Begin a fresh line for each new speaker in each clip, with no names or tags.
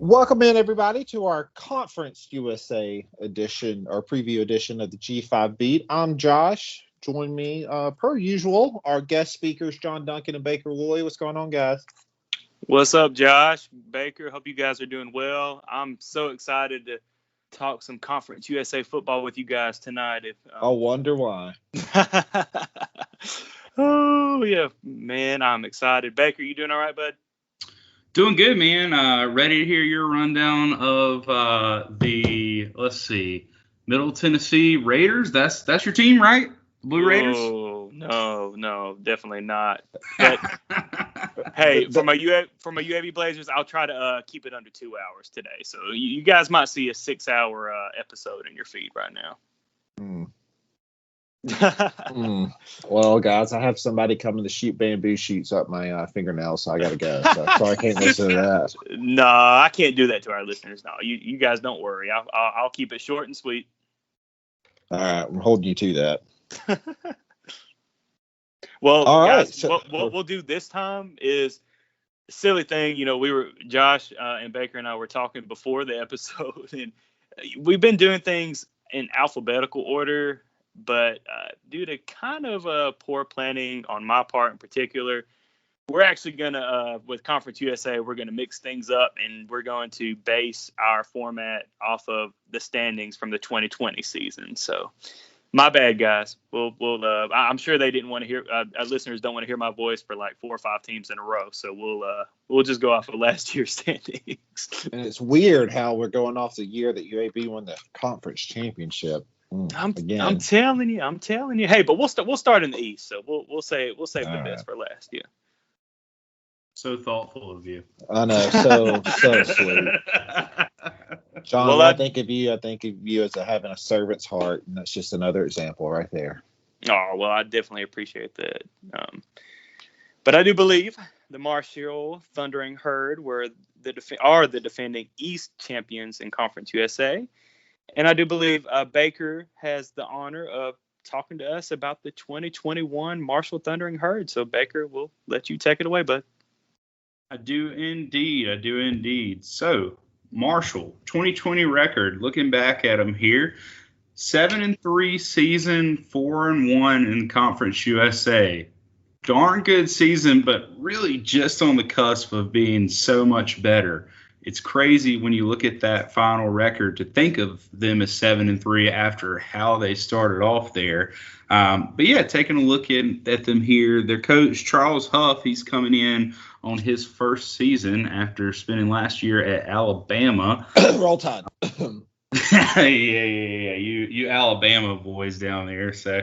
Welcome in, everybody, to our Conference USA edition, or preview edition of the G5 Beat. I'm Josh. Join me, per usual, our guest speakers, John Duncan and Baker Loy. What's going on, guys?
What's up, Josh? Baker, hope you guys are doing well. I'm so excited to talk some Conference USA football with you guys tonight.
I wonder why.
Oh, yeah, man, I'm excited. Baker, you doing all right, bud?
Doing good, man. Ready to hear your rundown of Middle Tennessee Raiders. That's your team, right? Blue Raiders?
Oh, no, definitely not. But hey, from a UAB Blazers, I'll try to keep it under 2 hours today. So you guys might see a 6-hour episode in your feed right now.
Well, guys, I have somebody coming to shoot bamboo shoots up my fingernails, so I got to go. So I can't listen to that.
No, I can't do that to our listeners. No, you guys don't worry. I'll keep it short and sweet.
All right, I'm holding you to that.
Well,
all
guys,
right. So,
what we'll do this time is a silly thing. You know, Josh and Baker and I were talking before the episode, and we've been doing things in alphabetical order. But due to kind of poor planning on my part in particular, we're actually going to, with Conference USA, we're going to mix things up, and we're going to base our format off of the standings from the 2020 season. So my bad, guys. I'm sure they didn't want to hear, our listeners don't want to hear my voice for like 4 or 5 teams in a row. So we'll just go off of last year's standings.
And it's weird how we're going off the year that UAB won the conference championship.
I'm telling you. Hey, but we'll start in the East, so we'll save the best for last. Yeah.
So thoughtful of you.
I know, so sweet. John, well, I think of you as having a servant's heart, and that's just another example right there.
Oh, well, I definitely appreciate that. But I do believe the Marshall Thundering Herd are the defending East champions in Conference USA. And I do believe Baker has the honor of talking to us about the 2021 Marshall Thundering Herd. So, Baker, we'll let you take it away, bud.
I do indeed. So, Marshall, 2020 record, looking back at them here, 7-3 season, 4-1 in Conference USA. Darn good season, but really just on the cusp of being so much better. It's crazy when you look at that final record to think of them as 7-3 after how they started off there. But yeah, taking a look at them here, their coach, Charles Huff, he's coming in on his first season after spending last year at Alabama.
Roll Tide.
Yeah. You Alabama boys down there. So,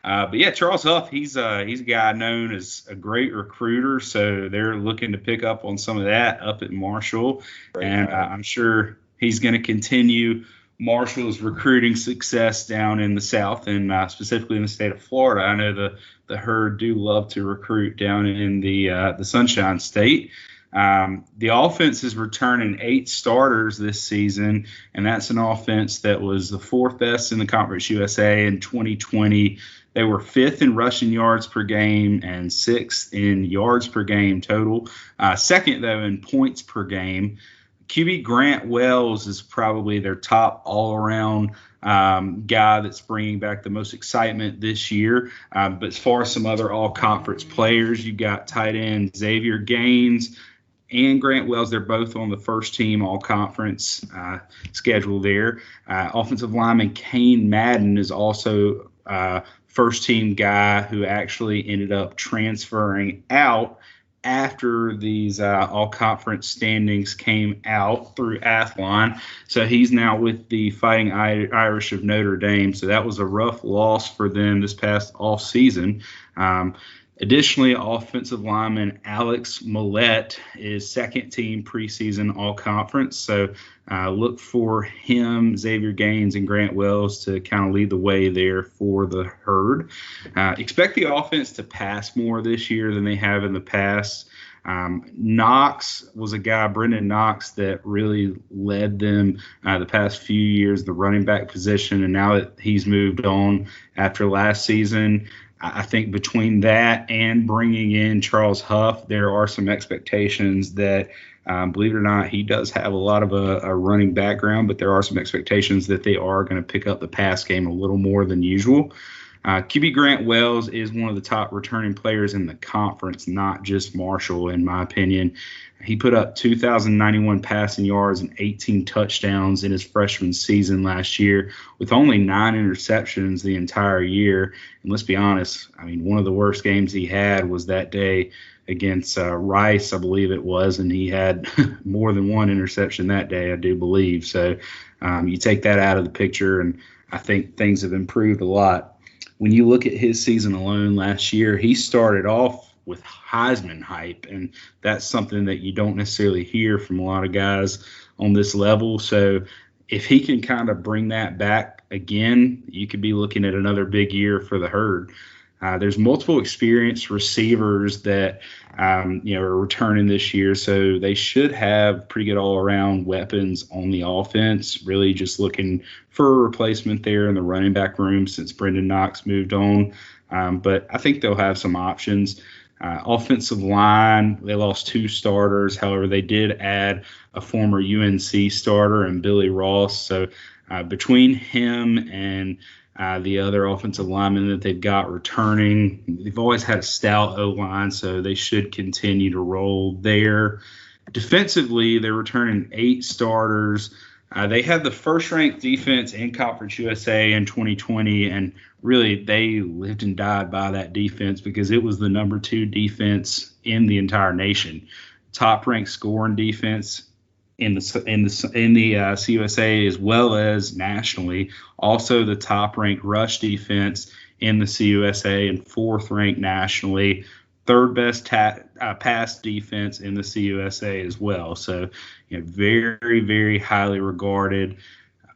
but yeah, Charles Huff, he's a guy known as a great recruiter, so they're looking to pick up on some of that up at Marshall, and I'm sure he's going to continue Marshall's recruiting success down in the South and specifically in the state of Florida. I know the Herd do love to recruit down in the Sunshine State. The offense is returning 8 starters this season, and that's an offense that was the 4th best in the Conference USA in 2020. They were 5th in rushing yards per game and 6th in yards per game total. Second, though, in points per game. QB Grant Wells is probably their top all-around guy that's bringing back the most excitement this year. But as far as some other all-conference players, you've got tight end Xavier Gaines and Grant Wells. They're both on the first team all-conference schedule there. Offensive lineman Kane Madden is also first-team guy who actually ended up transferring out after these all-conference standings came out through Athlon. So he's now with the Fighting Irish of Notre Dame. So that was a rough loss for them this past off-season. Additionally, offensive lineman Alex Millett is second-team preseason all-conference. So look for him, Xavier Gaines, and Grant Wells to kind of lead the way there for the Herd. Expect the offense to pass more this year than they have in the past. Knox was a guy, Brendan Knox, that really led them the past few years, the running back position, and now that he's moved on after last season, I think between that and bringing in Charles Huff, there are some expectations that Believe it or not, he does have a lot of a running background, but there are some expectations that they are going to pick up the pass game a little more than usual. QB Grant Wells is one of the top returning players in the conference, not just Marshall, in my opinion. He put up 2,091 passing yards and 18 touchdowns in his freshman season last year with only 9 interceptions the entire year. And let's be honest, I mean, one of the worst games he had was that day against Rice, I believe it was, and he had more than 1 interception that day, I do believe. So you take that out of the picture, and I think things have improved a lot. When you look at his season alone last year, he started off with Heisman hype, and that's something that you don't necessarily hear from a lot of guys on this level. So if he can kind of bring that back again, you could be looking at another big year for the Herd. There's multiple experienced receivers that are returning this year, so they should have pretty good all-around weapons on the offense. Really just looking for a replacement there in the running back room since Brendan Knox moved on. But I think they'll have some options. Offensive line, they lost 2 starters. However, they did add a former UNC starter and Billy Ross. So between him and the other offensive linemen that they've got returning, they've always had a stout O-line, so they should continue to roll there. Defensively, they're returning 8 starters. They had the first-ranked defense in Conference USA in 2020, and really they lived and died by that defense because it was the number 2 defense in the entire nation. Top-ranked scoring defense in the CUSA as well as nationally. Also the top-ranked rush defense in the CUSA and 4th-ranked nationally. 3rd best pass defense in the CUSA as well. So, very, very highly regarded.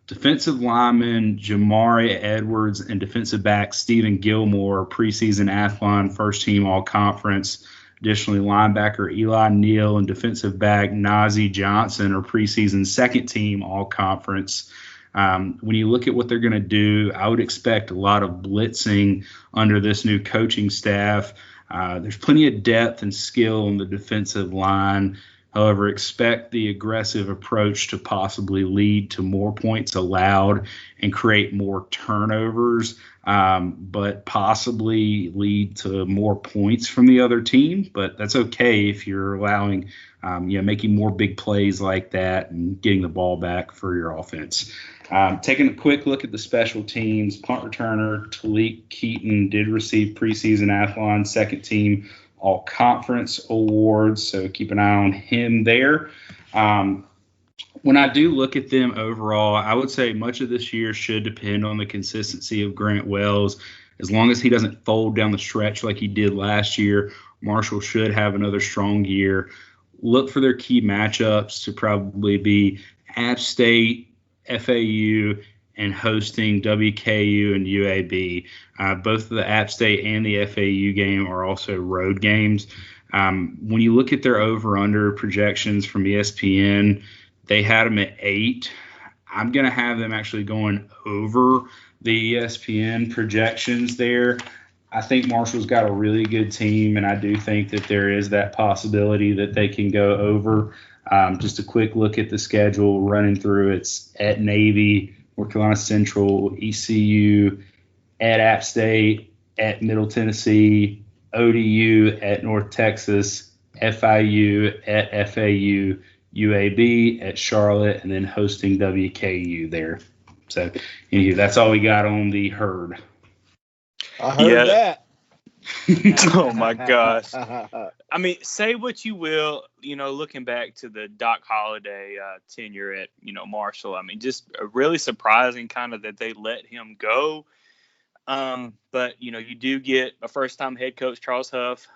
Defensive lineman Jamari Edwards and defensive back Stephen Gilmore, preseason Athlon first-team all-conference. Additionally, linebacker Eli Neal and defensive back Nazi Johnston are preseason second-team all-conference. When you look at what they're going to do, I would expect a lot of blitzing under this new coaching staff. There's plenty of depth and skill on the defensive line. However, expect the aggressive approach to possibly lead to more points allowed and create more turnovers, but possibly lead to more points from the other team. But that's okay if you're allowing, making more big plays like that and getting the ball back for your offense. Taking a quick look at the special teams, punt returner Talik Keaton did receive preseason Athlon second team all-conference awards, so keep an eye on him there. When I do look at them overall, I would say much of this year should depend on the consistency of Grant Wells. As long as he doesn't fold down the stretch like he did last year, Marshall should have another strong year. Look for their key matchups to probably be App State, FAU, and hosting WKU and UAB. Both of the App State and the FAU game are also road games. When you look at their over-under projections from ESPN, they had them at 8. I'm going to have them actually going over the ESPN projections there. I think Marshall's got a really good team, and I do think that there is that possibility that they can go over. Just a quick look at the schedule running through. It's at Navy, North Carolina Central, ECU, at App State, at Middle Tennessee, ODU, at North Texas, FIU, at FAU, UAB, at Charlotte, and then hosting WKU there. So, anyway, that's all we got on the Herd.
I heard that.
Oh my gosh. I mean, say what you will, looking back to the Doc Holliday tenure at, Marshall. I mean, just really surprising kind of that they let him go. But, you do get a first-time head coach, Charles Huff,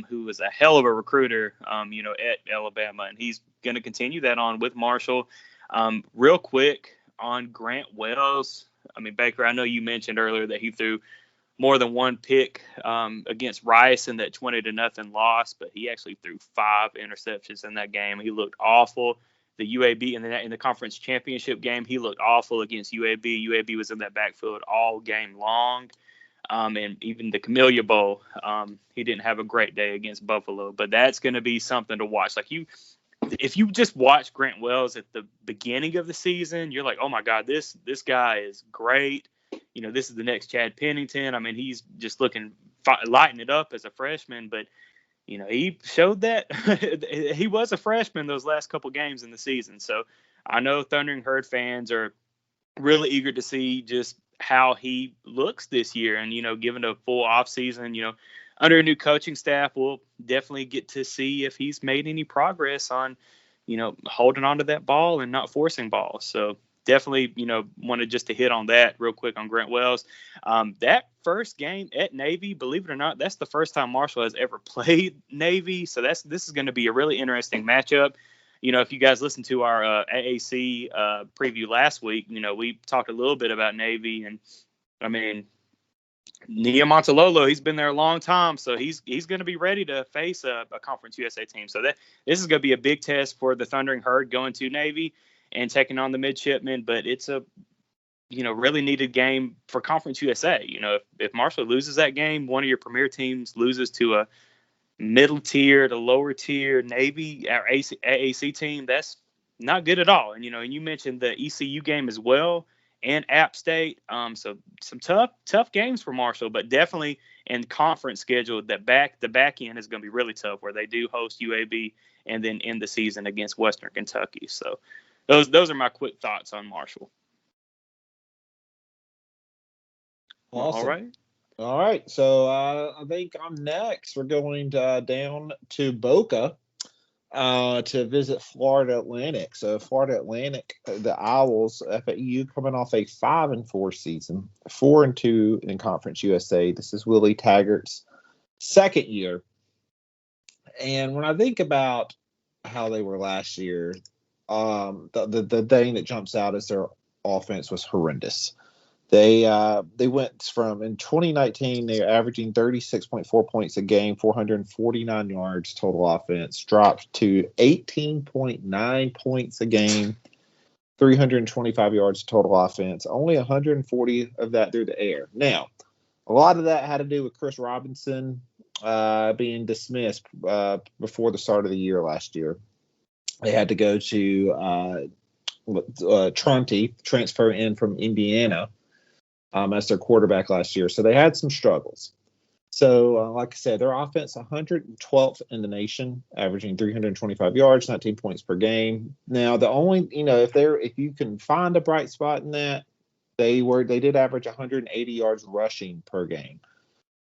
who was a hell of a recruiter, at Alabama. And he's going to continue that on with Marshall. Real quick on Grant Wells. I mean, Baker, I know you mentioned earlier that he threw more than one pick against Rice in that 20-0 loss, but he actually threw 5 interceptions in that game. He looked awful. The UAB in the conference championship game, he looked awful against UAB. UAB was in that backfield all game long. And even the Camellia Bowl, he didn't have a great day against Buffalo. But that's going to be something to watch. Like if you just watch Grant Wells at the beginning of the season, you're like, oh my God, this guy is great. This is the next Chad Pennington. I mean, he's just lighting it up as a freshman, but he showed that he was a freshman those last couple games in the season. So I know Thundering Herd fans are really eager to see just how he looks this year. And, given a full off season, under a new coaching staff, we'll definitely get to see if he's made any progress on, holding on to that ball and not forcing balls. So definitely, wanted just to hit on that real quick on Grant Wells. That first game at Navy, believe it or not, that's the first time Marshall has ever played Navy. So this is going to be a really interesting matchup. If you guys listened to our AAC preview last week, we talked a little bit about Navy, and I mean, Nia Montalolo, he's been there a long time, so he's going to be ready to face a Conference USA team. So this is going to be a big test for the Thundering Herd going to Navy and taking on the midshipmen, but it's a really needed game for Conference USA. If Marshall loses that game, one of your premier teams loses to a middle tier to lower tier Navy or AAC team, that's not good at all. And you mentioned the ECU game as well and App State. So some tough games for Marshall, but definitely in conference schedule, the back end is going to be really tough, where they do host UAB and then end the season against Western Kentucky. So those are my quick thoughts on Marshall.
Awesome. All right. So I think I'm next. We're going down to Boca to visit Florida Atlantic. So Florida Atlantic, the Owls, FAU, coming off a 5-4 season, 4-2 in Conference USA. This is Willie Taggart's second year. And when I think about how they were last year, the thing that jumps out is their offense was horrendous. They went from, in 2019, they were averaging 36.4 points a game, 449 yards total offense, dropped to 18.9 points a game, 325 yards total offense, only 140 of that through the air. Now, a lot of that had to do with Chris Robinson being dismissed before the start of the year last year. They had to go to Tronte, transfer in from Indiana, as their quarterback last year. So they had some struggles. So, like I said, their offense 112th in the nation, averaging 325 yards, 19 points per game. Now, the only, if you can find a bright spot in that, they did average 180 yards rushing per game.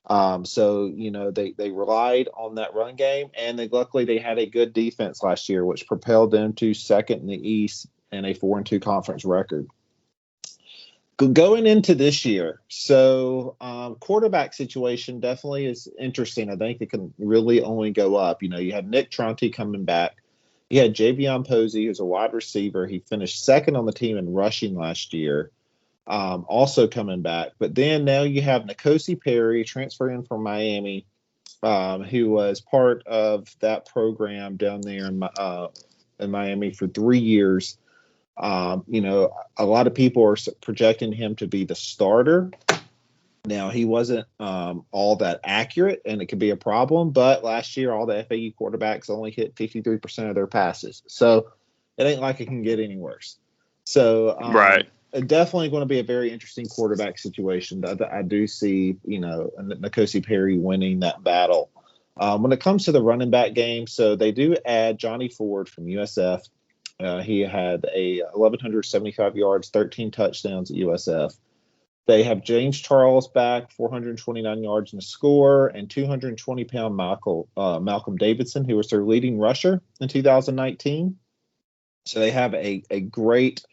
So, they relied on that run game, and luckily they had a good defense last year, which propelled them to second in the East and a 4-2 conference record. Going into this year, so quarterback situation definitely is interesting. I think it can really only go up. You had Nick Tronte coming back. You had Javion Posey, who's a wide receiver. He finished second on the team in rushing last year, also coming back. But then now you have N'Kosi Perry transferring from Miami, who was part of that program down there in Miami for 3 years. A lot of people are projecting him to be the starter. Now, he wasn't all that accurate, and it could be a problem. But last year, all the FAU quarterbacks only hit 53% of their passes. So it ain't like it can get any worse. So
right.
Definitely going to be a very interesting quarterback situation. I do see, N'Kosi Perry winning that battle. When it comes to the running back game, so they do add Johnny Ford from USF. He had 1,175 yards, 13 touchdowns at USF. They have James Charles back, 429 yards and a score, and 220-pound Malcolm Davidson, who was their leading rusher in 2019. So they have a great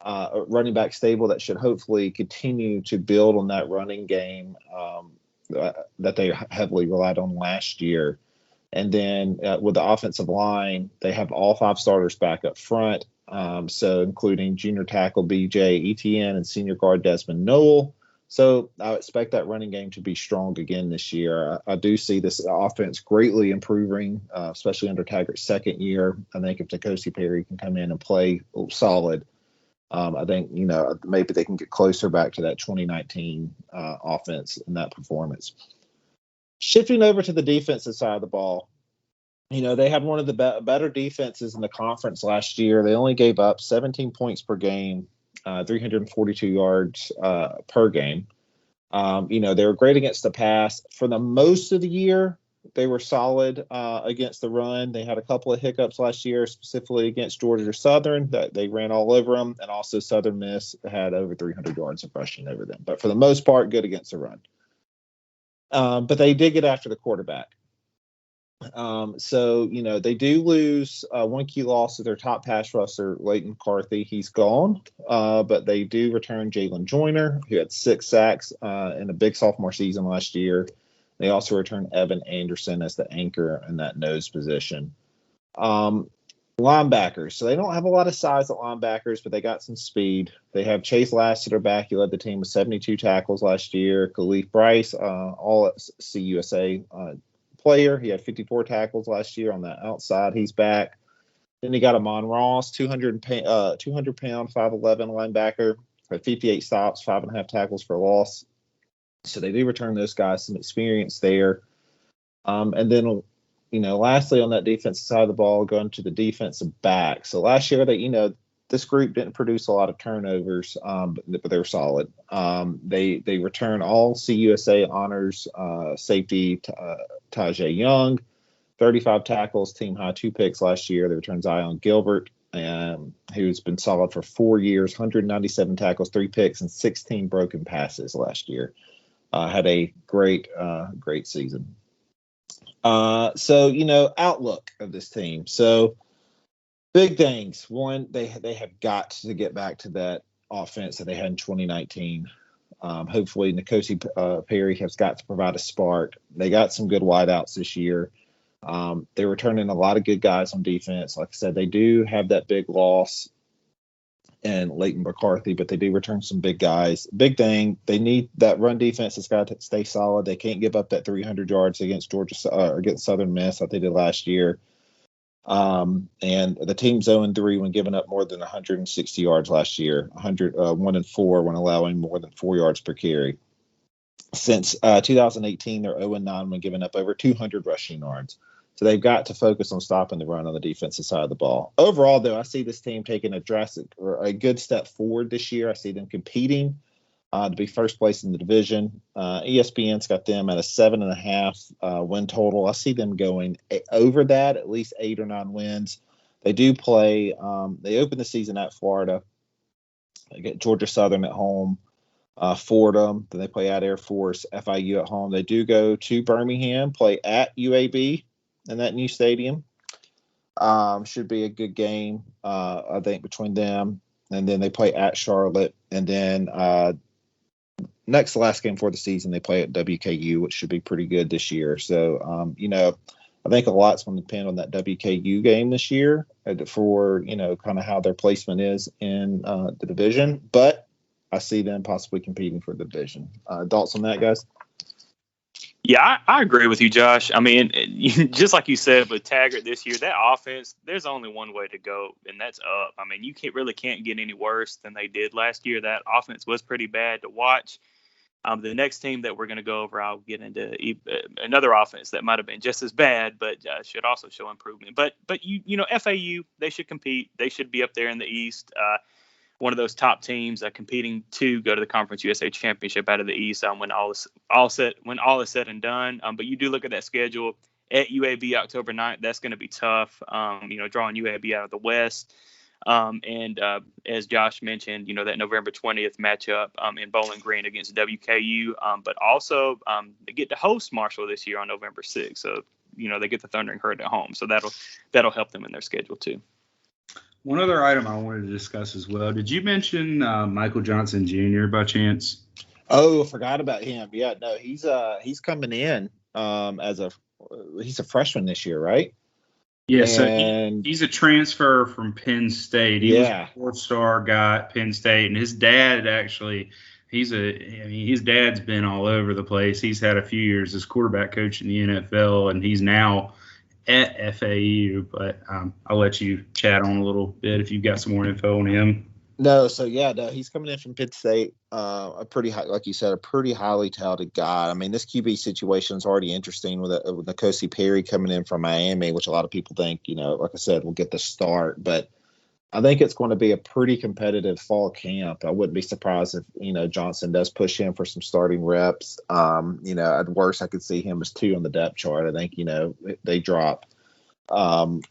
running back stable that should hopefully continue to build on that running game that they heavily relied on last year. And then with the offensive line, they have all 5 starters back up front, so including junior tackle B.J. Etienne and senior guard Desmond Noel. So I expect that running game to be strong again this year. I do see this offense greatly improving, especially under Taggart's second year. I think if N'Kosi Perry can come in and play solid, I think, maybe they can get closer back to that 2019 offense and that performance. Shifting over to the defensive side of the ball, They had one of the better defenses in the conference last year. They only gave up 17 points per game, 342 yards per game. They were great against the pass. For the most of the year, they were solid against the run. They had a couple of hiccups last year, specifically against Georgia Southern, that they ran all over them, and also Southern Miss had over 300 yards of rushing over them. But for the most part, good against the run. But they did get after the quarterback. They do lose one key loss to their top pass rusher, Leighton McCarthy. He's gone, but they do return Jalen Joyner, who had 6 sacks in a big sophomore season last year. They also return Evan Anderson as the anchor in that nose position. Linebackers. So they don't have a lot of size at linebackers, but they got some speed. They have Chase Last at their back. He led the team with 72 tackles last year. Khalif Bryce, all at CUSA player. He had 54 tackles last year on the outside. He's back. Then you got Amon Ross, 200 pound, 5'11" linebacker, had 58 stops, 5.5 tackles for loss. So they do return those guys some experience there. And then, lastly on that defensive side of the ball, going to the defensive back. So last year this group didn't produce a lot of turnovers, but they were solid. They return all CUSA honors safety Tajay Young, 35 tackles, team high 2 picks last year. They return Zion Gilbert, who's been solid for 4 years, 197 tackles, 3 picks, and 16 broken passes last year. Had a great season. Outlook of this team. So big things. One, they have got to get back to that offense that they had in 2019. Hopefully, N'Kosi Perry has got to provide a spark. They got some good wideouts this year. They're returning a lot of good guys on defense. Like I said, they do have that big loss in Leighton McCarthy, but they do return some big guys. Big thing, they need that run defense has got to stay solid. They can't give up that 300 yards against against Southern Miss like they did last year. And the team's 0-3 when giving up more than 160 yards last year, 1-4 when allowing more than 4 yards per carry. Since 2018, they're 0-9 when giving up over 200 rushing yards. So they've got to focus on stopping the run on the defensive side of the ball. Overall, though, I see this team taking a good step forward this year. I see them competing to be first place in the division. ESPN's got them at a 7.5 win total. I see them going over that, at least 8 or 9 wins. They do play. They open the season at Florida. They get Georgia Southern at home, Fordham. Then they play at Air Force, FIU at home. They do go to Birmingham, play at UAB in that new stadium. Should be a good game, I think, between them. And then they play at Charlotte. And then next to last game for the season, they play at WKU, which should be pretty good this year. So, I think a lot's going to depend on that WKU game this year for, kind of how their placement is in the division. But I see them possibly competing for the division. Thoughts on that, guys?
Yeah, I agree with you, Josh. I mean, just like you said with Taggart this year, that offense, there's only one way to go, and that's up. I mean, you can't get any worse than they did last year. That offense was pretty bad to watch. The next team that we're going to go over, I'll get into another offense that might have been just as bad, but should also show improvement. But FAU, they should compete. They should be up there in the East. One of those top teams competing to go to the Conference USA Championship out of the East when all is said and done. But you do look at that schedule at UAB October 9th. That's going to be tough. Drawing UAB out of the West. And as Josh mentioned, that November 20th matchup in Bowling Green against WKU. But also they get to host Marshall this year on November 6th. So they get the Thundering Herd at home. So that'll help them in their schedule too.
One other item I wanted to discuss as well. Did you mention Michael Johnson Jr. by chance?
Oh, I forgot about him. Yeah, no, he's coming in he's a freshman this year, right?
Yeah, so he's a transfer from Penn State. He was a 4-star guy at Penn State, and his dad actually, his dad's been all over the place. He's had a few years as quarterback coach in the NFL, and he's now at FAU, but I'll let you chat on a little bit if you've got some more info on him.
No, so yeah, no, he's coming in from Pitt State, a pretty high, like you said, a pretty highly touted guy. I mean, this QB situation is already interesting with N'Kosi Perry coming in from Miami, which a lot of people think, like I said, will get the start. But I think it's going to be a pretty competitive fall camp. I wouldn't be surprised if, Johnston does push him for some starting reps. At worst, I could see him as 2 on the depth chart. I think, they drop. The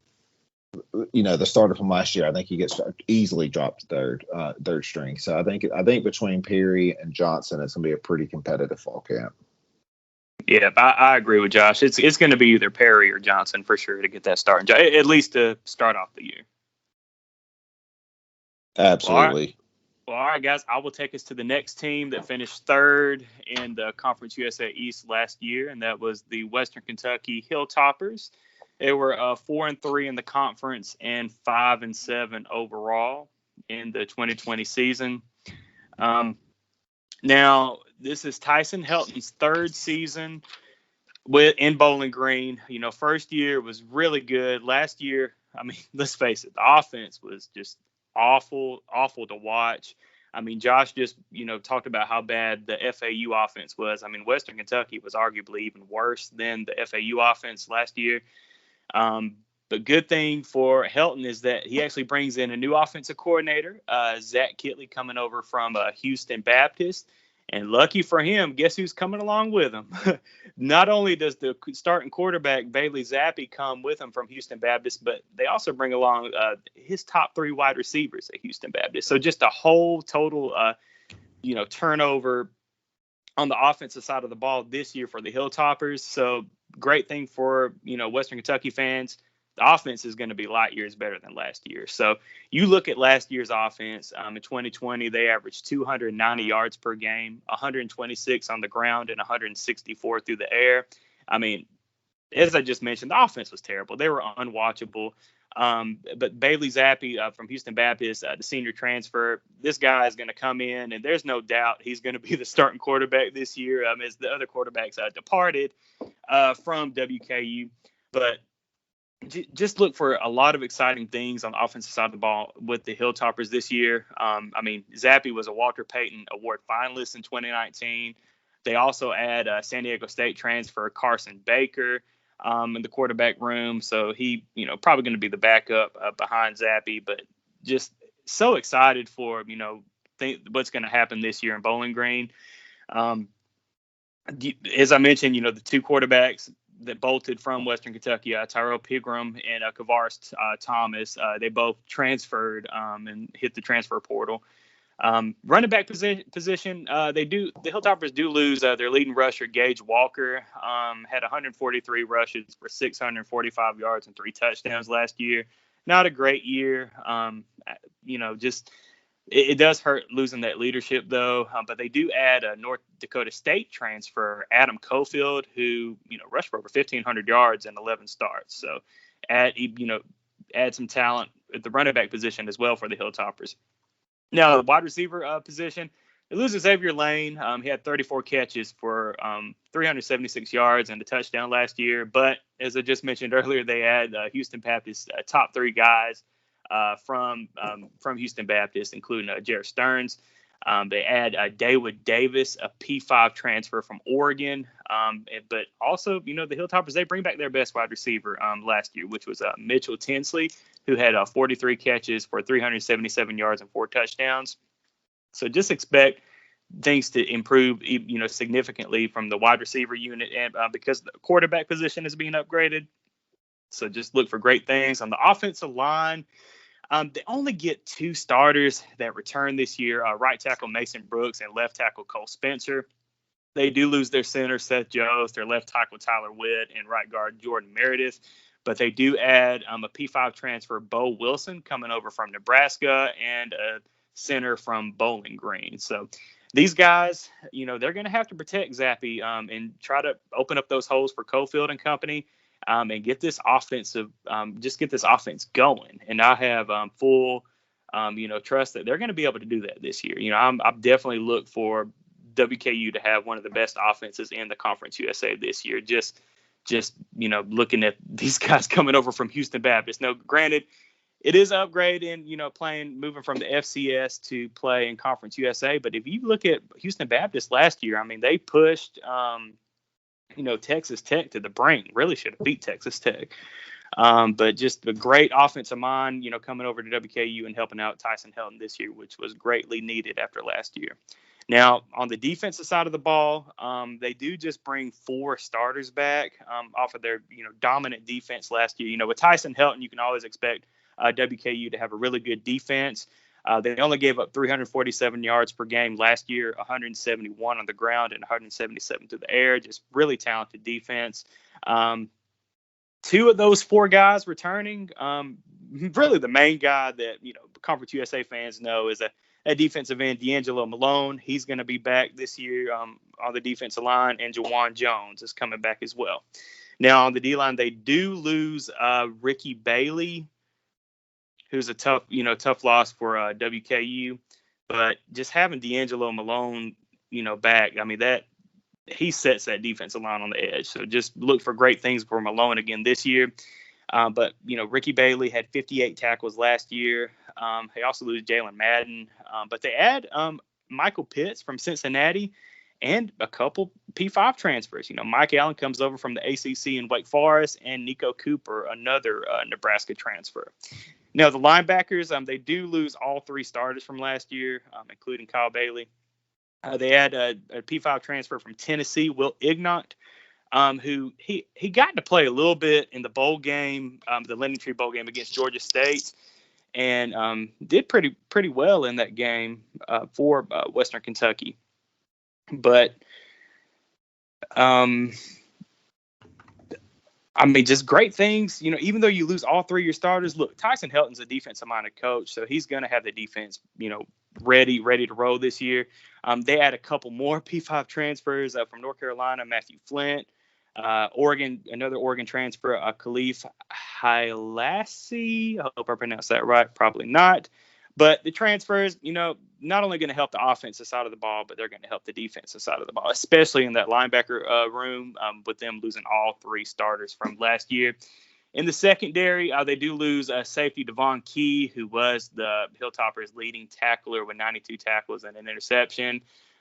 starter from last year, I think he gets easily dropped third string. So I think between Perry and Johnston, it's going to be a pretty competitive fall camp.
Yeah, I agree with Josh. It's going to be either Perry or Johnston for sure to get that start, at least to start off the year.
Absolutely.
Well, all right, guys. I will take us to the next team that finished third in the Conference USA East last year, and that was the Western Kentucky Hilltoppers. They were 4-3 in the conference and 5-7 overall in the 2020 season. Now, this is Tyson Helton's third season in Bowling Green. First year was really good. Last year, I mean, let's face it, the offense was just awful to watch. I mean, Josh just, talked about how bad the FAU offense was. I mean, Western Kentucky was arguably even worse than the FAU offense last year. But good thing for Helton is that he actually brings in a new offensive coordinator, Zach Kitley, coming over from Houston Baptist. And lucky for him, guess who's coming along with him? Not only does the starting quarterback, Bailey Zappi, come with him from Houston Baptist, but they also bring along his top 3 wide receivers at Houston Baptist. So just a whole total, turnover on the offensive side of the ball this year for the Hilltoppers. So great thing for, Western Kentucky fans. The offense is going to be light years better than last year. So you look at last year's offense. In 2020, they averaged 290 yards per game, 126 on the ground, and 164 through the air. I mean, as I just mentioned, the offense was terrible. They were unwatchable. But Bailey Zappi from Houston Baptist, the senior transfer, this guy is going to come in, and there's no doubt he's going to be the starting quarterback this year as the other quarterbacks departed from WKU. But just look for a lot of exciting things on the offensive side of the ball with the Hilltoppers this year. Zappi was a Walter Payton Award finalist in 2019. They also add San Diego State transfer Carson Baker in the quarterback room. So he, probably going to be the backup behind Zappi, but just so excited for, what's going to happen this year in Bowling Green. As I mentioned, the 2 quarterbacks that bolted from Western Kentucky, Tyrell Pigram and Kavaris Thomas, they both transferred and hit the transfer portal. Running back position, the Hilltoppers do lose their leading rusher, Gage Walker, had 143 rushes for 645 yards and 3 touchdowns last year. Not a great year. It does hurt losing that leadership, though. But they do add a North Dakota State transfer, Adam Cofield, who, rushed for over 1,500 yards and 11 starts. So add some talent at the running back position as well for the Hilltoppers. Now, the wide receiver position, they lose Xavier Lane. He had 34 catches for 376 yards and a touchdown last year. But as I just mentioned earlier, they add Houston Baptist top 3 guys from Houston Baptist, including Jared Stearns. They add David Davis, a P5 transfer from Oregon. But also, the Hilltoppers, they bring back their best wide receiver last year, which was Mitchell Tinsley, who had 43 catches for 377 yards and 4 touchdowns. So just expect things to improve, significantly from the wide receiver unit, and because the quarterback position is being upgraded. So just look for great things on the offensive line. They only get 2 starters that return this year, right tackle Mason Brooks and left tackle Cole Spencer. They do lose their center, Seth Jones, their left tackle Tyler Witt, and right guard Jordan Meredith. But they do add a P5 transfer, Bo Wilson, coming over from Nebraska, and a center from Bowling Green. So these guys, they're going to have to protect Zappi and try to open up those holes for Cofield and company. And get this offense going. And I have full, trust that they're going to be able to do that this year. I've definitely looked for WKU to have one of the best offenses in the Conference USA this year. Just looking at these guys coming over from Houston Baptist. Now, granted, it is an upgrade in, moving from the FCS to play in Conference USA. But if you look at Houston Baptist last year, I mean, they pushed, Texas Tech to the brink. Really should have beat Texas Tech. But just a great offensive mind, coming over to WKU and helping out Tyson Helton this year, which was greatly needed after last year. Now, on the defensive side of the ball, they do just bring 4 starters back off of their, dominant defense last year. With Tyson Helton, you can always expect WKU to have a really good defense. They only gave up 347 yards per game last year, 171 on the ground and 177 through the air. Just really talented defense. 2 of those 4 guys returning. Really the main guy that, Conference USA fans know is a defensive end, D'Angelo Malone. He's going to be back this year on the defensive line, and Jawan Jones is coming back as well. Now, on the D-line, they do lose Ricky Bailey, who's a tough loss for WKU. But just having D'Angelo Malone, back, I mean, that he sets that defensive line on the edge. So just look for great things for Malone again this year. But, Ricky Bailey had 58 tackles last year. They also lose Jalen Madden. But they add Michael Pitts from Cincinnati and a couple P5 transfers. Mike Allen comes over from the ACC in Wake Forest, and Nico Cooper, another Nebraska transfer. Now, the linebackers, they do lose all 3 starters from last year, including Kyle Bailey. They had a P5 transfer from Tennessee, Will Ignont, who he got to play a little bit in the bowl game, the Lending Tree Bowl game against Georgia State, and did pretty well in that game for Western Kentucky. But just great things. Even though you lose all 3 of your starters, look, Tyson Helton's a defensive-minded coach, so he's going to have the defense, ready to roll this year. They had a couple more P5 transfers from North Carolina, Matthew Flint, Oregon, another Oregon transfer, Khalif Hailassi. I hope I pronounced that right. Probably not. But the transfers, not only going to help the offensive side of the ball, but they're going to help the defensive side of the ball, especially in that linebacker room with them losing all 3 starters from last year. In the secondary, they do lose safety Devon Key, who was the Hilltoppers' leading tackler with 92 tackles and an interception.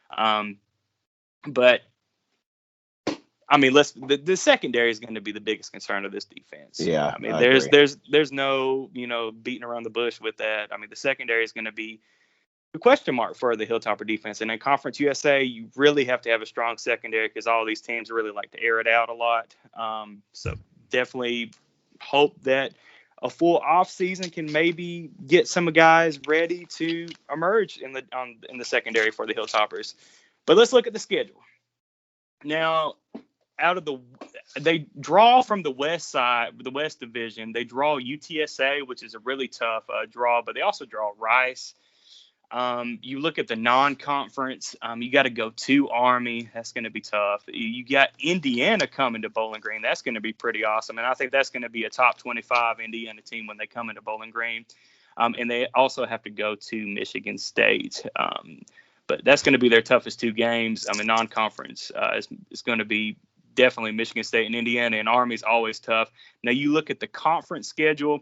But the secondary is going to be the biggest concern of this defense.
Yeah,
there's no beating around the bush with that. The secondary is going to be the question mark for the Hilltopper defense. And in Conference USA, you really have to have a strong secondary because all these teams really like to air it out a lot. So definitely hope that a full off season can maybe get some guys ready to emerge in the secondary for the Hilltoppers. But let's look at the schedule. Now, they draw from the west side, the West Division. They draw UTSA, which is a really tough draw, but they also draw Rice. You look at the non-conference, you got to go to Army. That's going to be tough. You got Indiana coming to Bowling Green. That's going to be pretty awesome. And I think that's going to be a top 25 Indiana team when they come into Bowling Green. And they also have to go to Michigan State. But that's going to be their toughest 2 games. Non-conference is going to be definitely Michigan State and Indiana, and Army's always tough. Now, you look at the conference schedule.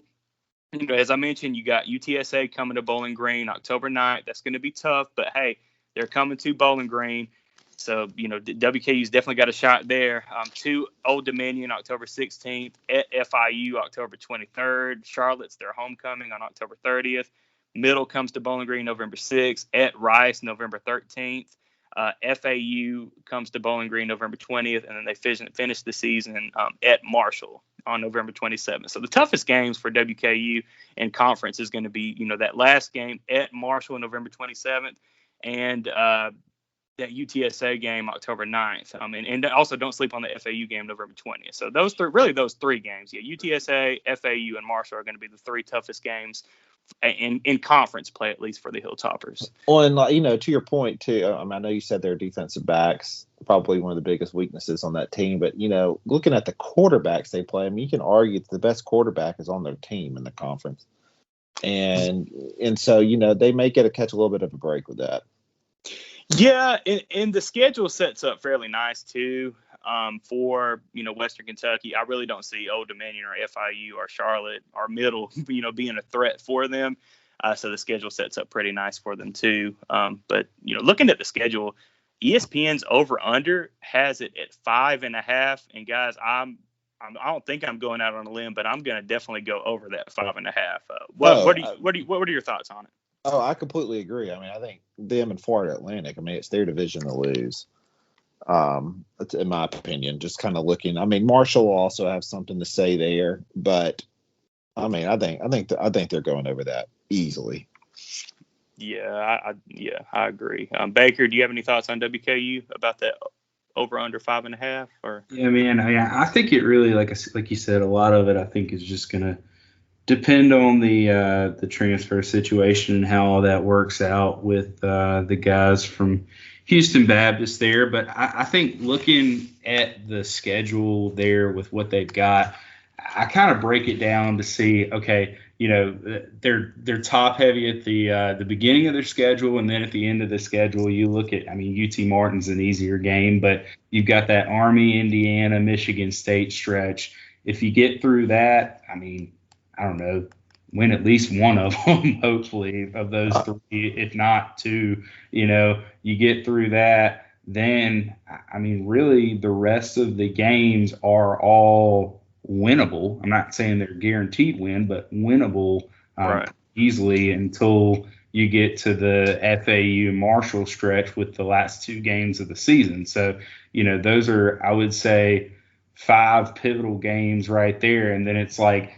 As I mentioned, you got UTSA coming to Bowling Green October 9th. That's going to be tough, but hey, they're coming to Bowling Green. So, WKU's definitely got a shot there. To Old Dominion October 16th, at FIU October 23rd. Charlotte's their homecoming on October 30th. Middle comes to Bowling Green November 6th. At Rice November 13th. FAU comes to Bowling Green November 20th, and then they finish the season at Marshall on November 27th. So the toughest games for WKU and conference is going to be, that last game at Marshall November 27th, and that UTSA game October 9th. And also don't sleep on the FAU game November 20th. So those 3 games, UTSA, FAU, and Marshall are going to be the 3 toughest games in conference play, at least for the Hilltoppers.
Well, and to your point too, I know you said their defensive backs probably one of the biggest weaknesses on that team, but looking at the quarterbacks they play, you can argue that the best quarterback is on their team in the conference, and so they may get to catch a little bit of a break with that.
Yeah, and the schedule sets up fairly nice too. for, Western Kentucky. I really don't see Old Dominion or FIU or Charlotte or Middle, being a threat for them. So the schedule sets up pretty nice for them too. But, looking at the schedule, ESPN's over-under has it at 5.5. And guys, I don't think I'm going out on a limb, but I'm going to definitely go over that 5.5. What are your thoughts on it?
Oh, I completely agree. I mean, I think them and Florida Atlantic, it's their division to lose. In my opinion, just kind of looking. I mean, Marshall will also have something to say there, but I think they're going over that easily.
Yeah, I agree. Baker, do you have any thoughts on WKU about that over under 5.5? Or
yeah, man, I think it really, like you said, a lot of it I think is just gonna depend on the transfer situation and how all that works out with the guys from Houston Baptist there. But I think looking at the schedule there with what they've got, I kind of break it down to see, okay, they're top heavy at the beginning of their schedule, and then at the end of the schedule, you look at, UT Martin's an easier game, but you've got that Army, Indiana, Michigan State stretch. If you get through that, I don't know, win at least one of them, hopefully, of those three, if not two. You get through that, then, really the rest of the games are all winnable. I'm not saying they're guaranteed win, but winnable easily until you get to the FAU Marshall stretch with the last two games of the season. So, those are, I would say, 5 pivotal games right there. And then it's like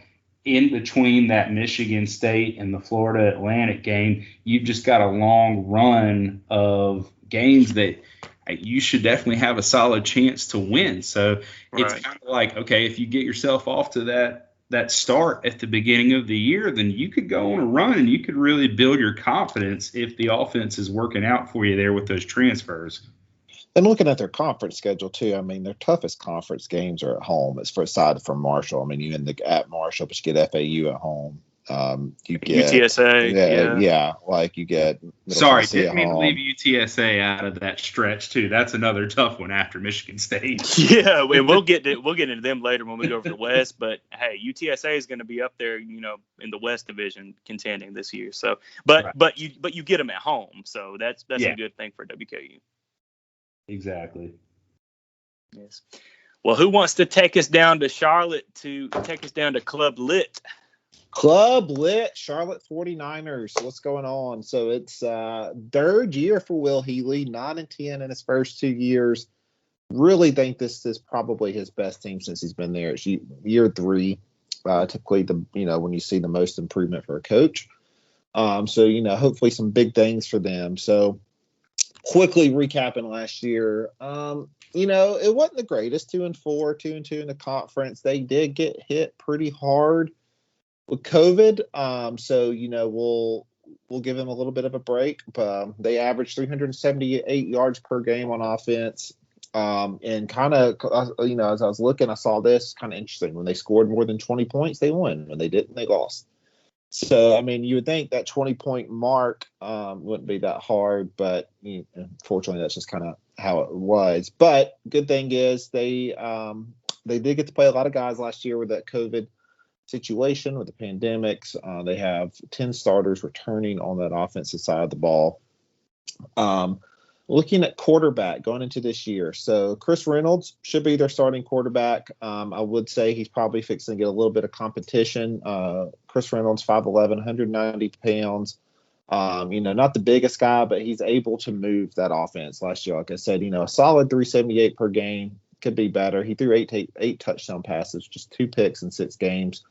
in between that Michigan State and the Florida Atlantic game, you've just got a long run of games that you should definitely have a solid chance to win. So it's kind of like, okay, if you get yourself off to that start at the beginning of the year, then you could go on a run and you could really build your confidence if the offense is working out for you there with those transfers.
And looking at their conference schedule too, their toughest conference games are at home. It's aside from Marshall. You end at Marshall, but you get FAU at home. You get
UTSA.
Like you get.
Sorry, didn't mean to leave UTSA out of that stretch too. That's another tough one after Michigan State.
Yeah, and we'll get into them later when we go over the West. But hey, UTSA is going to be up there, in the West Division contending this year. So, but you get them at home, so that's a good thing for WKU.
Exactly.
Yes. Well, who wants to take us down to Charlotte to take us down to Club Lit?
Club Lit, Charlotte 49ers. What's going on? So it's third year for Will Healy, 9-10 in his first 2 years. Really think this is probably his best team since he's been there. It's year 3, typically when you see the most improvement for a coach. So hopefully some big things for them. So quickly recapping last year, it wasn't the greatest. 2-4, 2-2 in the conference. They did get hit pretty hard with COVID. So, we'll give him a little bit of a break. But they averaged 378 yards per game on offense. And kind of, as I was looking, I saw this kind of interesting. When they scored more than 20 points, they won. When they didn't, they lost. So, you would think that 20-point mark wouldn't be that hard, but unfortunately, that's just kind of how it was. But good thing is they did get to play a lot of guys last year with that COVID situation with the pandemics. They have 10 starters returning on that offensive side of the ball. Looking at quarterback going into this year, so Chris Reynolds should be their starting quarterback. I would say he's probably fixing to get a little bit of competition. Chris Reynolds, 5'11", 190 pounds. Not the biggest guy, but he's able to move that offense. Last year, like I said, a solid 378 per game. Could be better. He threw eight touchdown passes, just 2 picks in 6 games.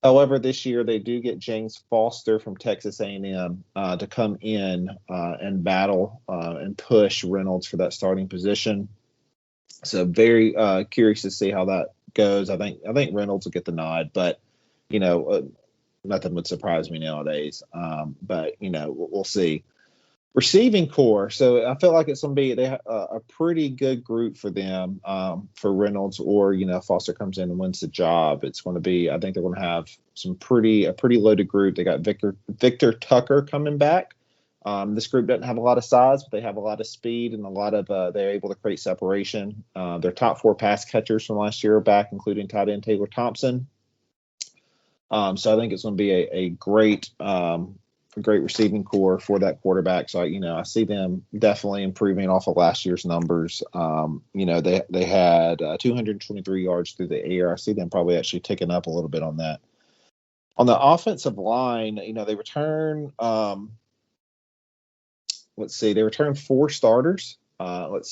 However, this year they do get James Foster from Texas A&M to come in and battle and push Reynolds for that starting position. So very curious to see how that goes. I think Reynolds will get the nod, but nothing would surprise me nowadays. But we'll see. Receiving core, so I feel like it's going to be a pretty good group for them for Reynolds, or Foster comes in and wins the job. It's going to be, I think they're going to have a pretty loaded group. They got Victor Tucker coming back This group doesn't have a lot of size, but they have a lot of speed and a lot of they're able to create separation. Their top 4 pass catchers from last year are back, including tight end Taylor Thompson. So I think it's going to be a great receiving core for that quarterback. So I see them definitely improving off of last year's numbers. They had 223 yards through the air. I see them probably actually ticking up a little bit on that. On the offensive line, they return. They returned 4 starters. However,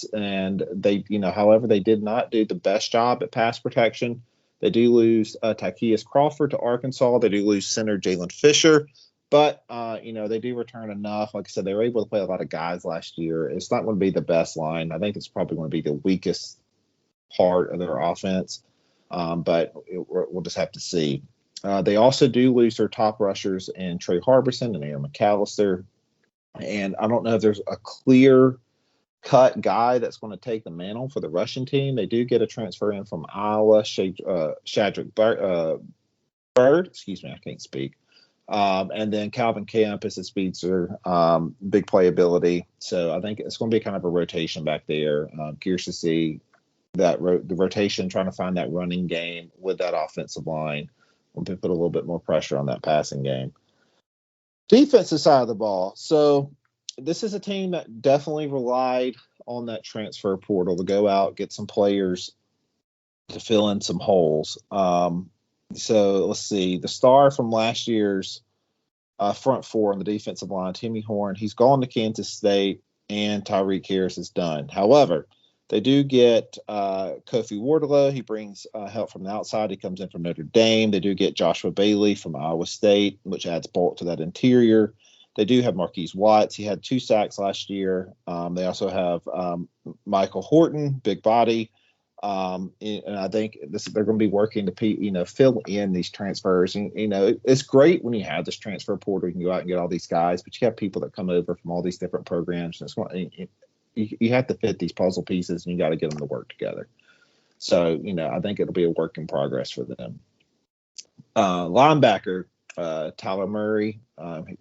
they did not do the best job at pass protection. They do lose Tykeus Crawford to Arkansas. They do lose center Jalen Fisher, but they do return enough. Like I said, they were able to play a lot of guys last year. It's not going to be the best line. I think it's probably going to be the weakest part of their offense, but we'll just have to see. They also do lose their top rushers in Trey Harbison and Aaron McAllister. And I don't know if there's a clear-cut guy that's going to take the mantle for the rushing team. They do get a transfer in from Iowa, Shadrick Bird. Excuse me, I can't speak. And then Calvin Camp is a speedster, big playability. So I think it's going to be kind of a rotation back there. Curious to see that the rotation, trying to find that running game with that offensive line. We'll put a little bit more pressure on that passing game. Defensive side of the ball. So this is a team that definitely relied on that transfer portal to go out, get some players to fill in some holes. So let's see. The star from last year's front 4 on the defensive line, Timmy Horn, he's gone to Kansas State, and Tyreek Harris is done. However, they do get Kofi Wardlow. He brings help from the outside. He comes in from Notre Dame. They do get Joshua Bailey from Iowa State, which adds bulk to that interior. They do have Marquise Watts. He had 2 sacks last year. They also have Michael Horton, big body. And I think they're going to be working to fill in these transfers. And it's great when you have this transfer portal. You can go out and get all these guys, but you have people that come over from all these different programs. And it's going you have to fit these puzzle pieces, and you got to get them to work together. So, I think it'll be a work in progress for them. Linebacker, Tyler Murray,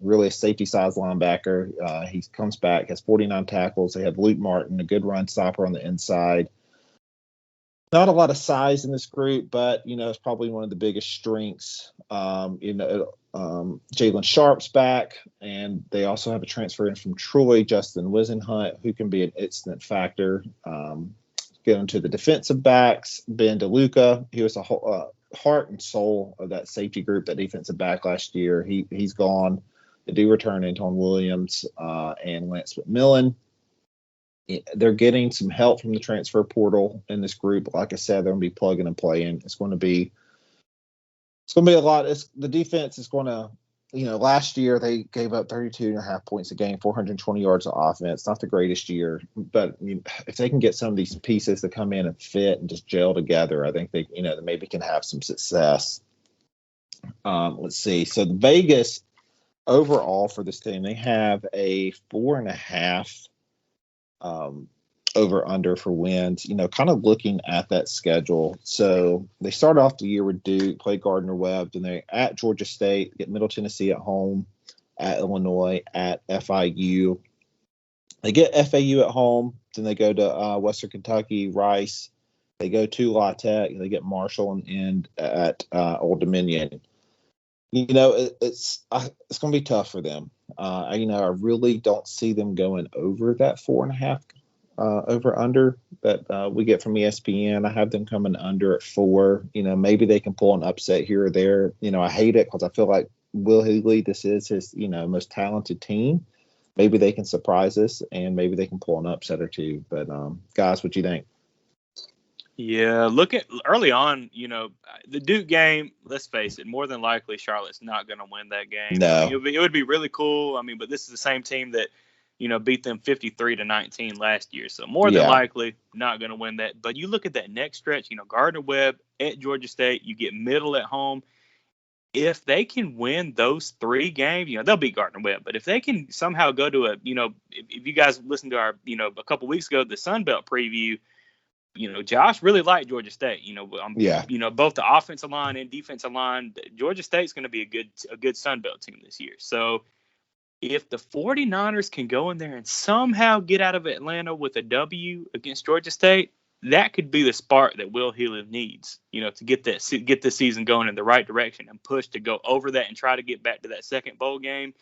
really a safety-sized linebacker. He comes back, has 49 tackles. They have Luke Martin, a good run stopper on the inside. Not a lot of size in this group, but, it's probably one of the biggest strengths. Jalen Sharp's back, and they also have a transfer in from Troy, Justin Wisenhunt, who can be an instant factor. Get into the defensive backs, Ben DeLuca. He was the heart and soul of that safety group, that defensive back last year. He's gone. They do return Anton Williams and Lance McMillan. They're getting some help from the transfer portal in this group. Like I said, they're going to be plugging and playing. It's going to be a lot. The defense is going to, last year they gave up 32.5 points a game, 420 yards of offense. Not the greatest year, but if they can get some of these pieces to come in and fit and just gel together, I think they maybe can have some success. Let's see. So the Vegas overall for this team, they have a 4.5 over under for wins, kind of looking at that schedule. So they start off the year with Duke, play Gardner Webb, then they're at Georgia State, get Middle Tennessee at home, at Illinois, at FIU. They get FAU at home, then they go to Western Kentucky, Rice. They go to La Tech, and they get Marshall and end at Old Dominion. It's going to be tough for them. I really don't see them going over that 4.5 over under that we get from ESPN. I have them coming under at 4. Maybe they can pull an upset here or there. I hate it because I feel like Will Hughley, this is his most talented team. Maybe they can surprise us, and maybe they can pull an upset or two. But guys, what do you think?
Yeah, look at early on, the Duke game, let's face it, more than likely Charlotte's not going to win that game.
No.
It would be really cool. But this is the same team that, beat them 53-19 last year. So more than likely not going to win that. But you look at that next stretch, Gardner Webb at Georgia State, you get Middle at home. If they can win those 3 games, they'll beat Gardner Webb. But if they can somehow go to if you guys listened to our, a couple weeks ago, the Sun Belt preview, Josh really liked Georgia State. Both the offensive line and defensive line. Georgia State's going to be a good Sun Belt team this year. So if the 49ers can go in there and somehow get out of Atlanta with a W against Georgia State, that could be the spark that Will Healy needs, to get the season going in the right direction and push to go over that and try to get back to that second bowl game.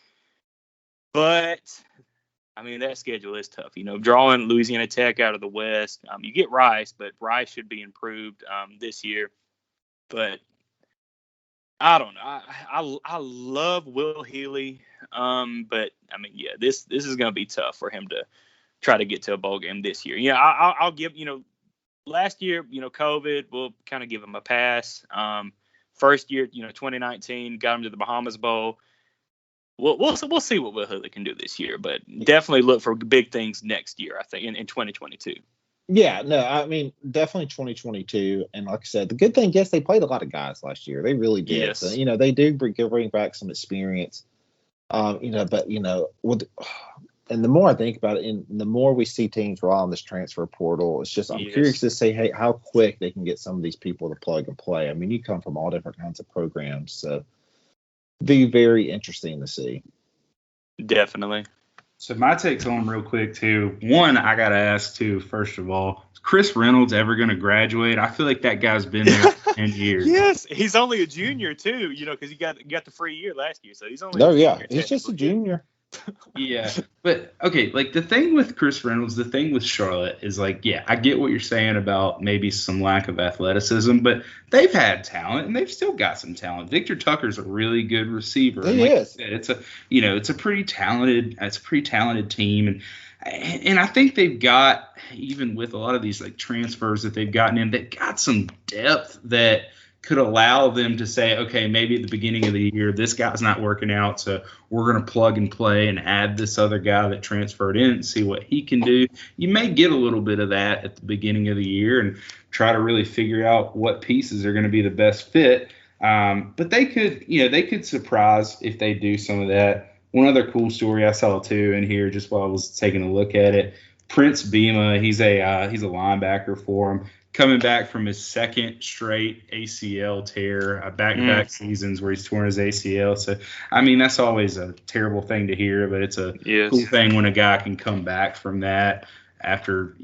But I mean, that schedule is tough. Drawing Louisiana Tech out of the West, you get Rice, but Rice should be improved this year. But I don't know. I love Will Healy, but I mean, yeah, this is going to be tough for him to try to get to a bowl game this year. I'll give last year, COVID, we'll kind of give him a pass. First year, 2019, got him to the Bahamas Bowl. We'll see what Will Healy can do this year, but definitely look for big things next year, I think, in 2022.
Yeah, no, I mean, definitely 2022. And like I said, the good thing, yes, they played a lot of guys last year. They really did.
Yes.
So, they do bring back some experience. But, and the more I think about it, and the more we see teams rely on this transfer portal, it's just, I'm curious to say, hey, how quick they can get some of these people to plug and play. I mean, you come from all different kinds of programs, so be very interesting to see.
Definitely.
So my take's on real quick, too. One, I got to ask, too, first of all, is Chris Reynolds ever going to graduate? I feel like that guy's been there for 10 years.
Yes, he's only a junior, too, because he got the free year last year. So he's only
he's just a junior.
Yeah, but okay, like the thing with Chris Reynolds, the thing with Charlotte is like, yeah, I get what you're saying about maybe some lack of athleticism, but they've had talent and they've still got some talent. Victor Tucker's a really good receiver.
He is.
It's a pretty talented team, and I think they've got, even with a lot of these like transfers that they've gotten in, they've got some depth that could allow them to say, okay, maybe at the beginning of the year, this guy's not working out, so we're going to plug and play and add this other guy that transferred in and see what he can do. You may get a little bit of that at the beginning of the year and try to really figure out what pieces are going to be the best fit. But they could surprise if they do some of that. One other cool story I saw too in here, just while I was taking a look at it, Prince Bema, he's a linebacker for him. Coming back from his second straight ACL tear, back-to-back seasons where he's torn his ACL. So, I mean, that's always a terrible thing to hear, but it's a cool thing when a guy can come back from that after,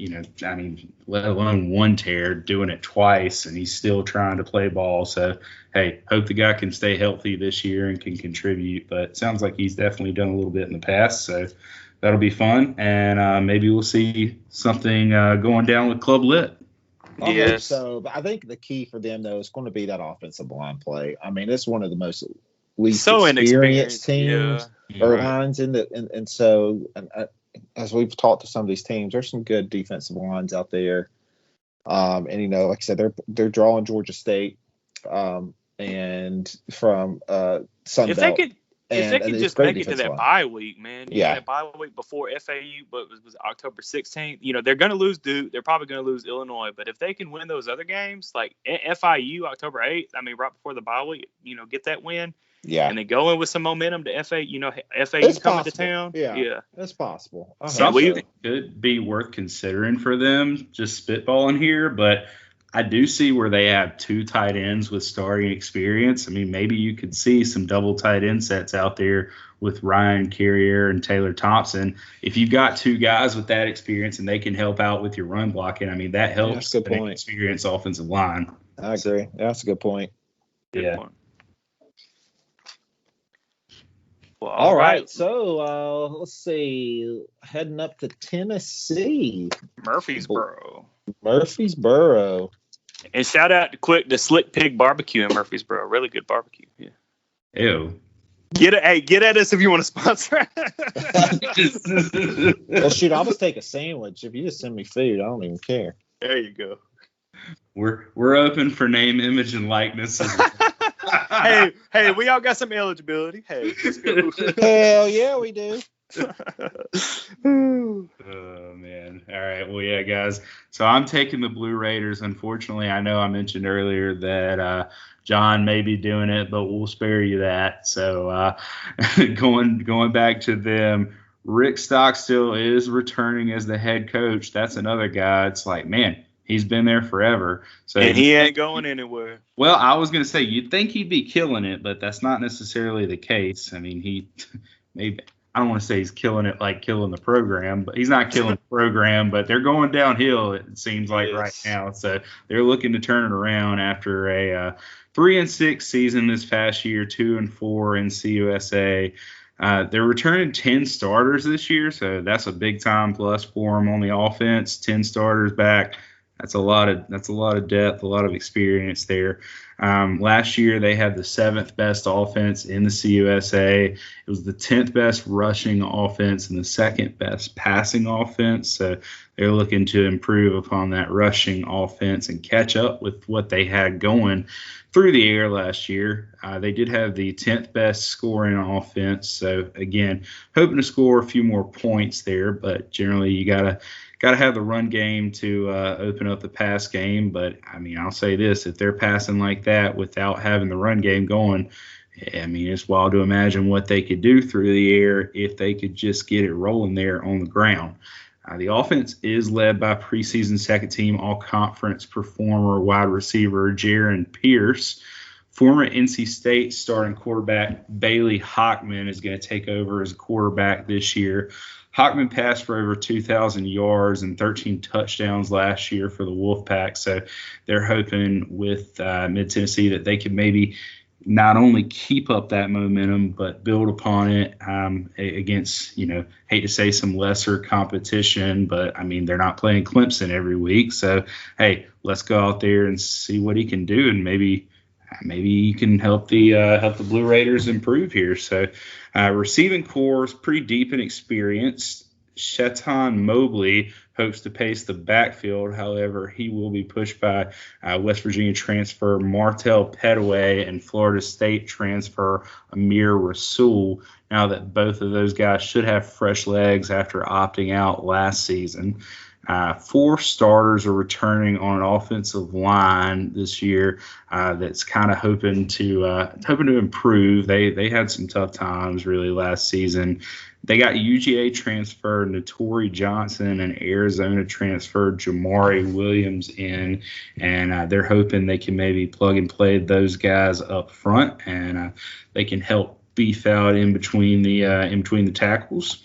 let alone one tear, doing it twice, and he's still trying to play ball. So, hey, hope the guy can stay healthy this year and can contribute. But it sounds like he's definitely done a little bit in the past, so that'll be fun. And maybe we'll see something going down with Club Lit.
I hope so, but I think the key for them though is going to be that offensive line play. I mean, it's one of the most least experienced teams or lines in the, and so as we've talked to some of these teams, there's some good defensive lines out there. And like I said, they're drawing Georgia State, and from Sun Belt.
If they could just make it to that bye week, man. That bye week before FAU, but it was October 16th. They're going to lose Duke. They're probably going to lose Illinois. But if they can win those other games, like FIU, October 8th, I mean, right before the bye week, get that win. Yeah. And then go in with some momentum to FAU, FAU coming to town.
Yeah. It's possible.
Something could be worth considering for them, just spitballing here, but I do see where they have two tight ends with starting experience. I mean, maybe you could see some double tight end sets out there with Ryan Carrier and Taylor Thompson. If you've got two guys with that experience and they can help out with your run blocking, I mean, that helps an experienced offensive line.
I agree. That's a good point.
Good point.
Well, all right. So let's see. Heading up to Tennessee.
Murfreesboro. And shout out to Slick Pig Barbecue in Murfreesboro. Really good barbecue. Yeah.
Ew.
Get at us if you want to sponsor.
Well, shoot, I'll just take a sandwich. If you just send me food, I don't even care.
There you go.
We're open for name, image, and likeness.
hey, we all got some eligibility. Hey, let's go.
Hell yeah, we do.
Oh man. All right. Well, yeah, guys. So I'm taking the Blue Raiders. Unfortunately, I know I mentioned earlier that John may be doing it, but we'll spare you that. So going back to them, Rick Stockstill is returning as the head coach. That's another guy. It's like, man, he's been there forever. So
and he ain't going anywhere.
Well, I was going to say, you'd think he'd be killing it, but that's not necessarily the case. I mean, I don't want to say he's killing it like killing the program, but he's not killing the program, but they're going downhill, it seems like right now. So they're looking to turn it around after a 3-6 season this past year, 2-4 in CUSA. They're returning 10 starters this year, so that's a big time plus for them on the offense. 10 starters back. That's a lot of depth, a lot of experience there. Last year they had the 7th best offense in the CUSA. It was the 10th best rushing offense and the 2nd best passing offense. So they're looking to improve upon that rushing offense and catch up with what they had going through the air last year. They did have the 10th best scoring offense. So again, hoping to score a few more points there, but generally you gotta have the run game to open up the pass game. But, I mean, I'll say this. If they're passing like that without having the run game going, I mean, it's wild to imagine what they could do through the air if they could just get it rolling there on the ground. The offense is led by preseason second-team all-conference performer wide receiver Jaron Pierce. Former NC State starting quarterback Bailey Hockman is going to take over as a quarterback this year. Hockman passed for over 2,000 yards and 13 touchdowns last year for the Wolfpack. So they're hoping with Mid-Tennessee that they can maybe not only keep up that momentum, but build upon it against, hate to say some lesser competition, but I mean, they're not playing Clemson every week. So, hey, let's go out there and see what he can do. And maybe he can help the Blue Raiders improve here. So receiving core is pretty deep and experienced. Shetan Mobley hopes to pace the backfield. However, he will be pushed by West Virginia transfer Martell Petaway and Florida State transfer Amir Rasul, now that both of those guys should have fresh legs after opting out last season. 4 starters are returning on an offensive line this year that's kind of hoping to improve. They had some tough times really last season. They got UGA transfer Notori Johnston and Arizona transfer Jamari Williams in, and they're hoping they can maybe plug and play those guys up front, and they can help beef out in between the tackles.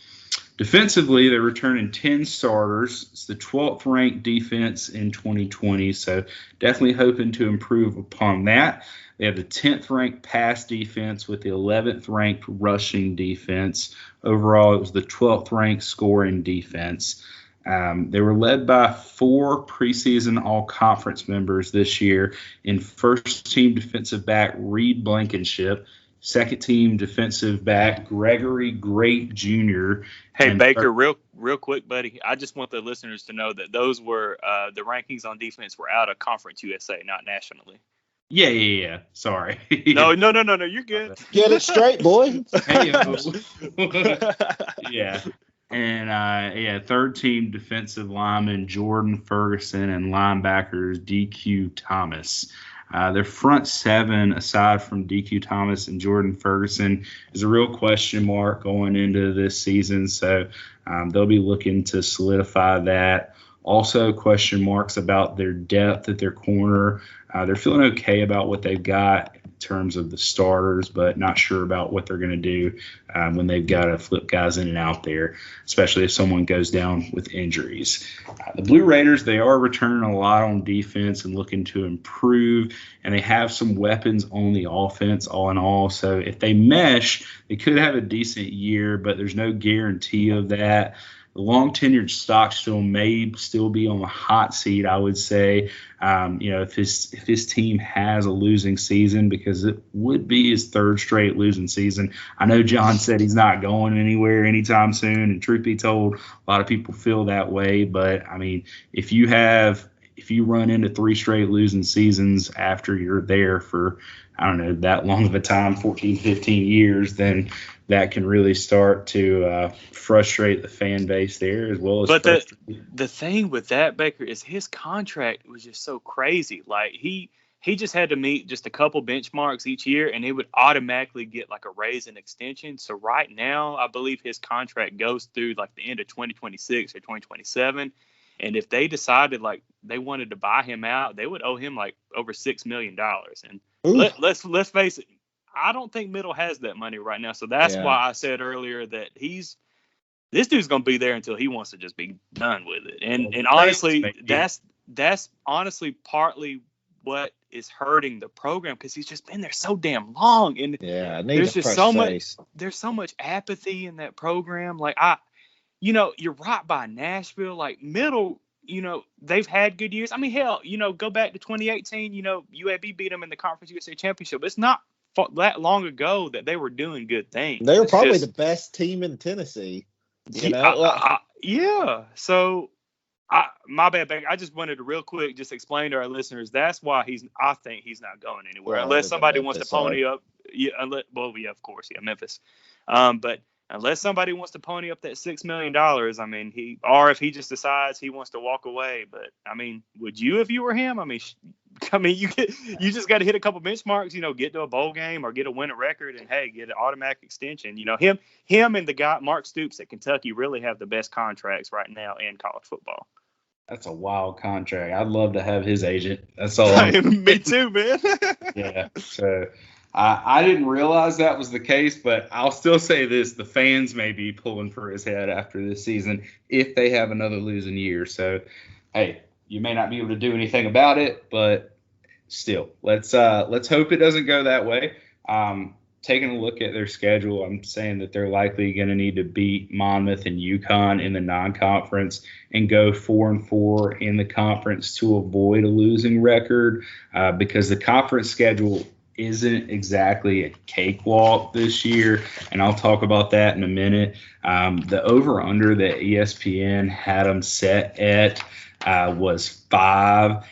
Defensively, they're returning 10 starters. It's the 12th ranked defense in 2020, so definitely hoping to improve upon that. They have the 10th ranked pass defense with the 11th ranked rushing defense. Overall, it was the 12th ranked scoring defense. They were led by 4 preseason all-conference members this year in first-team defensive back Reed Blankenship, second-team defensive back Gregory Great Jr.
Hey, Baker, real quick, buddy. I just want the listeners to know that those were the rankings on defense were out of Conference USA, not nationally.
Yeah. Sorry.
No. You're good.
Get it straight, boy.
Yeah. And third-team defensive lineman Jordan Ferguson and linebackers DQ Thomas. Their front 7, aside from DQ Thomas and Jordan Ferguson, is a real question mark going into this season. So they'll be looking to solidify that. Also, question marks about their depth at their corner. They're feeling okay about what they've got in terms of the starters, but not sure about what they're going to do when they've got to flip guys in and out there, especially if someone goes down with injuries. The Blue Raiders, they are returning a lot on defense and looking to improve, and they have some weapons on the offense all in all. So if they mesh, they could have a decent year, but there's no guarantee of that. The long-tenured Stockstill may still be on the hot seat, I would say, if his team has a losing season, because it would be his 3rd straight losing season. I know John said he's not going anywhere anytime soon, and truth be told, a lot of people feel that way. But, I mean, if you run into 3 straight losing seasons after you're there for, I don't know, that long of a time, 14, 15 years, then that can really start to frustrate the fan base there as well as.
But the thing with that, Baker, is his contract was just so crazy. Like he just had to meet just a couple benchmarks each year, and he would automatically get like a raise and extension. So right now, I believe his contract goes through like the end of 2026 or 2027. And if they decided like they wanted to buy him out, they would owe him like over $6 million. And let's face it, I don't think Middle has that money right now. So that's why I said earlier that this dude's gonna be there until he wants to just be done with it. And honestly, that's honestly partly what is hurting the program, because he's just been there so damn long. And there's just so much apathy in that program. Like you're right by Nashville, like Middle. They've had good years. I mean, hell, go back to 2018. UAB beat them in the Conference USA Championship. It's not that long ago that they were doing good things.
They were probably the best team in Tennessee.
Yeah. So, my bad, Beck. I just wanted to real quick just explain to our listeners that's why I think he's not going anywhere unless somebody wants to pony up. Yeah, of course, Memphis. But unless somebody wants to pony up that $6 million, I mean, if he just decides he wants to walk away. But I mean, would you if you were him? I mean, you just got to hit a couple benchmarks, get to a bowl game or get a winning record, and hey, get an automatic extension. Him and the guy Mark Stoops at Kentucky really have the best contracts right now in college football.
That's a wild contract. I'd love to have his agent. That's all.
Me too, man.
Yeah. So I didn't realize that was the case, but I'll still say this: the fans may be pulling for his head after this season if they have another losing year. So, hey, you may not be able to do anything about it, but still, let's hope it doesn't go that way. Taking a look at their schedule, I'm saying that they're likely going to need to beat Monmouth and UConn in the non-conference and go 4-4 in the conference to avoid a losing record, because the conference schedule isn't exactly a cakewalk this year, and I'll talk about that in a minute. The over-under that ESPN had them set at was 5.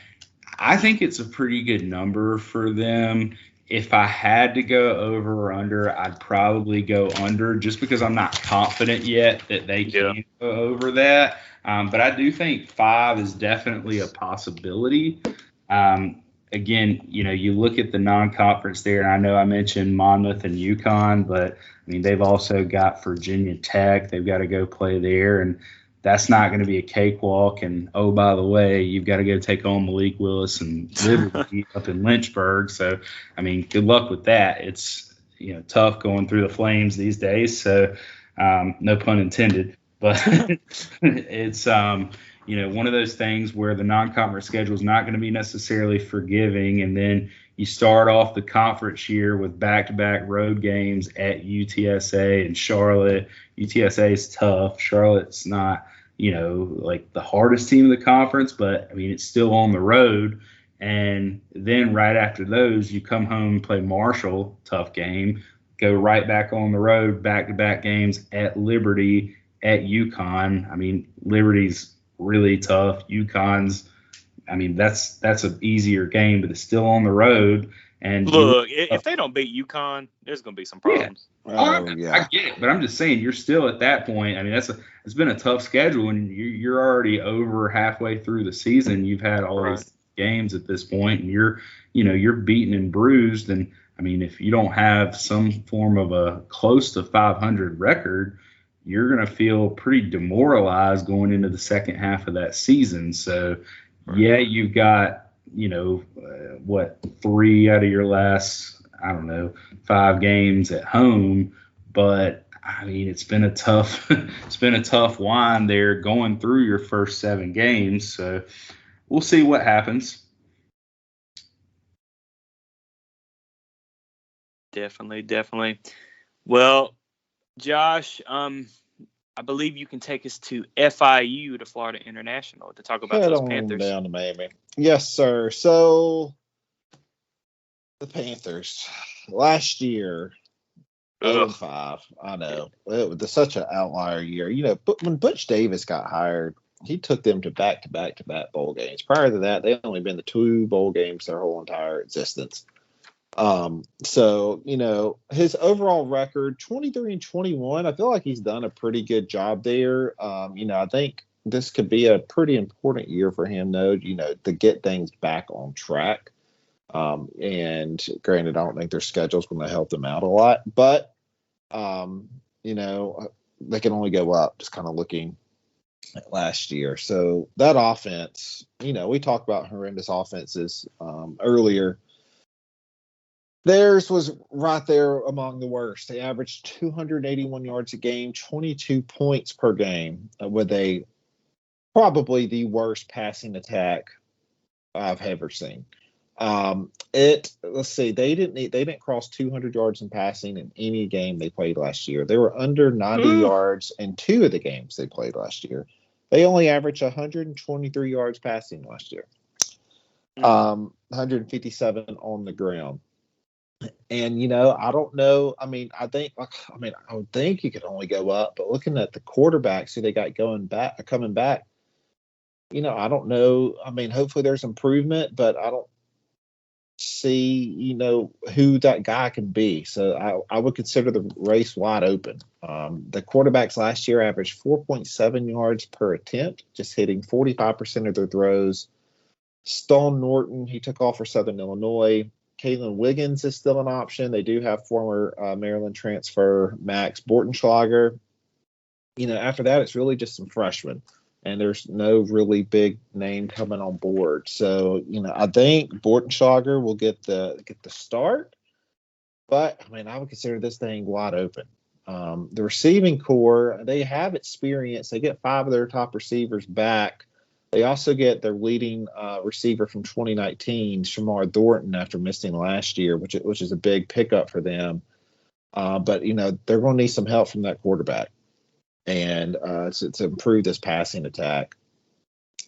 I think it's a pretty good number for them. If I had to go over or under, I'd probably go under, just because I'm not confident yet that they can go over that. But I do think 5 is definitely a possibility. Again, you look at the non-conference there, and I know I mentioned Monmouth and UConn, but I mean, they've also got Virginia Tech. They've got to go play there, and that's not going to be a cakewalk. And, oh, by the way, you've got to go take on Malik Willis and Liberty up in Lynchburg. So, I mean, good luck with that. It's, tough going through the flames these days. So, no pun intended. But it's, one of those things where the non-conference schedule is not going to be necessarily forgiving. And then you start off the conference year with back-to-back road games at UTSA and Charlotte. UTSA is tough. Charlotte's not, like the hardest team in the conference, but I mean, it's still on the road. And then right after those, you come home and play Marshall, tough game, go right back on the road, back-to-back games at Liberty, at UConn. I mean, Liberty's really tough. UConn's, I mean, that's an easier game, but it's still on the road. And
look, if they don't beat UConn, there's going to be some problems.
Yeah. I get it, but I'm just saying, you're still at that point. I mean, it's been a tough schedule, and you're already over halfway through the season. You've had all these games at this point, and you're beaten and bruised. And I mean, if you don't have some form of a close to 500 record, you're going to feel pretty demoralized going into the second half of that season. So, yeah, you've got, 3 out of your last, 5 games at home. But I mean, it's been a tough whine there going through your first 7 games. So we'll see what happens.
Definitely. Well, Josh, I believe you can take us to FIU, to Florida International, to talk about those Panthers.
Down to Miami. Yes, sir. So the Panthers last year, 0-5. I know it was such an outlier year. But when Butch Davis got hired, he took them to back bowl games. Prior to that, they'd only been to 2 bowl games their whole entire existence. So, his overall record, 23-21, I feel like he's done a pretty good job there. I think this could be a pretty important year for him, though, to get things back on track. And granted, I don't think their schedule's going to help them out a lot, but, they can only go up, just kind of looking at last year. So that offense, we talked about horrendous offenses, earlier. Theirs was right there among the worst. They averaged 281 yards a game, 22 points per game, with a probably the worst passing attack I've ever seen. Let's see, they didn't cross 200 yards in passing in any game they played last year. They were under 90 yards in 2 of the games they played last year. They only averaged 123 yards passing last year. 157 on the ground. And I don't know. I would think you could only go up, but looking at the quarterbacks who they got coming back, I don't know. I mean, hopefully there's improvement, but I don't see, who that guy can be. So I would consider the race wide open. The quarterbacks last year averaged 4.7 yards per attempt, just hitting 45% of their throws. Stone Norton, he took off for Southern Illinois. Kalen Wiggins is still an option. They do have former Maryland transfer Max Bortenschlager. After that, it's really just some freshmen, and there's no really big name coming on board. So, I think Bortenschlager will get the start, but I would consider this thing wide open. The receiving core, they have experience. They get 5 of their top receivers back. They also get their leading receiver from 2019, Shamar Thornton, after missing last year, which is a big pickup for them. But they're going to need some help from that quarterback, and to improve this passing attack.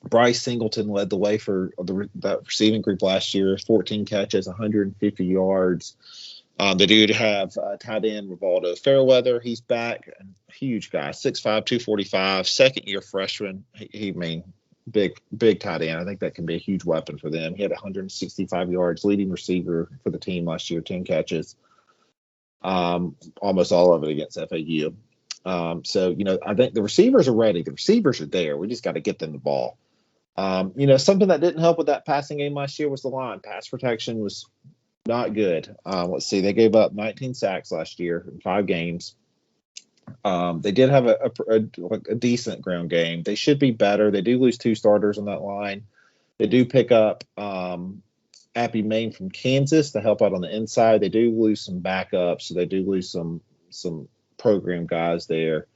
Bryce Singleton led the way for that receiving group last year, 14 catches, 150 yards. They do have tight end Rivaldo Fairweather. He's back, huge guy, 6'5", 245, second-year freshman. Big tight end. I think that can be a huge weapon for them. He had 165 yards, leading receiver for the team last year, 10 catches, almost all of it against FAU. I think the receivers are ready. The receivers are there. We just got to get them the ball. Something that didn't help with that passing game last year was the line. Pass protection was not good. Let's see. They gave up 19 sacks last year in 5 games. They did have a decent ground game. They should be better. They do lose 2 starters on that line. They do pick up Appy Main from Kansas to help out on the inside. They do lose some backups, so they do lose some program guys there.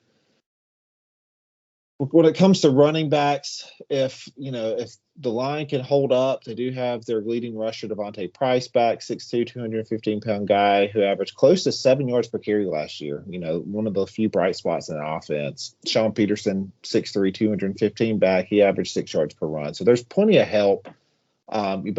When it comes to running backs, if the line can hold up, they do have their leading rusher, Devontae Price, back, 6'2", 215-pound guy who averaged close to 7 yards per carry last year. One of the few bright spots in the offense. Sean Peterson, 6'3", 215 back. He averaged 6 yards per run. So there's plenty of help. But,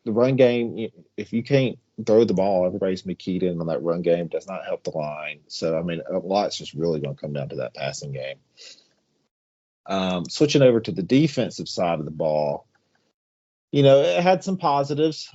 the run game, if you can't throw the ball, everybody's going to be keyed in on that run game. Does not help the line. So, a lot's just really going to come down to that passing game. Switching over to the defensive side of the ball, it had some positives.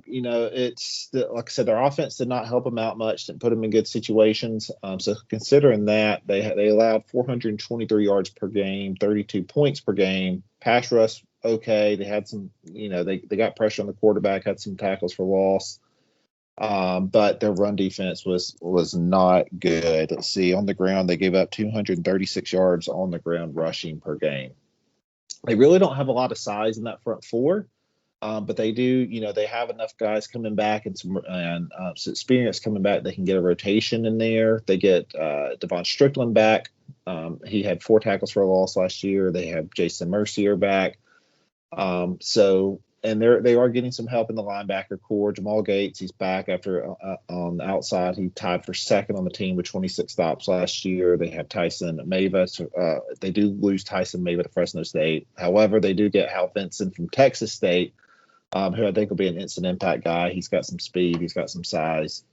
It's like I said, their offense did not help them out much, didn't put them in good situations. So considering that, they allowed 423 yards per game, 32 points per game. Pass rush, okay. They had some, they got pressure on the quarterback, had some tackles for loss. But their run defense was not good. Let's see, on the ground, they gave up 236 yards on the ground rushing per game. They really don't have a lot of size in that front 4, but they do, they have enough guys coming back and some experience coming back. They can get a rotation in there. They get Devon Strickland back. He had 4 tackles for a loss last year. They have Jason Mercier back. And they are getting some help in the linebacker core. Jamal Gates, he's back after on the outside. He tied for second on the team with 26 stops last year. They have Tyson Mava. They do lose Tyson Mava to Fresno State. However, they do get Hal Vinson from Texas State, who I think will be an instant impact guy. He's got some speed. He's got some size.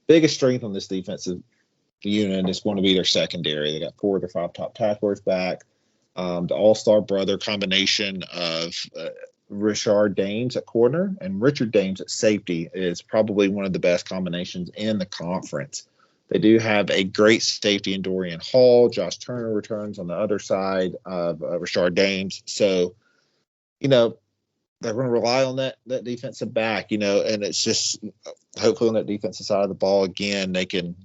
Biggest strength on this defensive unit is going to be their secondary. They got 4 of their 5 top tacklers back. The all-star brother combination of Richard Dames at corner and Richard Dames at safety is probably one of the best combinations in the conference. They do have a great safety in Dorian Hall. Josh Turner returns on the other side of Richard Dames. So, they're going to rely on that defensive back, and it's just hopefully on that defensive side of the ball, again, they can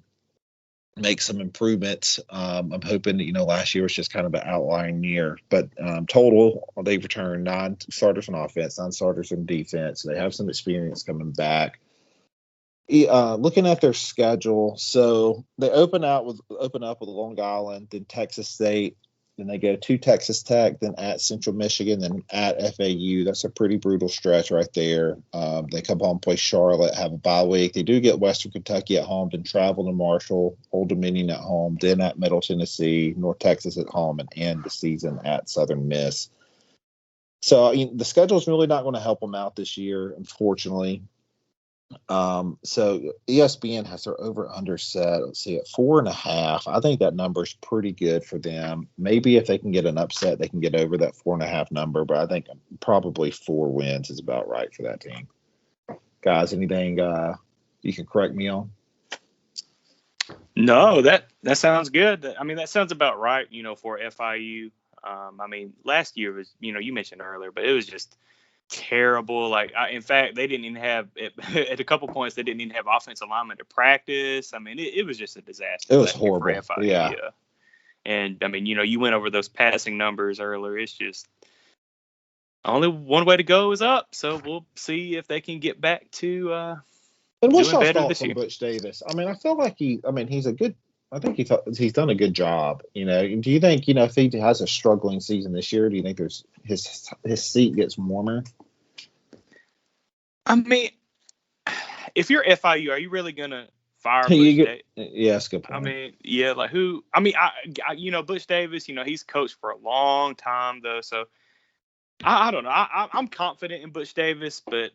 make some improvements. I'm hoping that, last year was just kind of an outlying year, but total, they've returned 9 starters on offense, 9 starters on defense. They have some experience coming back. Looking at their schedule, so they open up with Long Island, then Texas State, then they go to Texas Tech, then at Central Michigan, then at FAU. That's a pretty brutal stretch right there. They come home, play Charlotte, have a bye week. They do get Western Kentucky at home, then travel to Marshall, Old Dominion at home, then at Middle Tennessee, North Texas at home, and end the season at Southern Miss. So the schedule is really not going to help them out this year, unfortunately. So ESPN has their over/under set. Let's see, at 4.5. I think that number is pretty good for them. Maybe if they can get an upset, they can get over that 4.5 number. But I think probably 4 wins is about right for that team. Guys, anything you can correct me on?
No, that sounds good. I mean, that sounds about right. For FIU. I mean, last year was, you mentioned earlier, but it was just terrible. Like, in fact, they didn't even have at a couple points. They didn't even have offensive linemen to practice. I mean, it was just a disaster.
It was horrible.
For FIU. Yeah. And I mean, you went over those passing numbers earlier. It's just only one way to go is up. So we'll see if they can get back to.
And what's your thoughts on Butch Davis? I mean, I feel like he's a good. I think he's done a good job. Do you think if he has a struggling season this year, do you think there's his seat gets warmer?
I mean, if you're FIU, are you really gonna fire Butch Davis?
Yeah, that's a good point.
I mean, yeah, like who? I mean, I Butch Davis. He's coached for a long time though, so I don't know. I'm confident in Butch Davis, but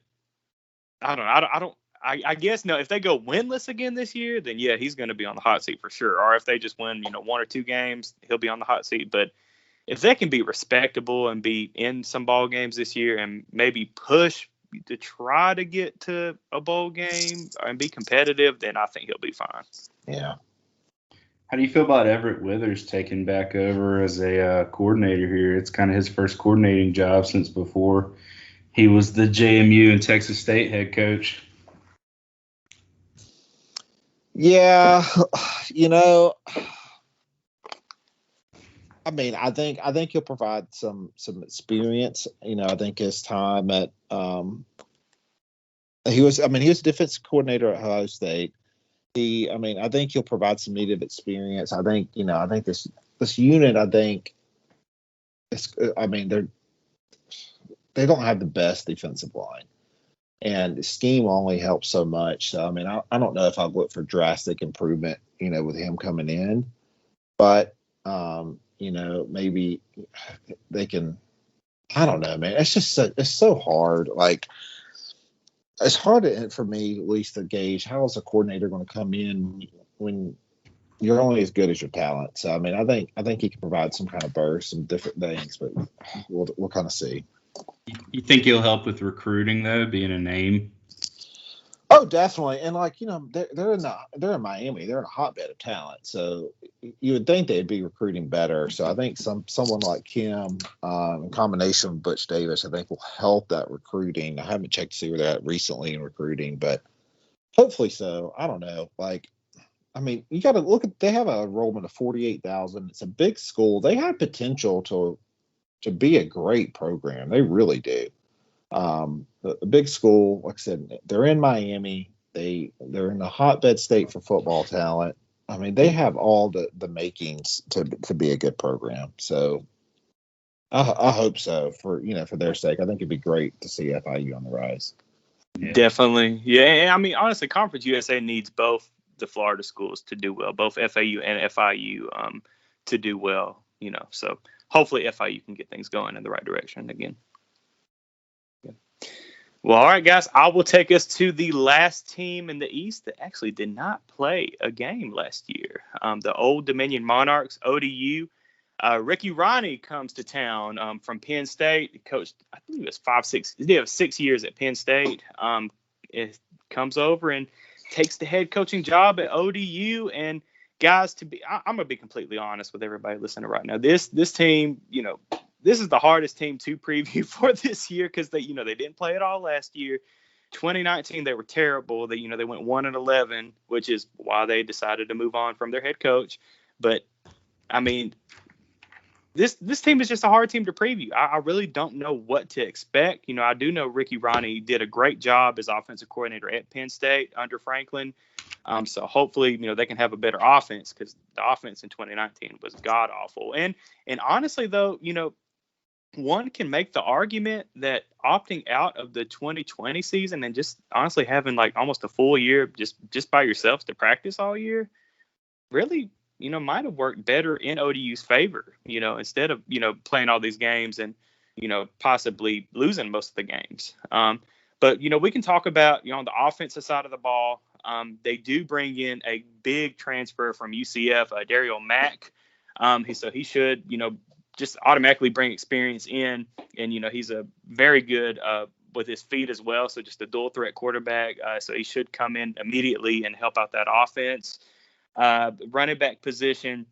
I don't. I guess no. If they go winless again this year, then yeah, he's going to be on the hot seat for sure. Or if they just win, 1 or 2 games, he'll be on the hot seat. But if they can be respectable and be in some ball games this year and maybe push to try to get to a bowl game and be competitive, then I think he'll be fine.
Yeah.
How do you feel about Everett Withers taking back over as a coordinator here? It's kind of his first coordinating job since before he was the JMU and Texas State head coach.
Yeah, I mean, I think he'll provide some experience. I think his time at he was a defensive coordinator at Ohio State. I think he'll provide some needed experience. I think this unit. They don't have the best defensive line. And the scheme only helps so much. So, I don't know if I'd look for drastic improvement, with him coming in. But, maybe they can – I don't know, man. It's just it's so hard. Like, it's hard for me, at least, to gauge how is a coordinator going to come in when you're only as good as your talent. So, I think he can provide some kind of burst, some different things. But we'll kind of see.
You think he'll help with recruiting though, being a name?
Oh, definitely. And they're in Miami. They're in a hotbed of talent. So you would think they'd be recruiting better. So I think someone like him, in combination with Butch Davis, I think will help that recruiting. I haven't checked to see where they're at recently in recruiting, but hopefully so. I don't know. You got to look at. They have an enrollment of 48,000. It's a big school. They have potential to be a great program. They really do. The big school, like I said, they're in Miami. They're in a hotbed state for football talent. They have all the makings to be a good program. So I hope so for their sake. I think it'd be great to see FIU on the rise.
Yeah. Definitely. Yeah. Honestly, Conference USA needs both the Florida schools to do well, both FAU and FIU to do well, so hopefully FIU can get things going in the right direction again. Yeah. Well, all right, guys, I will take us to the last team in the East that actually did not play a game last year. The Old Dominion Monarchs, ODU. Ricky Ronnie comes to town from Penn State. He coached, I think he was 5-6. He did have 6 years at Penn State. It comes over and takes the head coaching job at ODU. And guys, I'm gonna be completely honest with everybody listening right now. This team, this is the hardest team to preview for this year because they didn't play at all last year. 2019 they were terrible. They went 1-11, which is why they decided to move on from their head coach. But this team is just a hard team to preview. I really don't know what to expect. I do know Ricky Ronnie did a great job as offensive coordinator at Penn State under Franklin. So hopefully, they can have a better offense, because the offense in 2019 was god awful. And honestly, though, one can make the argument that opting out of the 2020 season and just honestly having like almost a full year just by yourselves to practice all year really, might have worked better in ODU's favor, instead of, playing all these games and, possibly losing most of the games. But, we can talk about, on the offensive side of the ball, they do bring in a big transfer from UCF, Daryl Mack. So he should, just automatically bring experience in. And, he's a very good with his feet as well. So just a dual threat quarterback. So he should come in immediately and help out that offense. Running back position,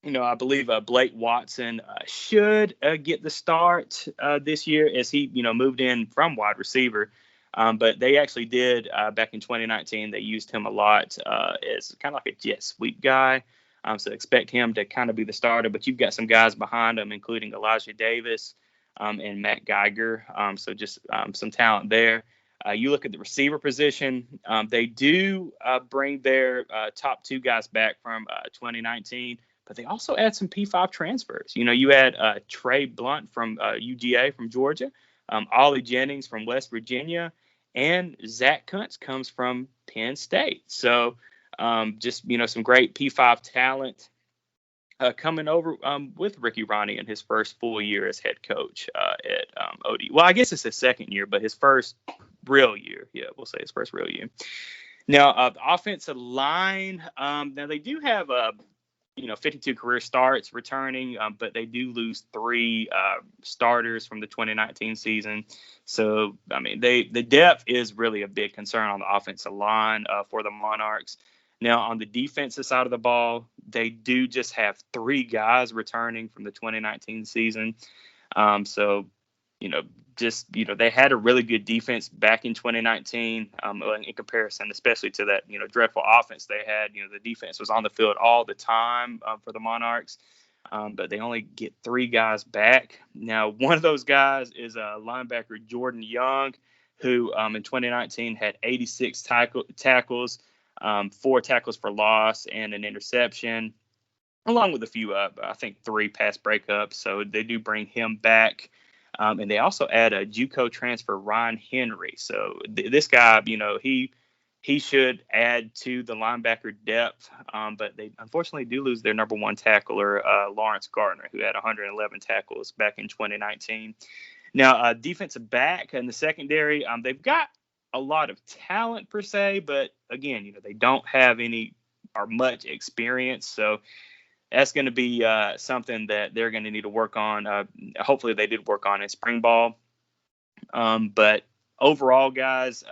I believe Blake Watson should get the start this year, as he, moved in from wide receiver. But they actually did back in 2019. They used him a lot as kind of like a jet sweep guy. So expect him to kind of be the starter. But you've got some guys behind him, including Elijah Davis and Matt Geiger. So just some talent there. You look at the receiver position, they do bring their top two guys back from 2019, but they also add some P5 transfers. You add Trey Blunt from UGA from Georgia, Ollie Jennings from West Virginia, and Zach Kuntz comes from Penn State. So just, some great P5 talent coming over with Ricky Ronnie in his first full year as head coach at ODU. Well, I guess it's his second year, but his first real year. Yeah, we'll say his first real year. Now, the offensive line, now they do have 52 career starts returning, but they do lose 3 starters from the 2019 season. So, I mean, the depth is really a big concern on the offensive line for the Monarchs. Now, on the defensive side of the ball, they do just have 3 guys returning from the 2019 season. So, they had a really good defense back in 2019 in comparison, especially to that, dreadful offense they had. The defense was on the field all the time for the Monarchs, but they only get 3 guys back. Now, one of those guys is linebacker Jordan Young, who in 2019 had 86 tackles, 4 tackles for loss, and an interception, along with a few, I think 3 pass breakups. So they do bring him back. And they also add a JUCO transfer, Ryan Henry. So this guy, he should add to the linebacker depth. But they unfortunately do lose their number 1 tackler, Lawrence Gardner, who had 111 tackles back in 2019. Now, defensive back in the secondary, they've got a lot of talent per se, but again, they don't have any or much experience. So that's going to be something that they're going to need to work on. Hopefully they did work on in spring ball. But overall, guys,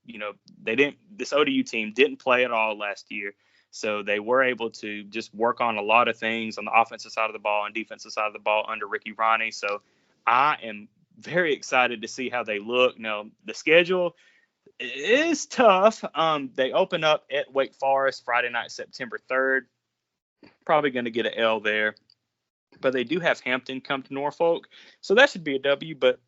this ODU team didn't play at all last year. So they were able to just work on a lot of things on the offensive side of the ball and defensive side of the ball under Ricky Ronnie. So I am very excited to see how they look. Now, the schedule is tough. They open up at Wake Forest Friday night, September 3rd. Probably going to get an L there. But they do have Hampton come to Norfolk. So that should be a W. But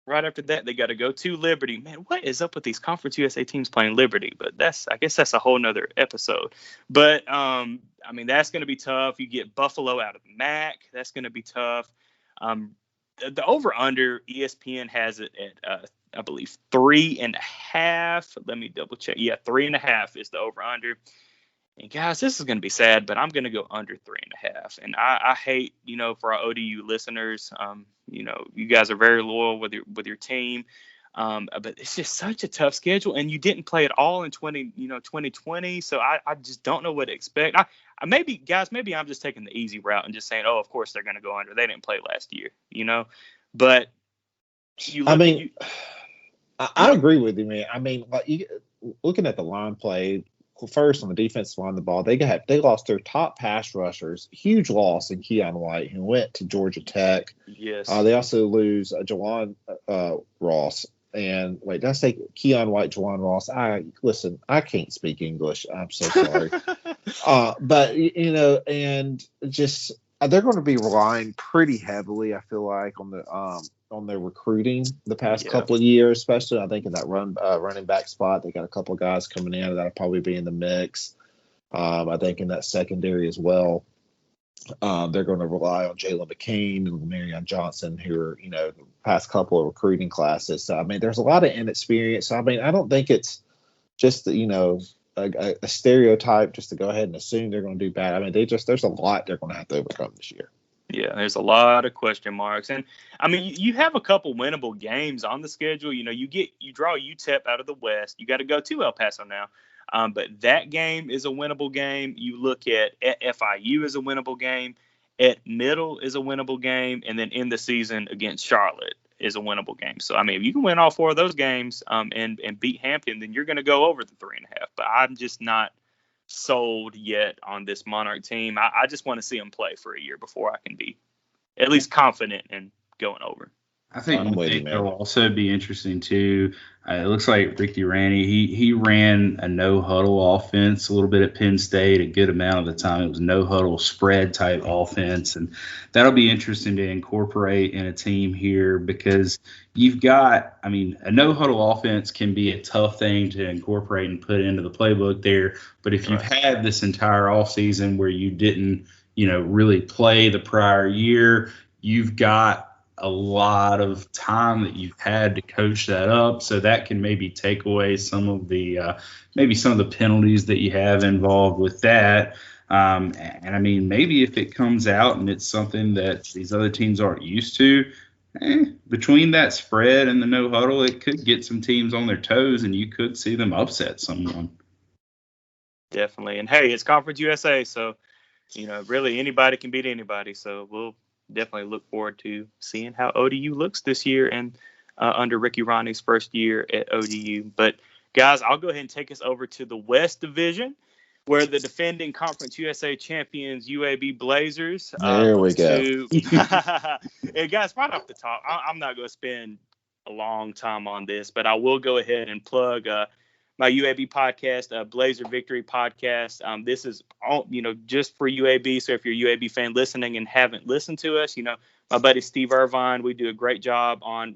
right after that, they got to go to Liberty. Man, what is up with these Conference USA teams playing Liberty? But I guess that's a whole nother episode. But, that's going to be tough. You get Buffalo out of the MAC. That's going to be tough. The over-under, ESPN has it at, I believe, 3.5. Let me double check. Yeah, 3.5 is the over-under. And guys, this is going to be sad, but I'm going to go under 3.5. And I hate, for our ODU listeners, you guys are very loyal with your team. But it's just such a tough schedule, and you didn't play at all in 2020. So I just don't know what to expect. Maybe I'm just taking the easy route and just saying, oh, of course they're going to go under. They didn't play last year, But
I agree with you, man. Looking at the line play. First, on the defensive line of the ball, they lost their top pass rushers. Huge loss in Keon White, who went to Georgia Tech.
Yes.
They also lose Jawan Ross. And wait, did I say Keon White, Jawan Ross? I can't speak English. I'm so sorry. But and just they're going to be relying pretty heavily, I feel like, on their recruiting the past couple of years, especially I think in that running back spot. They got a couple of guys coming in that'll probably be in the mix. I think in that secondary as well. They're going to rely on Jalen McCain and Marion Johnston, who are, the past couple of recruiting classes. So, I mean, there's a lot of inexperience. So, I mean, I don't think it's just, a stereotype just to go ahead and assume they're going to do bad. I mean, there's a lot they're going to have to overcome this year.
Yeah, there's a lot of question marks. And, I mean, you have a couple winnable games on the schedule. You draw UTEP out of the West. You got to go to El Paso now. But that game is a winnable game. You look at FIU as a winnable game. At Middle is a winnable game. And then in the season against Charlotte is a winnable game. So, I mean, if you can win all four of those games and beat Hampton, then you're going to go over the 3.5. But I'm just not sold yet on this Monarch team. I just want to see them play for a year before I can be at least confident in going over.
I think it'll also be interesting too. It looks like Ricky Ranny, he ran a no huddle offense a little bit at Penn State. A good amount of the time it was no huddle spread type offense, and that'll be interesting to incorporate in a team here because you've got, I mean, a no huddle offense can be a tough thing to incorporate and put into the playbook there. But if you've had this entire offseason where you didn't, really play the prior year, you've got a lot of time that you've had to coach that up, so that can maybe take away some of the penalties that you have involved with that. And I mean, maybe if it comes out and it's something that these other teams aren't used to, between that spread and the no huddle, it could get some teams on their toes, and you could see them upset someone.
Definitely, and hey, it's Conference USA, so really anybody can beat anybody. So we'll definitely look forward to seeing how ODU looks this year and under Ricky Ronnie's first year at ODU. But, guys, I'll go ahead and take us over to the West Division where the defending Conference USA champions UAB Blazers.
There we go.
Hey, guys, right off the top, I'm not going to spend a long time on this, but I will go ahead and plug my UAB podcast, Blazer Victory podcast. This is all, just for UAB. So if you're a UAB fan listening and haven't listened to us, my buddy Steve Irvine, we do a great job on,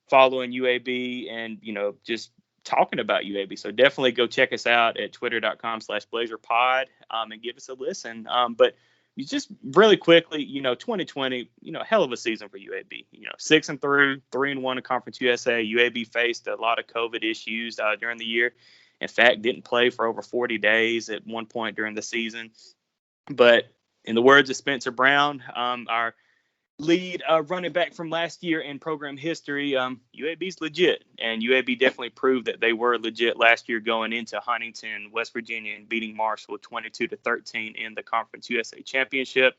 following UAB and, just talking about UAB. So definitely go check us out at twitter.com/BlazerPod and give us a listen. But you just really quickly, 2020, hell of a season for UAB. 6-3, 3-1 in Conference USA. UAB faced a lot of COVID issues during the year. In fact, didn't play for over 40 days at one point during the season. But in the words of Spencer Brown, our lead running back from last year in program history, UAB's legit. And UAB definitely proved that they were legit last year going into Huntington, West Virginia, and beating Marshall 22-13 in the Conference USA Championship.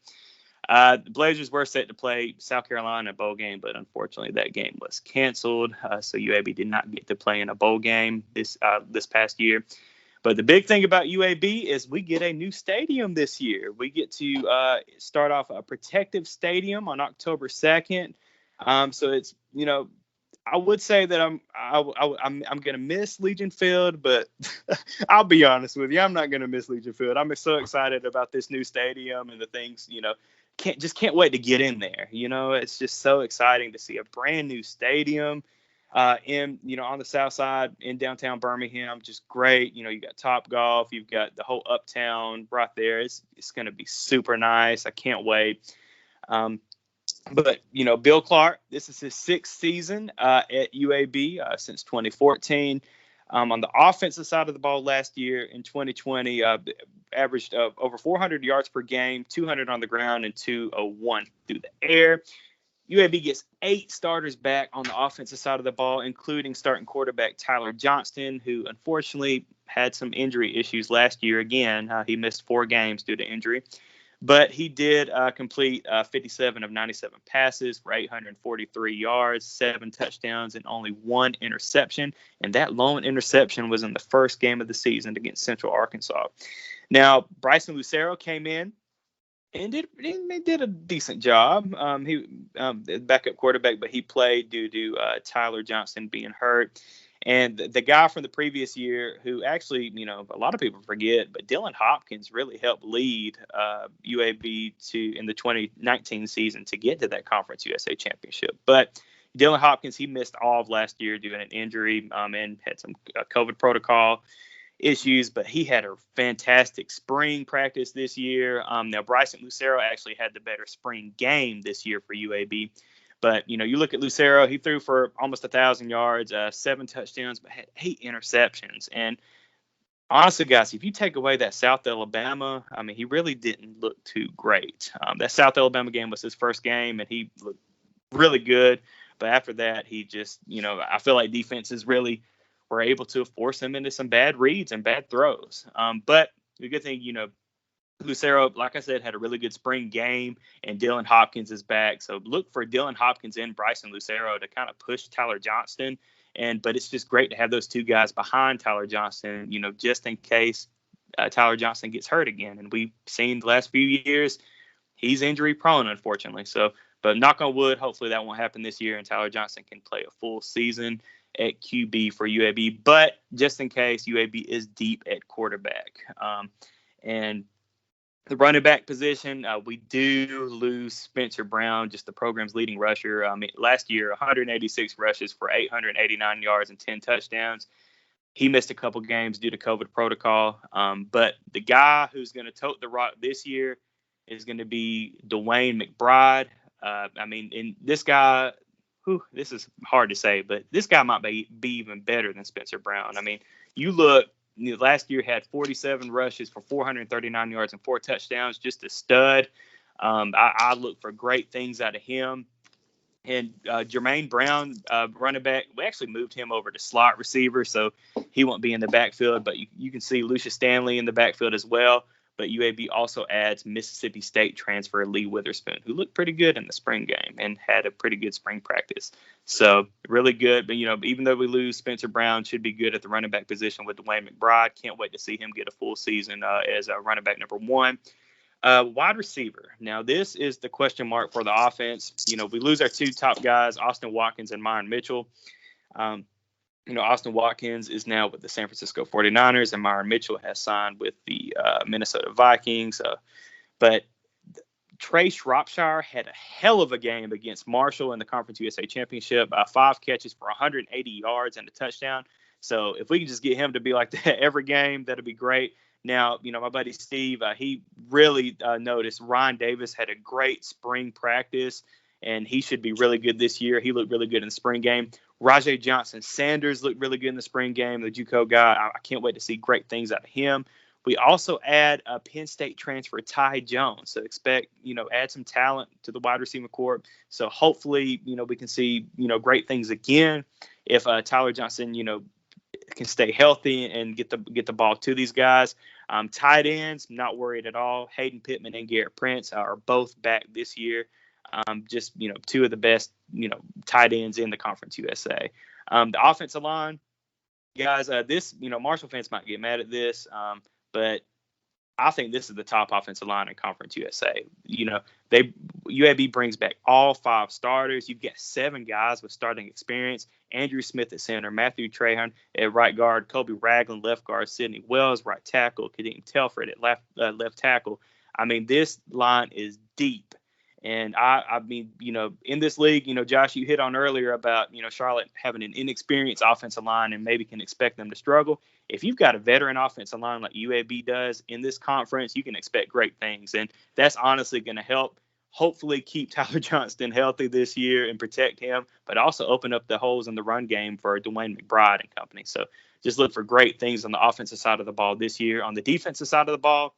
The Blazers were set to play South Carolina in a bowl game, but unfortunately that game was canceled. So UAB did not get to play in a bowl game this past year. But the big thing about UAB is we get a new stadium this year. We get to start off a protective stadium on October 2nd. So it's, I would say that I'm going to miss Legion Field, but I'll be honest with you, I'm not going to miss Legion Field. I'm so excited about this new stadium and the things, can't wait to get in there. It's just so exciting to see a brand new stadium. On the south side in downtown Birmingham, just great. You got Topgolf, you've got the whole uptown right there. It's going to be super nice. I can't wait. But Bill Clark, this is his 6th season at UAB since 2014. On the offensive side of the ball last year in 2020, averaged over 400 yards per game, 200 on the ground, and 201 through the air. UAB gets 8 starters back on the offensive side of the ball, including starting quarterback Tyler Johnston, who unfortunately had some injury issues last year. Again, he missed 4 games due to injury. But he did complete 57 of 97 passes for 843 yards, 7 touchdowns, and only 1 interception. And that lone interception was in the first game of the season against Central Arkansas. Now, Bryson Lucero came in and did a decent job. He the backup quarterback, but he played due to Tyler Johnston being hurt. And the guy from the previous year who actually, a lot of people forget, but Dylan Hopkins really helped lead UAB in the 2019 season to get to that Conference USA championship. But Dylan Hopkins, he missed all of last year due to an injury and had some COVID protocol issues, but he had a fantastic spring practice this year. Now, Bryson Lucero actually had the better spring game this year for UAB. But, you look at Lucero, he threw for almost 1,000 yards, 7 touchdowns, but had 8 interceptions. And honestly, guys, if you take away that South Alabama, he really didn't look too great. That South Alabama game was his first game, and he looked really good. But after that, he just, I feel like defenses really were able to force him into some bad reads and bad throws. But the good thing, Lucero, like I said, had a really good spring game, and Dylan Hopkins is back. So look for Dylan Hopkins and Bryson Lucero to kind of push Tyler Johnston. But it's just great to have those two guys behind Tyler Johnston, just in case Tyler Johnston gets hurt again. And we've seen the last few years, he's injury prone, unfortunately. So, but knock on wood, hopefully that won't happen this year, and Tyler Johnston can play a full season at QB for UAB. But just in case, UAB is deep at quarterback. And the running back position, we do lose Spencer Brown, just the program's leading rusher. Last year, 186 rushes for 889 yards and 10 touchdowns. He missed a couple games due to COVID protocol. But the guy who's going to tote the rock this year is going to be Dewayne Mcbride. And this guy, this is hard to say, but this guy might be even better than Spencer Brown. You look, last year had 47 rushes for 439 yards and 4 touchdowns, just a stud. I look for great things out of him. And Jermaine Brown, running back, we actually moved him over to slot receiver, so he won't be in the backfield. But you can see Lucius Stanley in the backfield as well. But UAB also adds Mississippi State transfer Lee Witherspoon, who looked pretty good in the spring game and had a pretty good spring practice. So really good. But, even though we lose Spencer Brown, should be good at the running back position with Dewayne Mcbride. Can't wait to see him get a full season as a running back number 1. Wide receiver. Now, this is the question mark for the offense. We lose our 2 top guys, Austin Watkins and Myron Mitchell. Austin Watkins is now with the San Francisco 49ers, and Myron Mitchell has signed with the Minnesota Vikings. But Trey Shropshire had a hell of a game against Marshall in the Conference USA Championship. 5 catches for 180 yards and a touchdown. So if we can just get him to be like that every game, that'd be great. Now, my buddy Steve, he really noticed Ryan Davis had a great spring practice, and he should be really good this year. He looked really good in the spring game. Rajay Johnson-Sanders looked really good in the spring game, the JUCO guy. I can't wait to see great things out of him. We also add a Penn State transfer, Ty Jones. So expect, add some talent to the wide receiver corps. So hopefully, we can see, great things again if Tyler Johnson, can stay healthy and get the ball to these guys. Tight ends, not worried at all. Hayden Pittman and Garrett Prince are both back this year. Just, 2 of the best, tight ends in the Conference USA. The offensive line, guys, this, Marshall fans might get mad at this, but I think this is the top offensive line in Conference USA. UAB brings back all 5 starters. You've got 7 guys with starting experience. Andrew Smith at center, Matthew Trahan at right guard, Kobe Ragland left guard, Sidney Wells right tackle, Kadeem Telford at left tackle. This line is deep. And in this league, Josh, you hit on earlier about, Charlotte having an inexperienced offensive line and maybe can expect them to struggle. If you've got a veteran offensive line like UAB does in this conference, you can expect great things. And that's honestly going to help hopefully keep Tyler Johnston healthy this year and protect him, but also open up the holes in the run game for Dewayne Mcbride and company. So just look for great things on the offensive side of the ball this year. On the defensive side of the ball,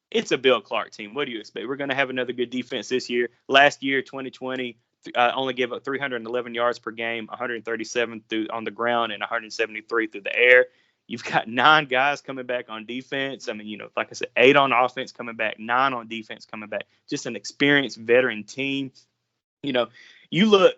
it's a Bill Clark team. What do you expect? We're going to have another good defense this year. Last year, 2020, only gave up 311 yards per game, 137 on the ground and 173 through the air. You've got 9 guys coming back on defense. Like I said, 8 on offense coming back, 9 on defense coming back. Just an experienced veteran team. You look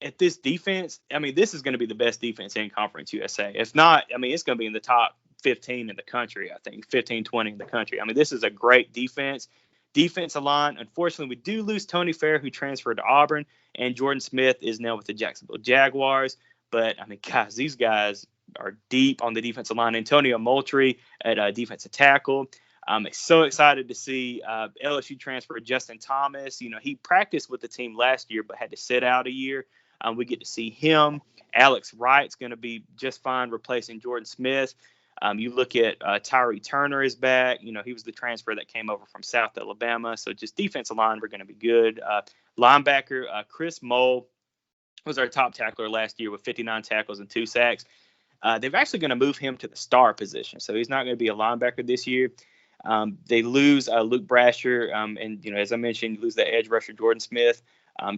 at this defense. This is going to be the best defense in Conference USA. If not, it's going to be in the top 15 in the country, I think, 15, 20 in the country. This is a great defense. Defensive line, unfortunately, we do lose Tony Fair, who transferred to Auburn, and Jordan Smith is now with the Jacksonville Jaguars. But, guys, these guys, are deep on the defensive line. Antonio Moultrie at defensive tackle. I'm so excited to see LSU transfer Justin Thomas. He practiced with the team last year but had to sit out a year. We get to see him. Alex Wright's going to be just fine replacing Jordan Smith. You look at Tyree Turner is back. He was the transfer that came over from South Alabama. So just defensive line, we're going to be good. Linebacker, Chris Mole was our top tackler last year with 59 tackles and 2 sacks. They're actually going to move him to the star position. So he's not going to be a linebacker this year. They lose Luke Brasher. And, as I mentioned, you lose the edge rusher Jordan Smith.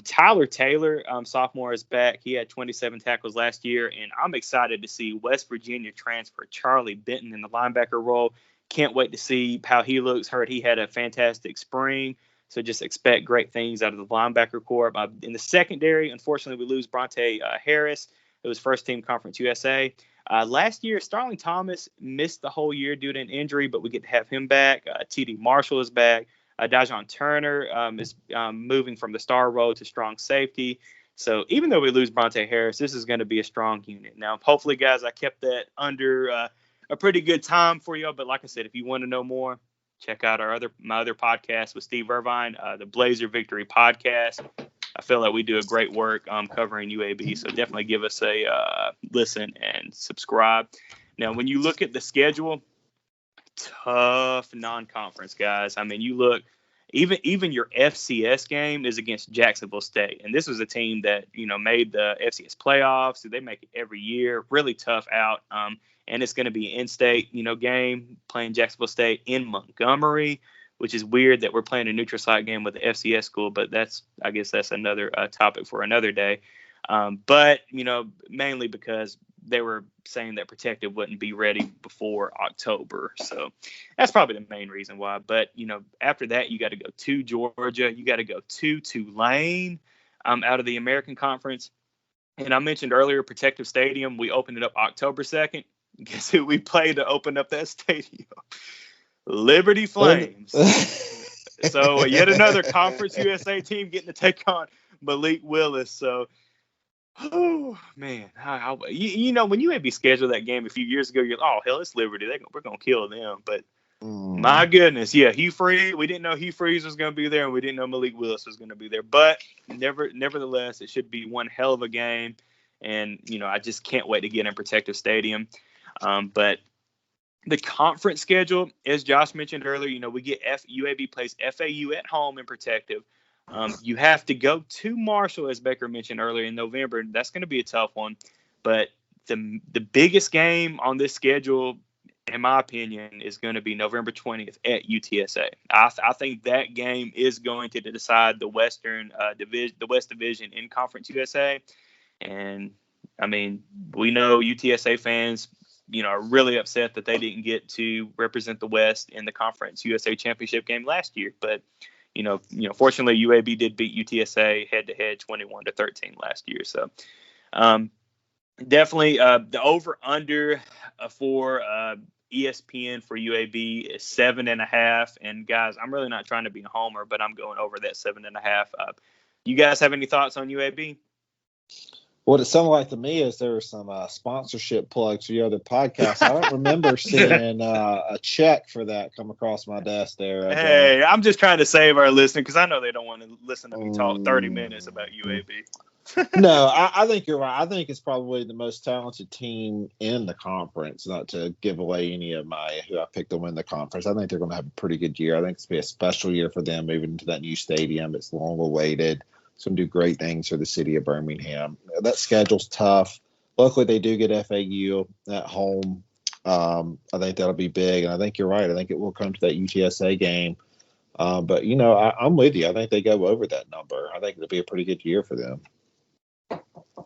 Tyler Taylor, sophomore, is back. He had 27 tackles last year, and I'm excited to see West Virginia transfer Charlie Benton in the linebacker role. Can't wait to see how he looks. Heard he had a fantastic spring, so just expect great things out of the linebacker corps. In the secondary, unfortunately, we lose Bronte Harris. It was first-team Conference USA. Last year, Starling Thomas missed the whole year due to an injury, but we get to have him back. T.D. Marshall is back. Dajon Turner is moving from the star role to strong safety. So even though we lose Bronte Harris, this is going to be a strong unit. Now, hopefully, guys, I kept that under a pretty good time for you. But like I said, if you want to know more, check out my other podcast with Steve Irvine, the Blazer Victory Podcast. I feel like we do a great work covering UAB. So definitely give us a listen and subscribe. Now, when you look at the schedule, tough non-conference, guys. I mean, you look, even your FCS game is against Jacksonville State, and this was a team that made the FCS playoffs. So they make it every year. Really tough out, and it's going to be an in-state game playing Jacksonville State in Montgomery, which is weird that we're playing a neutral site game with the FCS school. But I guess that's another topic for another day. But mainly because they were saying that Protective wouldn't be ready before October. So that's probably the main reason why. But, after that, you got to go to Georgia. You got to go to Tulane out of the American Conference. And I mentioned earlier, Protective Stadium, we opened it up October 2nd. Guess who we played to open up that stadium? Liberty Flames. So yet another Conference USA team getting to take on Malik Willis. So, oh man, when UAB scheduled that game a few years ago, you're like, oh hell, it's Liberty. We're gonna kill them. But my goodness, yeah, Hugh Freeze. We didn't know Hugh Freeze was gonna be there, and we didn't know Malik Willis was gonna be there. But nevertheless, it should be one hell of a game. And I just can't wait to get in Protective Stadium. But the conference schedule, as Josh mentioned earlier, we get UAB plays FAU at home in Protective. You have to go to Marshall, as Becker mentioned earlier, in November. That's going to be a tough one. But the biggest game on this schedule, in my opinion, is going to be November 20th at UTSA. I think that game is going to decide the West Division in Conference USA. And, I mean, we know UTSA fans, are really upset that they didn't get to represent the West in the Conference USA Championship game last year. But, fortunately, UAB did beat UTSA head-to-head 21-13 last year. So, definitely the over-under for ESPN for UAB is 7.5. And, guys, I'm really not trying to be a homer, but I'm going over that 7.5. You guys have any thoughts on UAB?
What it sounded like to me is there were some sponsorship plugs for your other podcasts. I don't remember seeing a check for that come across my desk there.
Hey, I'm just trying to save our listeners because I know they don't want to listen to me talk 30 minutes about UAB.
No, I think you're right. I think it's probably the most talented team in the conference, not to give away any of who I picked to win the conference. I think they're going to have a pretty good year. I think it's going to be a special year for them moving into that new stadium. It's long awaited. It's going to do great things for the city of Birmingham. That schedule's tough. Luckily, they do get FAU at home. I think that'll be big, and I think you're right. I think it will come to that UTSA game. But, I'm with you. I think they go over that number. I think it'll be a pretty good year for them.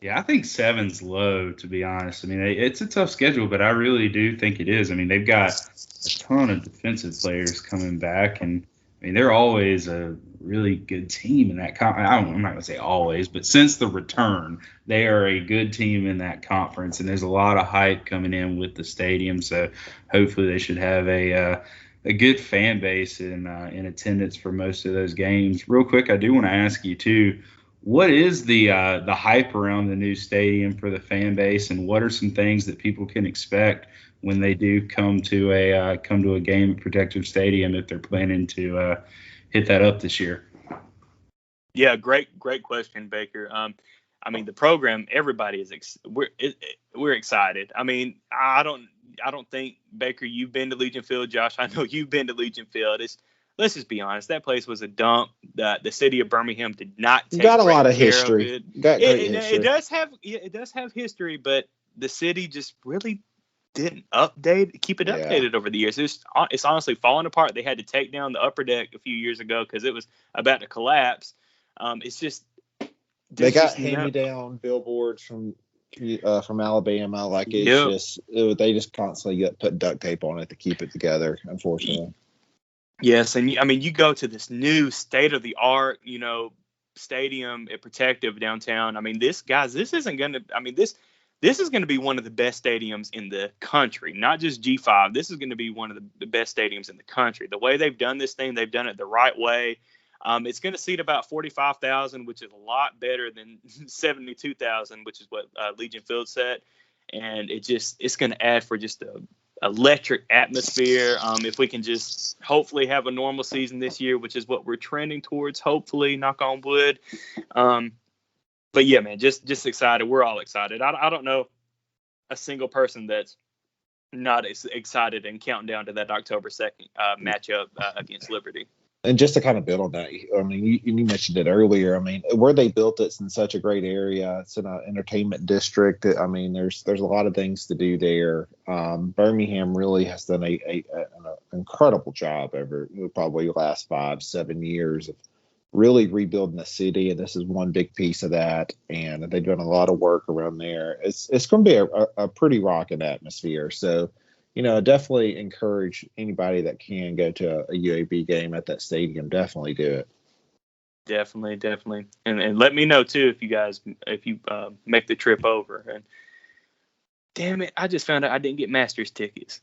Yeah, I think 7's low, to be honest. I mean, it's a tough schedule, but I really do think it is. I mean, they've got a ton of defensive players coming back, and I mean, they're always a really good team in that conference. I'm not going to say always, but since the return, they are a good team in that conference, and there's a lot of hype coming in with the stadium. So hopefully they should have a good fan base in attendance for most of those games. Real quick, I do want to ask you, too, what is the hype around the new stadium for the fan base, and what are some things that people can expect when they do come to a game at Protective Stadium if they're planning to hit that up this year?
Yeah, great question, Baker. I mean, the program, everybody is we're excited. I mean, I don't think, Baker, you've been to Legion Field. Josh, I know you've been to Legion Field. Let's just be honest. That place was a dump. The city of Birmingham did not take
got a lot of
care
history.
of it.
Got great history.
It does have history, but the city just really didn't keep it updated over the years. It's honestly falling apart. They had to take down the upper deck a few years ago because it was about to collapse. It's just
they got hand-me-down billboards from Alabama. Like they just constantly get put duct tape on it to keep it together, unfortunately.
Yes, and I mean, you go to this new state-of-the-art, stadium at Protective downtown. I mean, this isn't going to. I mean, this is going to be one of the best stadiums in the country, not just G5. This is going to be one of the best stadiums in the country. The way they've done this thing, they've done it the right way. It's going to seat about 45,000, which is a lot better than 72,000, which is what Legion Field said. And it's going to add for just a electric atmosphere. If we can just hopefully have a normal season this year, which is what we're trending towards, hopefully, knock on wood. But yeah, man, just excited. We're all excited. I don't know a single person that's not excited and counting down to that October 2nd matchup against Liberty.
And just to kind of build on that, I mean, you mentioned it earlier. I mean, where they built it's in such a great area. It's in an entertainment district. I mean, there's a lot of things to do there. Birmingham really has done an incredible job over probably the last 5-7 years of really rebuilding the city, and this is one big piece of that. And they've done a lot of work around there. It's going to be a pretty rocking atmosphere. So, definitely encourage anybody that can go to a UAB game at that stadium. Definitely do it. Definitely.
And let me know too if you make the trip over. And damn it, I just found out I didn't get Masters tickets.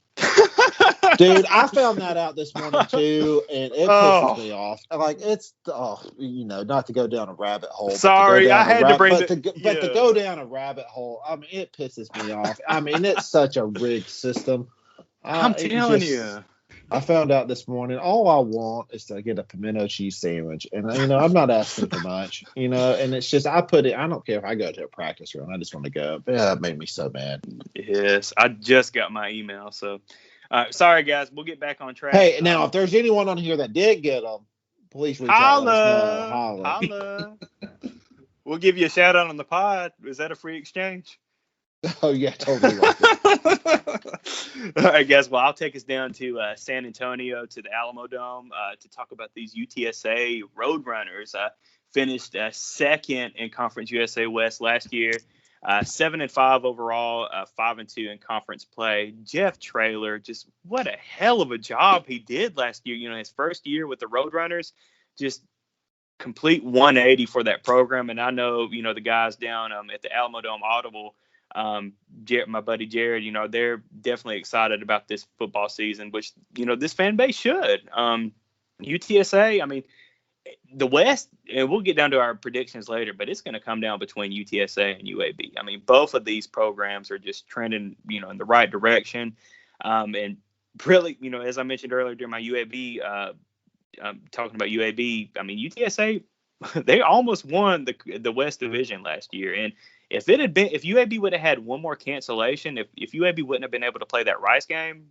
Dude, I found that out this morning too, and it pisses me off. Like not to go down a rabbit hole.
Sorry, I had to bring
to go down a rabbit hole. I mean, it pisses me off. I mean, it's such a rigged system.
I'm telling you.
I found out this morning. All I want is to get a pimento cheese sandwich, and I'm not asking for much. And it's just I don't care if I go to a practice room. I just want to go. Yeah, it made me so mad.
Yes, I just got my email. So, sorry guys, we'll get back on track.
Hey, now if there's anyone on here that did get them, please reach out. Holla.
We'll give you a shout out on the pod. Is that a free exchange?
Oh yeah, totally.
All right, guys. Well, I'll take us down to San Antonio to the Alamo Dome to talk about these UTSA Roadrunners. Finished second in Conference USA West last year, 7-5 overall, 5-2 in conference play. Jeff Traylor, just what a hell of a job he did last year. His first year with the Roadrunners, just complete 180 for that program. And I know, the guys down at the Alamo Dome Audible. My buddy Jared, they're definitely excited about this football season, which, this fan base should. UTSA, I mean, the West, and we'll get down to our predictions later, but it's going to come down between UTSA and UAB. I mean, both of these programs are just trending, in the right direction. And really, as I mentioned earlier during my UAB, talking about UAB, I mean, UTSA, they almost won the West Division last year. And if UAB would have had one more cancellation, if UAB wouldn't have been able to play that Rice game,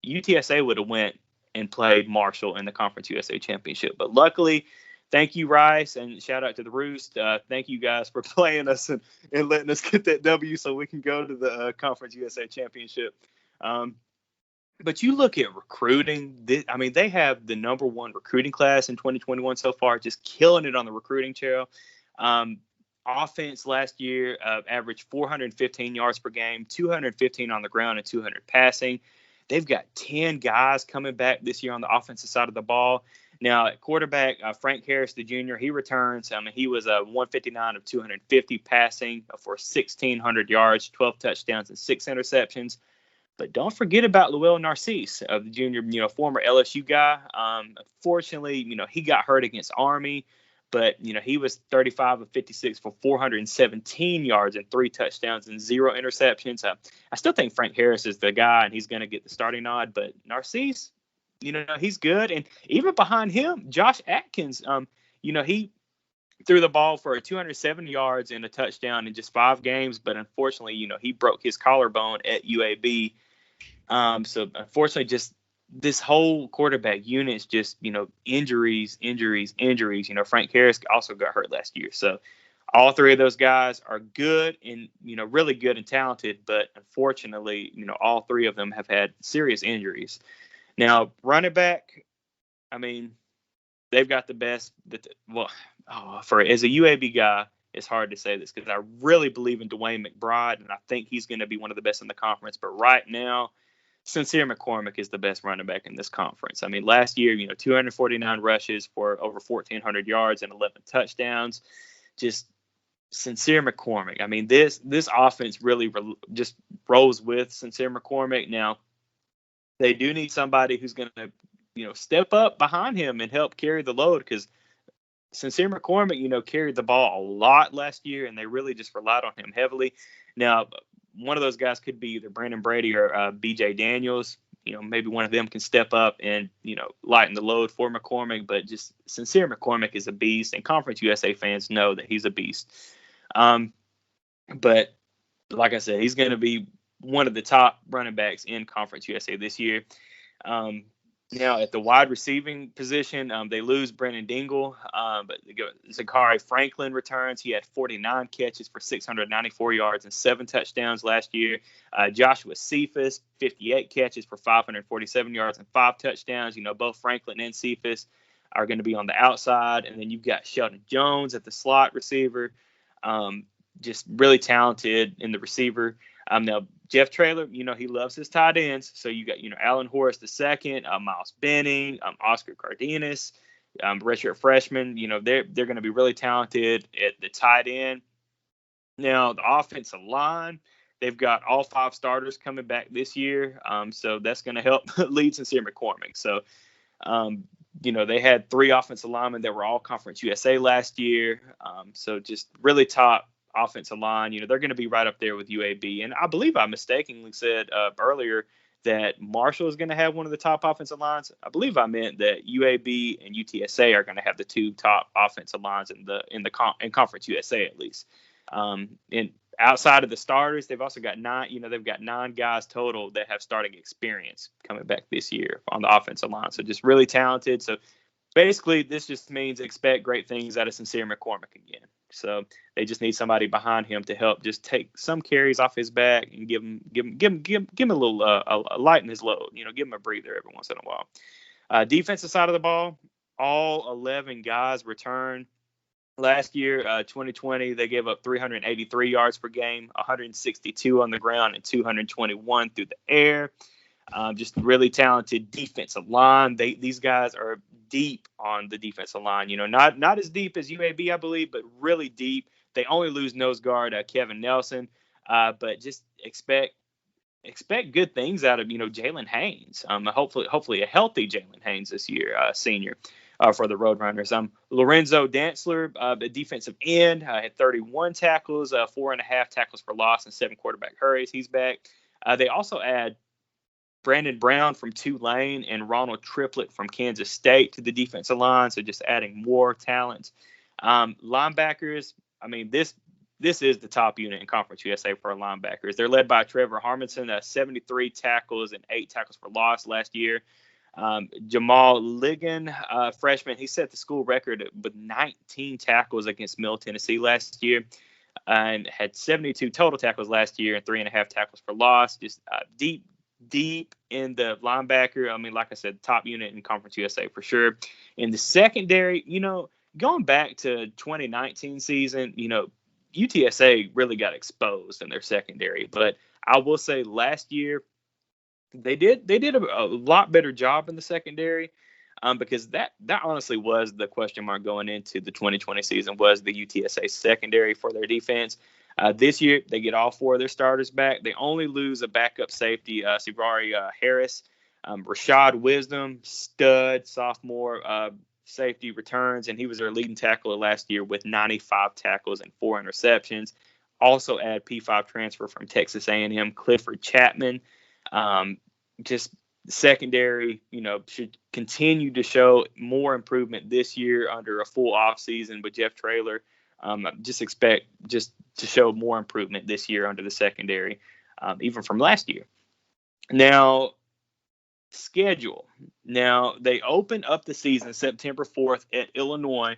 UTSA would have went and played Marshall in the Conference USA Championship. But luckily, thank you, Rice, and shout out to the Roost. Thank you guys for playing us and letting us get that W so we can go to the Conference USA Championship. But you look at recruiting. They have the number one recruiting class in 2021 so far, just killing it on the recruiting trail. Offense last year averaged 415 yards per game, 215 on the ground, and 200 passing. They've got 10 guys coming back this year on the offensive side of the ball. Now, at quarterback, Frank Harris, the junior, he returns. He was 159 of 250 passing for 1,600 yards, 12 touchdowns, and 6 interceptions. But don't forget about Luel Narcisse, the junior, former LSU guy. Unfortunately, he got hurt against Army. But, he was 35 of 56 for 417 yards and 3 touchdowns and 0 interceptions. I still think Frank Harris is the guy, and he's going to get the starting nod. But Narcisse, he's good. And even behind him, Josh Atkins, he threw the ball for 207 yards and a touchdown in just 5 games. But unfortunately, he broke his collarbone at UAB. So unfortunately, just this whole quarterback unit's just, injuries. Frank Harris also got hurt last year. So all 3 of those guys are good and, really good and talented. But unfortunately, all 3 of them have had serious injuries. Now, running back, they've got the best. As a UAB guy, it's hard to say this because I really believe in Dewayne Mcbride, and I think he's going to be one of the best in the conference. But right now, Sincere McCormick is the best running back in this conference. Last year, 249 rushes for over 1,400 yards and 11 touchdowns. Just Sincere McCormick. This offense really just rolls with Sincere McCormick. Now, they do need somebody who's going to, step up behind him and help carry the load because Sincere McCormick, carried the ball a lot last year, and they really just relied on him heavily. Now, one of those guys could be either Brandon Brady or BJ Daniels. Maybe one of them can step up and, lighten the load for McCormick. But just Sincere McCormick is a beast, and Conference USA fans know that he's a beast. But like I said, he's going to be one of the top running backs in Conference USA this year. Now, at the wide receiving position, they lose Brennan Dingle, but Zachary Franklin returns. He had 49 catches for 694 yards and 7 touchdowns last year. Joshua Cephas, 58 catches for 547 yards and 5 touchdowns. Both Franklin and Cephas are going to be on the outside. And then you've got Sheldon Jones at the slot receiver, just really talented in the receiver. Now, Jeff Traylor, he loves his tight ends. So you got, Alan Horace II, Miles Benning, Oscar Cardenas, redshirt freshman. They're going to be really talented at the tight end. Now, the offensive line, they've got all 5 starters coming back this year. So that's going to help lead Sincere McCormick. So, they had 3 offensive linemen that were all Conference USA last year. So just really top offensive line. They're going to be right up there with UAB. And I believe I mistakenly said earlier that Marshall is going to have one of the top offensive lines. I believe I meant that UAB and UTSA are going to have the 2 top offensive lines in Conference USA at least. And outside of the starters, they've also got 9. They've got 9 guys total that have starting experience coming back this year on the offensive line. So just really talented. So basically, this just means expect great things out of Sincere McCormick again. So they just need somebody behind him to help just take some carries off his back and give him a little lighten his load. Give him a breather every once in a while. Defensive side of the ball, all 11 guys return. Last year, 2020, they gave up 383 yards per game, 162 on the ground, and 221 through the air. Just really talented defensive line. These guys are deep on the defensive line. Not as deep as UAB, I believe, but really deep. They only lose nose guard Kevin Nelson, but just expect good things out of Jalen Haynes. Hopefully a healthy Jalen Haynes this year, senior. For the Roadrunners. Lorenzo Dantzler, the defensive end, had 31 tackles, 4.5 tackles for loss, and 7 quarterback hurries. He's back. They also add Brandon Brown from Tulane and Ronald Triplett from Kansas State to the defensive line, so just adding more talent. Linebackers, this is the top unit in Conference USA for linebackers. They're led by Trevor Harmonson, 73 tackles and 8 tackles for loss last year. Jamal Ligon, freshman, he set the school record with 19 tackles against Middle Tennessee last year and had 72 total tackles last year and 3.5 tackles for loss. Just deep in the linebacker. Like I said, top unit in Conference USA for sure. In the secondary, going back to 2019 season, UTSA really got exposed in their secondary. But I will say last year, they did a lot better job in the secondary because that honestly was the question mark going into the 2020 season was the UTSA secondary for their defense. This year, they get all 4 of their starters back. They only lose a backup safety, Bronte Harris, Rashad Wisdom, stud sophomore safety returns, and he was their leading tackler last year with 95 tackles and 4 interceptions. Also add P5 transfer from Texas A&M, Clifford Chapman. Just secondary, should continue to show more improvement this year under a full offseason with Jeff Traylor. Just expect just to show more improvement this year under the secondary, even from last year. Now, schedule. Now, they open up the season September 4th at Illinois,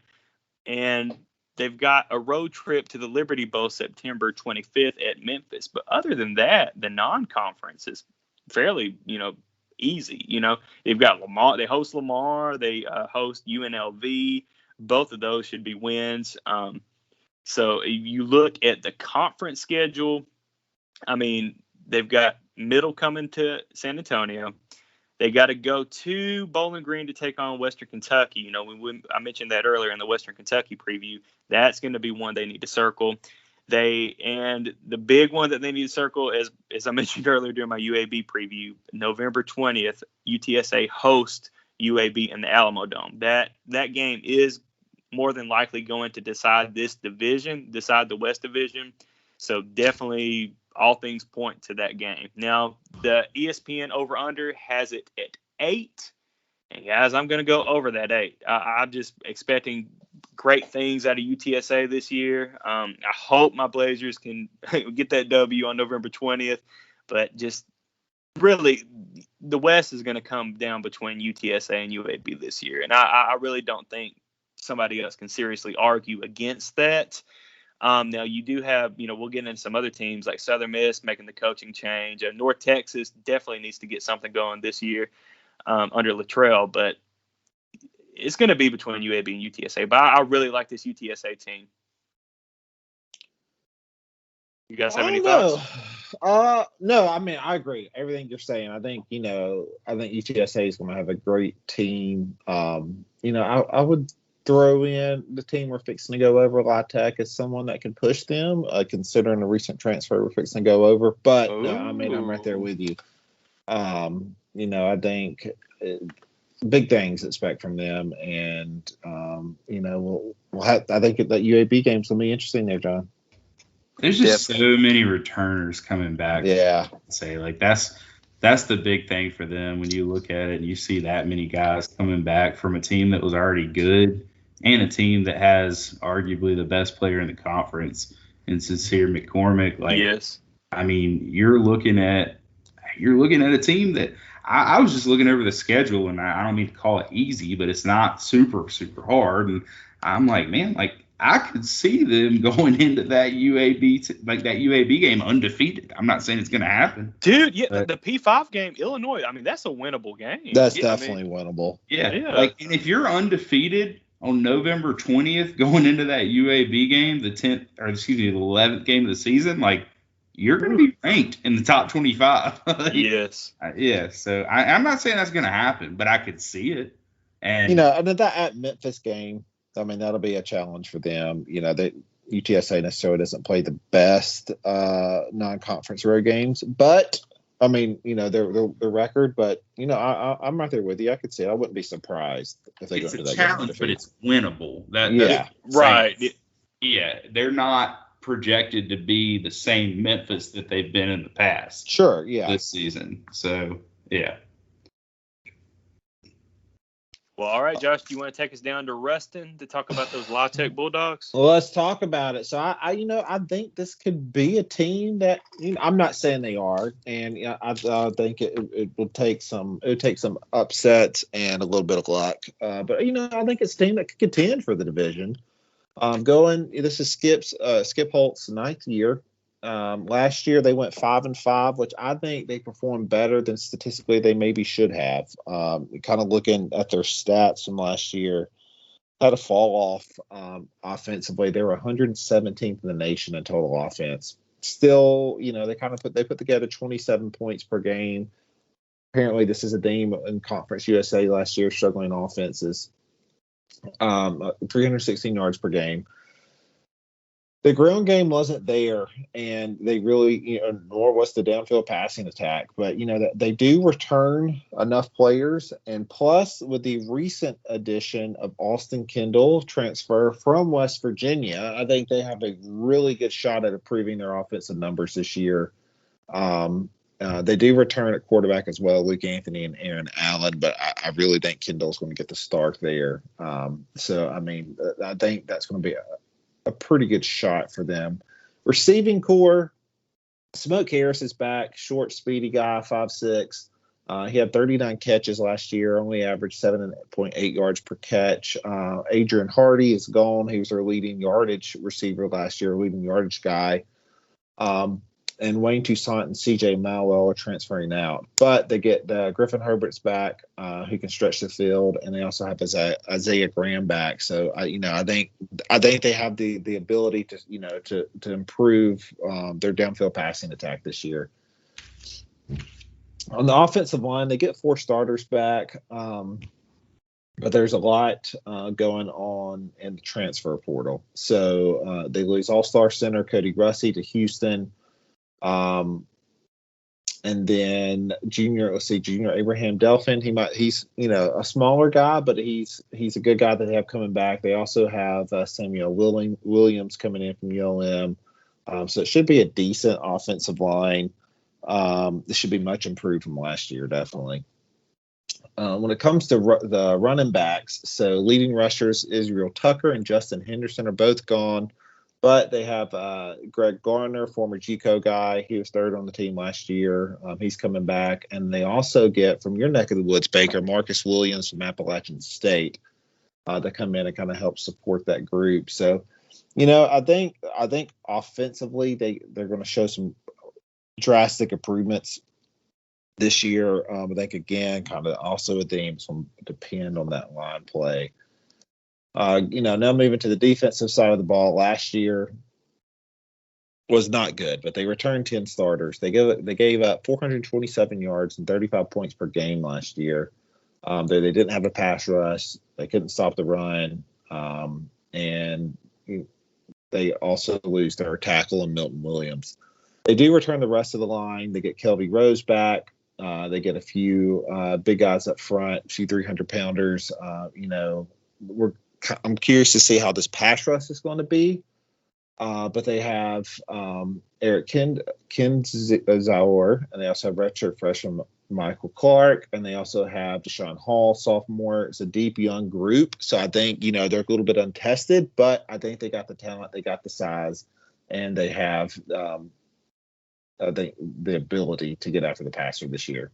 and they've got a road trip to the Liberty Bowl September 25th at Memphis. But other than that, the non-conference is fairly, easy. They've got Lamar. They host Lamar. They host UNLV. Both of those should be wins. So if you look at the conference schedule, they've got Middle coming to San Antonio. They got to go to Bowling Green to take on Western Kentucky. I mentioned that earlier in the Western Kentucky preview. That's going to be one they need to circle. And the big one that they need to circle, as I mentioned earlier during my UAB preview, November 20th, UTSA hosts UAB in the Alamo Dome. That game is more than likely going to decide the West Division. So definitely all things point to that game. Now, the ESPN over-under has it at 8. And guys, I'm going to go over that 8. I'm just expecting great things out of UTSA this year. I hope my Blazers can get that W on November 20th. But just really, the West is going to come down between UTSA and UAB this year. And I really don't think somebody else can seriously argue against that. Now, you do have, we'll get into some other teams like Southern Miss making the coaching change. North Texas definitely needs to get something going this year under Luttrell, but it's going to be between UAB and UTSA. But I really like this UTSA team. You guys have any thoughts?
No, I agree. Everything you're saying. I think UTSA is going to have a great team. I would throw in the team we're fixing to go over, La Tech, as someone that can push them, considering the recent transfer we're fixing to go over. But no, I'm right there with you. I think big things expect from them, and we'll have. I think that UAB game's gonna be interesting there, John.
There's just so many returners coming back.
Yeah,
that's the big thing for them. When you look at it, and you see that many guys coming back from a team that was already good, and a team that has arguably the best player in the conference in Sincere McCormick.
Yes.
You're looking at a team that I was just looking over the schedule, and I don't mean to call it easy, but it's not super, super hard. And I'm like, man, I could see them going into that UAB game undefeated. I'm not saying it's going to happen.
Dude, the P5 game, Illinois, that's a winnable game.
That's definitely winnable.
Yeah. And if you're undefeated on November 20th going into that UAB game, the 11th game of the season, you're going to be ranked in the top 25.
Yes.
Yeah. So I'm not saying that's going to happen, but I could see it. And
and that at Memphis game, that'll be a challenge for them. That UTSA necessarily doesn't play the best non-conference road games, but their record. But I'm right there with you. I could see it. I wouldn't be surprised if they go to that
challenge, but it's winnable.
Right.
Yeah, they're not projected to be the same Memphis that they've been in the past.
Sure, yeah.
This season. So, yeah.
Well, all right, Josh, do you want to take us down to Ruston to talk about those La Tech Bulldogs?
Well, let's talk about it. So, I think this could be a team that I'm not saying they are, and I think it would take some upsets and a little bit of luck. But I think it's a team that could contend for the division. This is Skip Holt's 9th year. Last year they went 5-5, which I think they performed better than statistically they maybe should have. Kind of looking at their stats from last year, had a fall off offensively. They were 117th in the nation in total offense. Still, they put together 27 points per game. Apparently, this is a team in Conference USA last year struggling offenses. 316 yards per game. the ground game wasn't there, and they really, nor was the downfield passing attack. But, they do return enough players. And plus, with the recent addition of Austin Kendall, transfer from West Virginia, I think they have a really good shot at improving their offensive numbers this year. They do return at quarterback as well, Luke Anthony and Aaron Allen, but I really think Kendall's going to get the start there. I think that's going to be a pretty good shot for them. Receiving core, Smoke Harris is back, short, speedy guy, 5'6". He had 39 catches last year, only averaged 7.8 yards per catch. Adrian Hardy is gone. He was their leading yardage receiver last year, leading yardage guy. And Wayne Toussaint and C.J. Malwell are transferring out. But they get Griffin Herbert's back, who can stretch the field, and they also have Isaiah Graham back. So I think they have the ability to improve their downfield passing attack this year. On the offensive line, they get 4 starters back, but there's a lot going on in the transfer portal. So they lose all-star center Cody Russey to Houston. And then junior Abraham Delphin. He's a smaller guy, but he's a good guy that they have coming back. They also have Samuel Williams coming in from ULM. So it should be a decent offensive line. This should be much improved from last year, definitely. When it comes to the running backs, so leading rushers Israel Tucker and Justin Henderson are both gone. But they have Greg Garner, former JUCO guy. He was third on the team last year. He's coming back. And they also get, from your neck of the woods, Baker, Marcus Williams from Appalachian State to come in and kind of help support that group. So, I think offensively they're going to show some drastic improvements this year. I think, again, kind of also a theme, so depend on that line play. Now moving to the defensive side of the ball, last year was not good, but they returned 10 starters. They gave up 427 yards and 35 points per game last year. They didn't have a pass rush. They couldn't stop the run. And they also lose their tackle in Milton Williams. They do return the rest of the line. They get Kelby Rose back. They get a few big guys up front, a few 300-pounders. I'm curious to see how this pass rush is going to be. But they have Eric Kinzauer, and they also have redshirt freshman Michael Clark, and they also have Deshaun Hall, sophomore. It's a deep young group. So I think, they're a little bit untested, but I think they got the talent, they got the size, and they have the ability to get after the passer this year.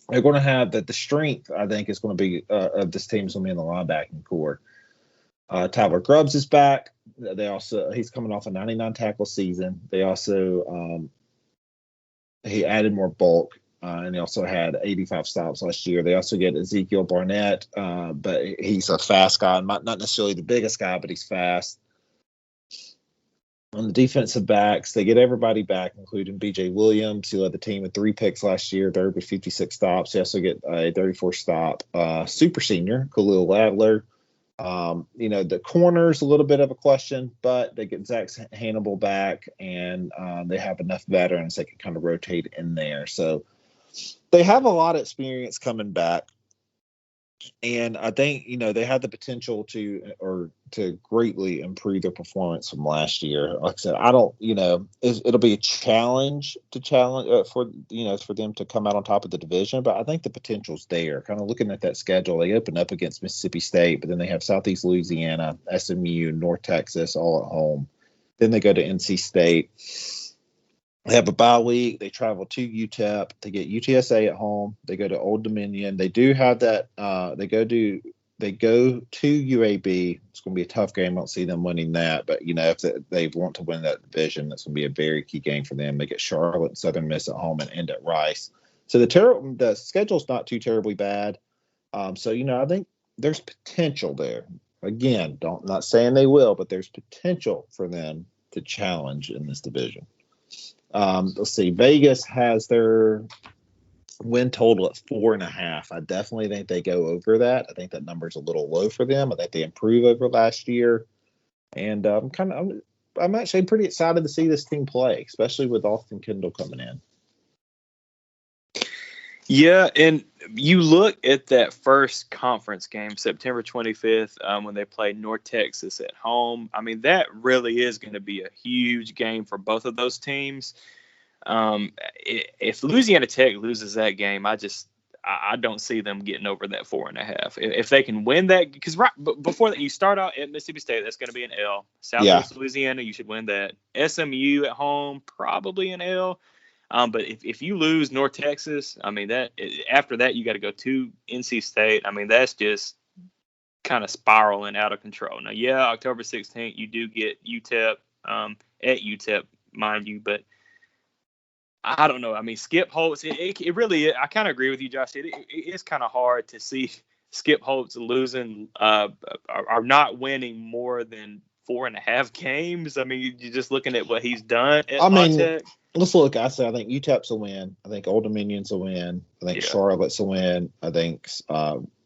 They're going to have the strength, I think, is going to be of this team is going to be in the linebacking core. Tyler Grubbs is back. He's coming off a 99 tackle season. They also he added more bulk, and he also had 85 stops last year. They also get Ezekiel Barnett, but he's a fast guy, not necessarily the biggest guy, but he's fast. On the defensive backs, they get everybody back, including B.J. Williams, who led the team with 3 picks last year, third with 56 stops. They also get a 34-stop super senior, Khalil Ladler. The corner's a little bit of a question, but they get Zach Hannibal back, and they have enough veterans that can kind of rotate in there. So they have a lot of experience coming back. And I think, they have the potential to greatly improve their performance from last year. Like I said, it'll be a challenge for them to come out on top of the division, but I think the potential's there. Kind of looking at that schedule, they open up against Mississippi State, but then they have Southeast Louisiana, SMU, North Texas, all at home. Then they go to NC State. They have a bye week. They travel to UTEP. They get UTSA at home. They go to Old Dominion. They do have that. They go to UAB. It's going to be a tough game. I don't see them winning that. But, if they want to win that division, that's going to be a very key game for them. They get Charlotte and Southern Miss at home and end at Rice. So the schedule's not too terribly bad. I think there's potential there. Again, not saying they will, but there's potential for them to challenge in this division. Let's see. Vegas has their win total at 4.5. I definitely think they go over that. I think that number's a little low for them. I think they improve over last year, and I'm actually pretty excited to see this team play, especially with Austin Kendall coming in.
Yeah, and you look at that first conference game, September 25th, when they played North Texas at home. I mean, that really is going to be a huge game for both of those teams. If Louisiana Tech loses that game, I don't see them getting over that 4.5. If they can win that, because before that, you start out at Mississippi State, that's going to be an L. Southwest Louisiana, you should win that. SMU at home, probably an L. But if you lose North Texas, I mean, after that, you got to go to NC State. I mean, that's just kind of spiraling out of control. Now, yeah, October 16th, you do get UTEP at UTEP, mind you, but I don't know. I mean, Skip Holtz, it really, I kind of agree with you, Josh. It's kind of hard to see Skip Holtz losing, are not winning more than 4.5 games. I mean, you're just looking at what he's done at Tech.
Let's look. I think UTEP's a win. I think Old Dominion's a win. I think Charlotte's a win. I think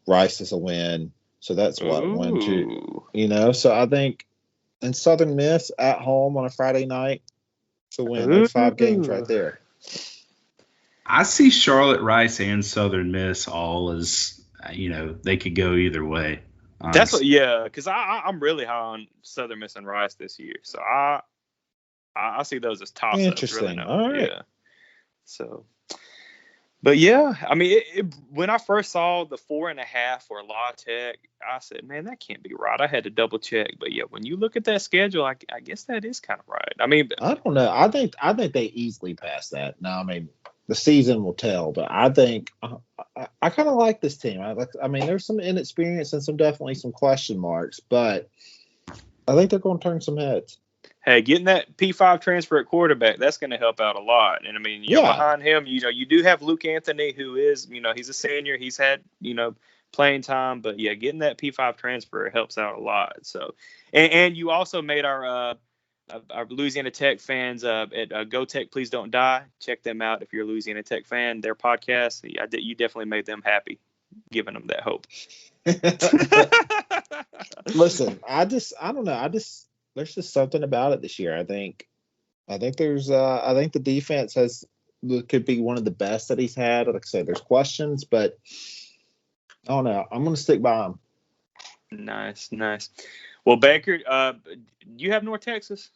Rice is a win. So that's what, 1, 2. You know, so I think in Southern Miss at home on a Friday night, it's a win. That's 5 games right there.
I see Charlotte, Rice, and Southern Miss all as, they could go either way.
That's because I'm really high on Southern Miss and Rice this year. So I see those as toss-ups.
Interesting.
Really.
All right.
Yeah. So, but yeah, I mean, when I first saw the 4.5 for La Tech, I said, man, that can't be right. I had to double check. But yeah, when you look at that schedule, I guess that is kind of right. I mean,
I don't know. I think they easily pass that. Now, I mean, the season will tell, but I think I kind of like this team. I mean, there's some inexperience and definitely some question marks, but I think they're going to turn some heads.
Hey, getting that P5 transfer at quarterback, that's going to help out a lot. And I mean, behind him, you do have Luke Anthony, who is, he's a senior. He's had, playing time. But yeah, getting that P5 transfer helps out a lot. So, and you also made our Louisiana Tech fans at Go Tech Please Don't Die. Check them out if you're a Louisiana Tech fan. Their podcast, you definitely made them happy, giving them that hope.
Listen, I don't know. There's just something about it this year. I think there's I think the defense could be one of the best that he's had. Like I said, there's questions, but I don't know. I'm going to stick by him.
Nice. Well, Baker, do you have North Texas?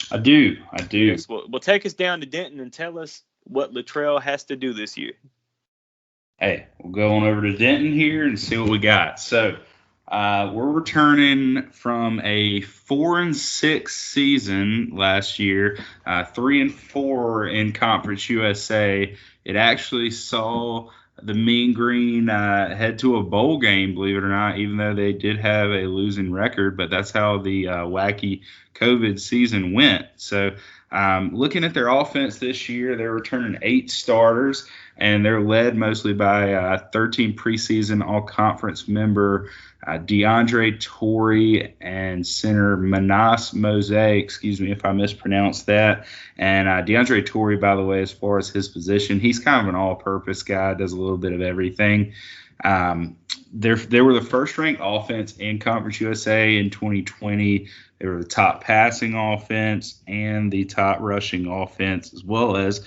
I do.
Yes. Well, take us down to Denton and tell us what Luttrell has to do this year.
Hey, we'll go on over to Denton here and see what we got. So, we're returning from a 4-6 season last year, 3-4 in Conference USA. It actually saw the Mean Green head to a bowl game, believe it or not, even though they did have a losing record. But that's how the wacky COVID season went. So looking at their offense this year, they're returning 8 starters, and they're led mostly by 13 preseason all-conference member DeAndre Torrey and center Manas Mose, excuse me if I mispronounced that. And DeAndre Torrey, by the way, as far as his position, he's kind of an all-purpose guy, does a little bit of everything. They were the first-ranked offense in Conference USA in 2020. They were the top passing offense and the top rushing offense, as well as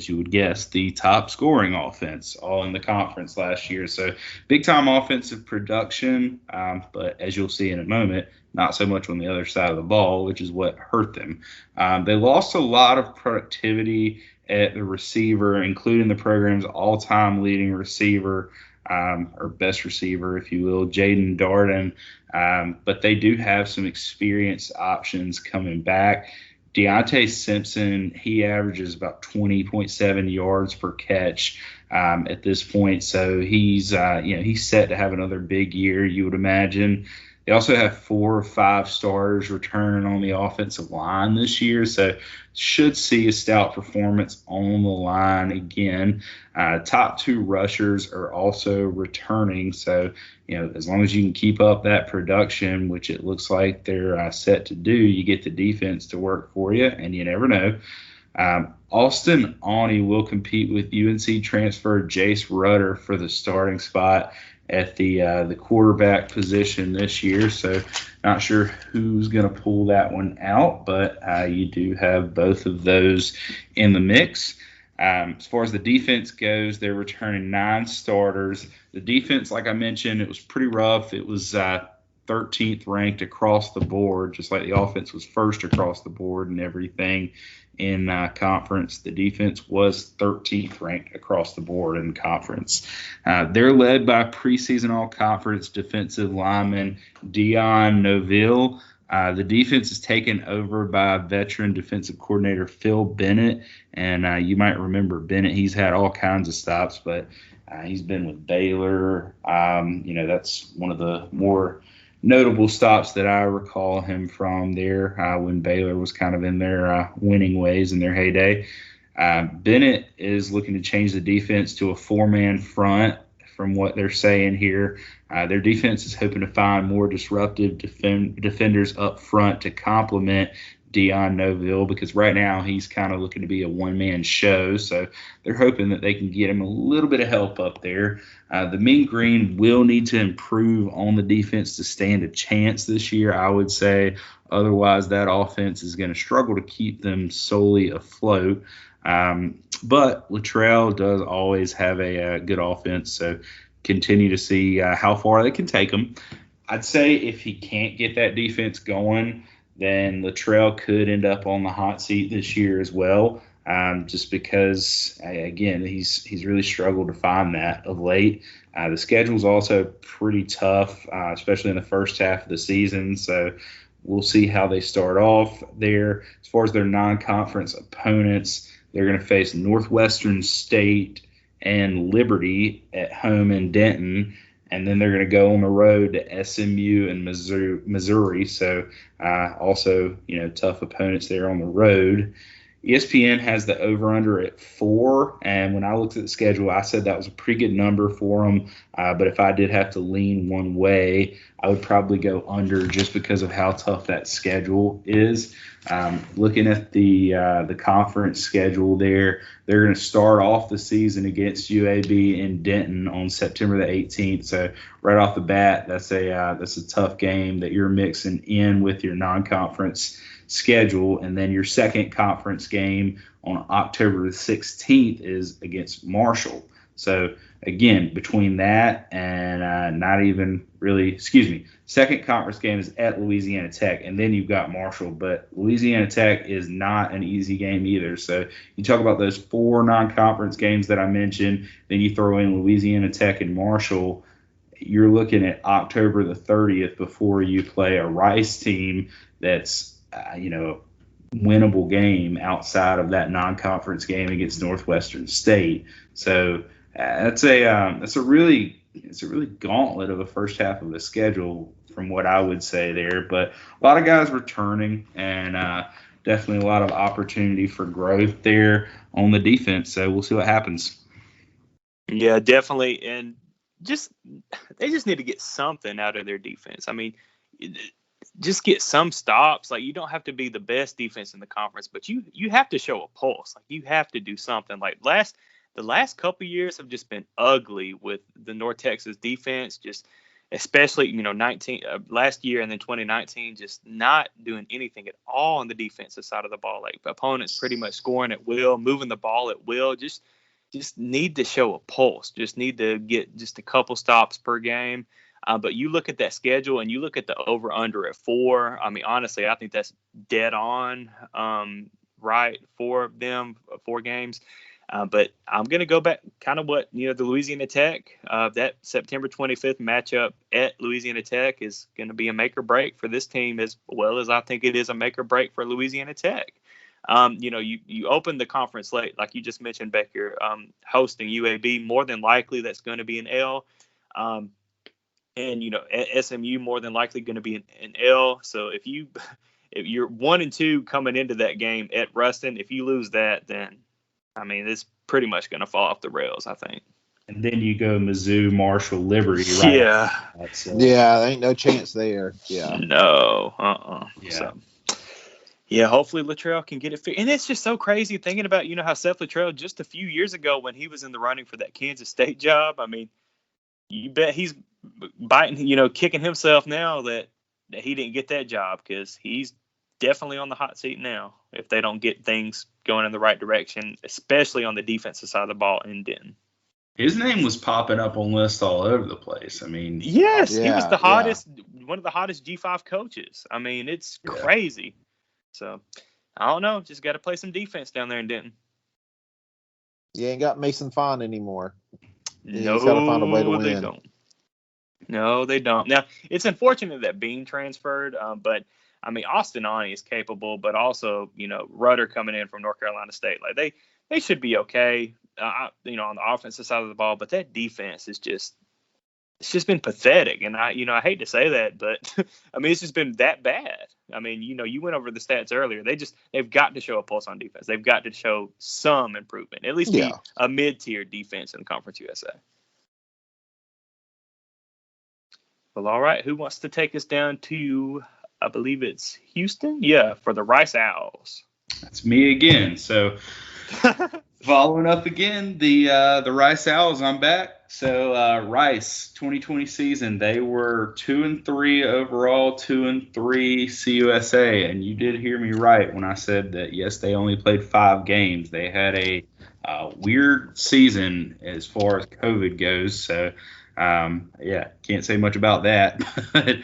you would guess, the top scoring offense, all in the conference last year. So big-time offensive production, but as you'll see in a moment, not so much on the other side of the ball, which is what hurt them. They lost a lot of productivity at the receiver, including the program's all-time leading receiver, or best receiver, if you will, Jaden Darden. But they do have some experienced options coming back. Deontay Simpson, he averages about 20.7 yards per catch at this point. So he's set to have another big year, you would imagine. They also have 4 or 5 starters returning on the offensive line this year, so should see a stout performance on the line again. Top 2 rushers are also returning, so as long as you can keep up that production, which it looks like they're set to do, you get the defense to work for you, and you never know. Austin Awney will compete with UNC transfer Jace Rudder for the starting spot. at the quarterback position this year. So not sure who's going to pull that one out, but you do have both of those in the mix. As far as the defense goes, they're returning 9 starters. The defense, like I mentioned, it was pretty rough. It was 13th ranked across the board, just like the offense was first across the board and everything in conference. The defense was 13th ranked across the board in conference. They're led by preseason all-conference defensive lineman Dion Noville. The defense is taken over by veteran defensive coordinator Phil Bennett, and you might remember Bennett. He's had all kinds of stops, but he's been with Baylor. That's one of the more notable stops that I recall him from there when Baylor was kind of in their winning ways in their heyday. Bennett is looking to change the defense to a 4-man front from what they're saying here. Their defense is hoping to find more disruptive defenders up front to complement Dion Noville, because right now he's kind of looking to be a one-man show. So they're hoping that they can get him a little bit of help up there. The Mean Green will need to improve on the defense to stand a chance this year, I would say. Otherwise, that offense is going to struggle to keep them solely afloat. But Luttrell does always have a good offense, so continue to see how far they can take them. I'd say if he can't get that defense going, then Luttrell could end up on the hot seat this year as well, just because, again, he's really struggled to find that of late. The schedule's also pretty tough, especially in the first half of the season, so we'll see how they start off there. As far as their non-conference opponents, they're going to face Northwestern State and Liberty at home in Denton, and then they're going to go on the road to SMU and Missouri. So also, tough opponents there on the road. ESPN has the over-under at 4, and when I looked at the schedule, I said that was a pretty good number for them. But if I did have to lean one way, I would probably go under just because of how tough that schedule is. Looking at the conference schedule there, they're going to start off the season against UAB in Denton on September the 18th. So right off the bat, that's a tough game that you're mixing in with your non-conference schedule. And then your second conference game on October the 16th is against Marshall. So again, between that and second conference game is at Louisiana Tech, and then you've got Marshall. But Louisiana Tech is not an easy game either. So you talk about those 4 non-conference games that I mentioned, then you throw in Louisiana Tech and Marshall, you're looking at October the 30th before you play a Rice team that's a winnable game outside of that non-conference game against Northwestern State. So it's a really gauntlet of a first half of the schedule from what I would say there. But a lot of guys returning, and definitely a lot of opportunity for growth there on the defense. So we'll see what happens.
Yeah, definitely. And they just need to get something out of their defense. I mean, just get some stops. Like, you don't have to be the best defense in the conference, but you have to show a pulse. Like, you have to do something. Like the last couple of years have just been ugly with the North Texas defense, just especially, 19 last year and then 2019, just not doing anything at all on the defensive side of the ball. Like, opponents pretty much scoring at will, moving the ball at will. Just need to show a pulse. Just need to get just a couple stops per game. But you look at that schedule and you look at the over-under at 4. I mean, honestly, I think that's dead on, right, for them, 4 games. But I'm going to go back kind of what, the Louisiana Tech, that September 25th matchup at Louisiana Tech is going to be a make or break for this team, as well as I think it is a make or break for Louisiana Tech. You open the conference late, like you just mentioned, Baker, hosting UAB, more than likely that's going to be an L. And SMU more than likely going to be an L. So if you're 1-2 coming into that game at Ruston, if you lose that, then I mean it's pretty much going to fall off the rails, I think.
And then you go Mizzou, Marshall, Liberty, right?
Yeah.
There ain't no chance there. Yeah.
No.
Yeah.
So, yeah, hopefully Luttrell can get it fixed. And it's just so crazy thinking about, how Seth Luttrell just a few years ago when he was in the running for that Kansas State job. I mean, you bet he's biting, kicking himself now that he didn't get that job, because he's definitely on the hot seat now if they don't get things going in the right direction, especially on the defensive side of the ball in Denton.
His name was popping up on lists all over the place. I mean,
yes, he was the hottest, one of the hottest G5 coaches. I mean, it's crazy. So, I don't know. Just got to play some defense down there in Denton.
You ain't got Mason Fine anymore.
No,
he's got to find a way to win.
They don't. No, they don't. Now, it's unfortunate that Bean transferred, but I mean, Austin Ani is capable, but also, Rudder coming in from North Carolina State, like they should be okay, on the offensive side of the ball. But that defense is it's just been pathetic. And I hate to say that, but I mean, it's just been that bad. I mean, you went over the stats earlier. They've got to show a pulse on defense. They've got to show some improvement, at least be a mid-tier defense in the Conference USA. Well, all right. Who wants to take us down to, I believe it's Houston? Yeah, for the Rice Owls.
That's me again. So following up again, the Rice Owls, I'm back. So Rice 2020 season, they were 2-3 overall, 2-3 CUSA, and you did hear me right when I said that. Yes, they only played 5 games. They had a weird season as far as COVID goes. So can't say much about that. But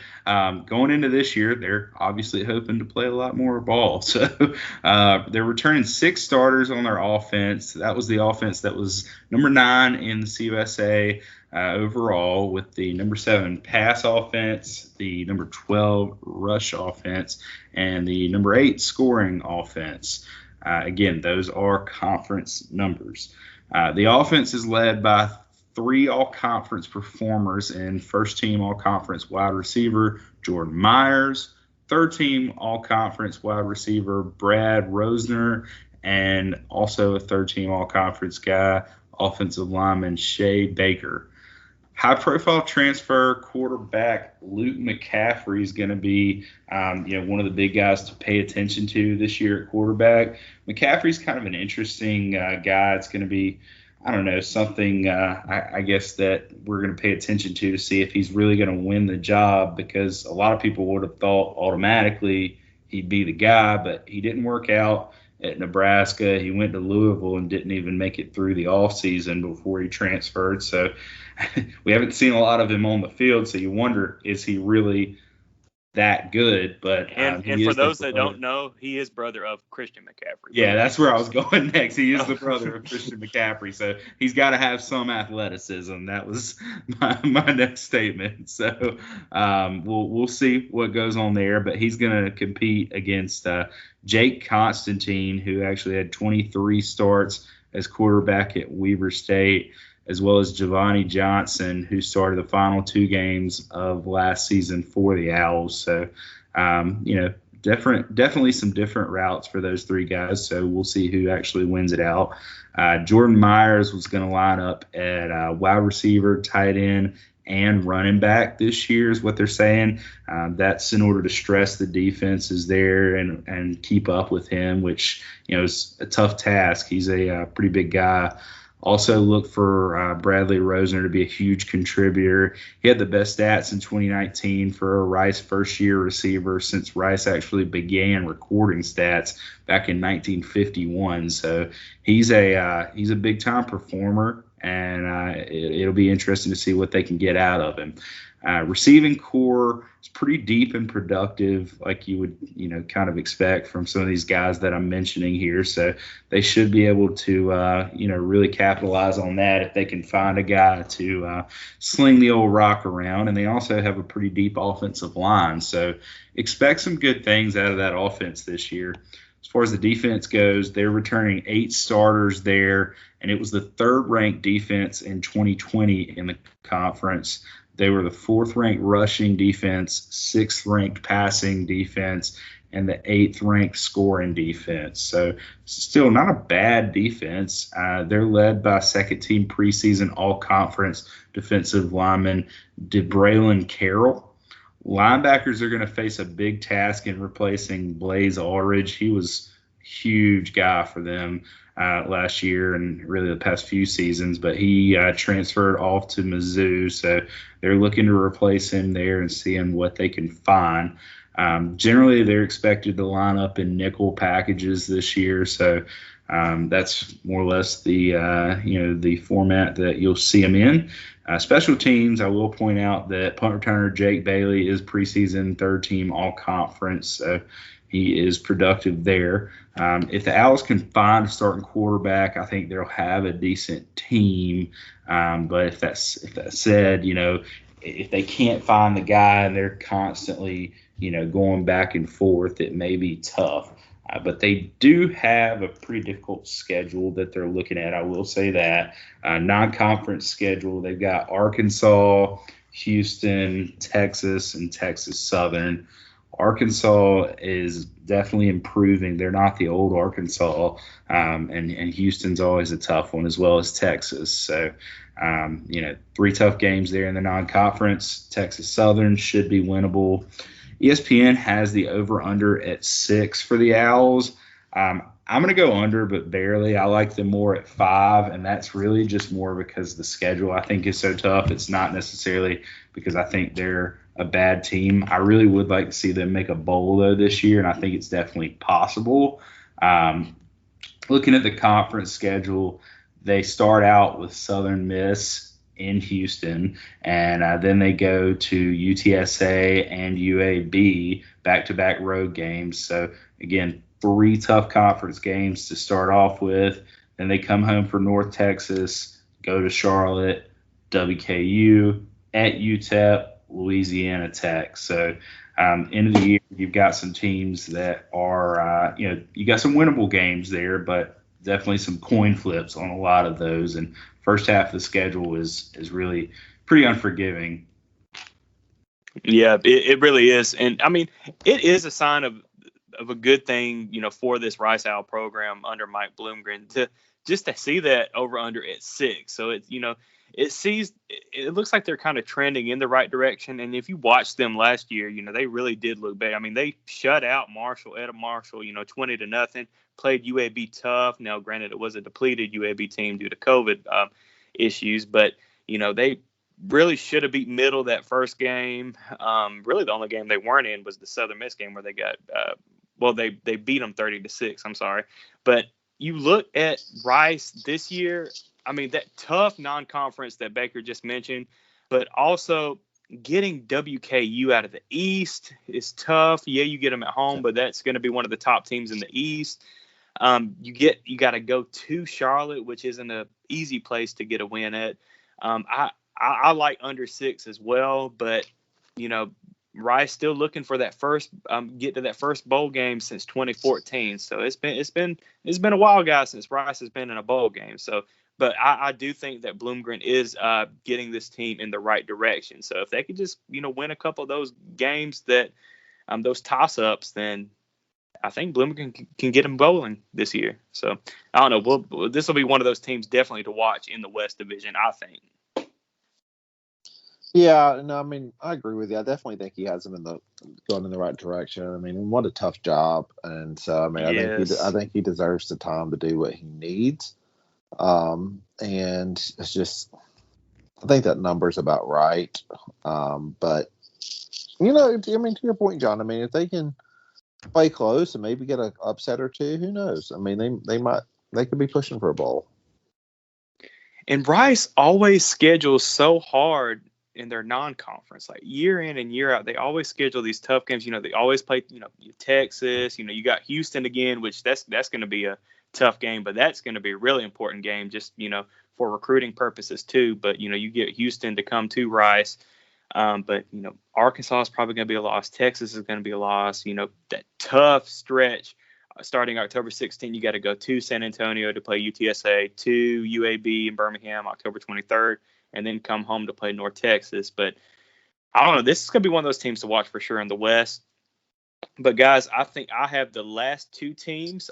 going into this year, they're obviously hoping to play a lot more ball. So they're returning 6 starters on their offense. That was the offense that was number 9 in the CUSA overall, with the number 7 pass offense, the number 12 rush offense, and the number 8 scoring offense. Again, those are conference numbers. The offense is led by 3 all-conference performers in first-team all-conference wide receiver Jordan Myers, third-team all-conference wide receiver Brad Rosner, and also a third-team all-conference guy, offensive lineman Shea Baker. High-profile transfer quarterback Luke McCaffrey is going to be, one of the big guys to pay attention to this year at quarterback. McCaffrey's kind of an interesting guy. It's going to be, something I guess that we're going to pay attention to see if he's really going to win the job, because a lot of people would have thought automatically he'd be the guy, but he didn't work out at Nebraska. He went to Louisville and didn't even make it through the offseason before he transferred. So we haven't seen a lot of him on the field. So you wonder, is he really that good? But
and for those that don't know, he is brother of Christian McCaffrey.
Yeah, that's where I was going next. He is the brother of Christian McCaffrey, so he's got to have some athleticism. That was my next statement. So we'll see what goes on there, but he's going to compete against Jake Constantine, who actually had 23 starts as quarterback at Weber State, as well as Giovanni Johnson, who started the final 2 games of last season for the Owls. So, definitely some different routes for those 3 guys. So we'll see who actually wins it out. Jordan Myers was going to line up at wide receiver, tight end, and running back this year is what they're saying. That's in order to stress the defenses there and keep up with him, which, is a tough task. He's a pretty big guy. Also look for Bradley Rosner to be a huge contributor. He had the best stats in 2019 for a Rice first-year receiver since Rice actually began recording stats back in 1951. So he's a big-time performer, and it'll be interesting to see what they can get out of him. Receiving core is pretty deep and productive, like you would, kind of expect from some of these guys that I'm mentioning here. So they should be able to, really capitalize on that if they can find a guy to sling the old rock around. And they also have a pretty deep offensive line. So expect some good things out of that offense this year. As far as the defense goes, they're returning 8 starters there, and it was the 3rd-ranked defense in 2020 in the conference. They were the 4th-ranked rushing defense, 6th-ranked passing defense, and the 8th-ranked scoring defense. So still not a bad defense. They're led by second-team preseason all-conference defensive lineman DeBraylon Carroll. Linebackers are going to face a big task in replacing Blaze Ulrich. He was huge guy for them last year and really the past few seasons, but he transferred off to Mizzou, so they're looking to replace him there and seeing what they can find. Generally, they're expected to line up in nickel packages this year, so that's more or less the the format that you'll see them in. Special teams, I will point out that punt returner Jake Bailey is preseason third team all conference, so he is productive there. If the Owls can find a starting quarterback, I think they'll have a decent team. But if that's said, if they can't find the guy and they're constantly going back and forth, it may be tough. But they do have a pretty difficult schedule that they're looking at. I will say that. Non-conference schedule, they've got Arkansas, Houston, Texas, and Texas Southern. Arkansas is definitely improving. They're not the old Arkansas, and Houston's always a tough one, as well as Texas. So, 3 tough games there in the non-conference. Texas Southern should be winnable. ESPN has the over-under at 6 for the Owls. I'm going to go under, but barely. I like them more at 5, and that's really just more because the schedule I think is so tough. It's not necessarily because I think they're a bad team. I really would like to see them make a bowl, though, this year, and I think it's definitely possible. Looking at the conference schedule, they start out with Southern Miss in Houston, and then they go to UTSA and UAB, back-to-back road games. So, again, 3 tough conference games to start off with. Then they come home for North Texas, go to Charlotte, WKU, at UTEP, Louisiana Tech. So, end of the year, you've got some teams that are, you got some winnable games there, but definitely some coin flips on a lot of those. And first half of the schedule is really pretty unforgiving.
Yeah, it really is. And, I mean, it is a sign of a good thing, for this Rice Owl program under Mike Bloomgren to see that over under at 6. So, it looks like they're kind of trending in the right direction. And if you watched them last year, they really did look bad. I mean, they shut out Etta Marshall, 20-0, played UAB tough. Now, granted, it was a depleted UAB team due to COVID issues, but, they really should have beat Middle that first game. Really, the only game they weren't in was the Southern Miss game where they got, they beat them 30-6. I'm sorry. But you look at Rice this year, I mean, that tough non-conference that Baker just mentioned, but also getting WKU out of the East is tough. Yeah, you get them at home, but that's going to be one of the top teams in the East. You got to go to Charlotte, which isn't an easy place to get a win at. I like under 6 as well, but Rice still looking for that first get to that first bowl game since 2014. So it's been a while, guys, since Rice has been in a bowl game. So, but I do think that Bloomgren is getting this team in the right direction. So if they could just win a couple of those games that those toss-ups, then I think Bloomgren can get them bowling this year. So I don't know. This will be one of those teams definitely to watch in the West Division, I think.
Yeah, no, I mean, I agree with you. I definitely think he has them going in the right direction. I mean, what a tough job. And so, I mean, I think he deserves the time to do what he needs. And it's just, I think that number's about right. But I mean, to your point, John, I mean, if they can play close and maybe get an upset or two, who knows? I mean, they could be pushing for a bowl.
And Rice always schedules so hard in their non-conference, like year in and year out. They always schedule these tough games. They always play, Texas, you got Houston again, which that's going to be a tough game, but that's going to be a really important game just, for recruiting purposes too. But, you get Houston to come to Rice. But, Arkansas is probably going to be a loss. Texas is going to be a loss. That tough stretch starting October 16th, you got to go to San Antonio to play UTSA, to UAB in Birmingham, October 23rd. And then come home to play North Texas. But I don't know. This is going to be one of those teams to watch for sure in the West. But, guys, I think I have the last 2 teams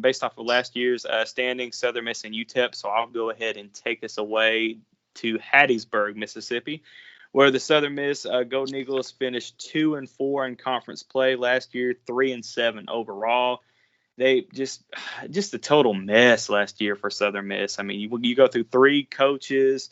based off of last year's standings, Southern Miss and UTEP. So I'll go ahead and take us away to Hattiesburg, Mississippi, where the Southern Miss Golden Eagles finished 2-4 in conference play last year, 3-7 overall. they just a total mess last year for Southern Miss. I mean, you go through 3 coaches,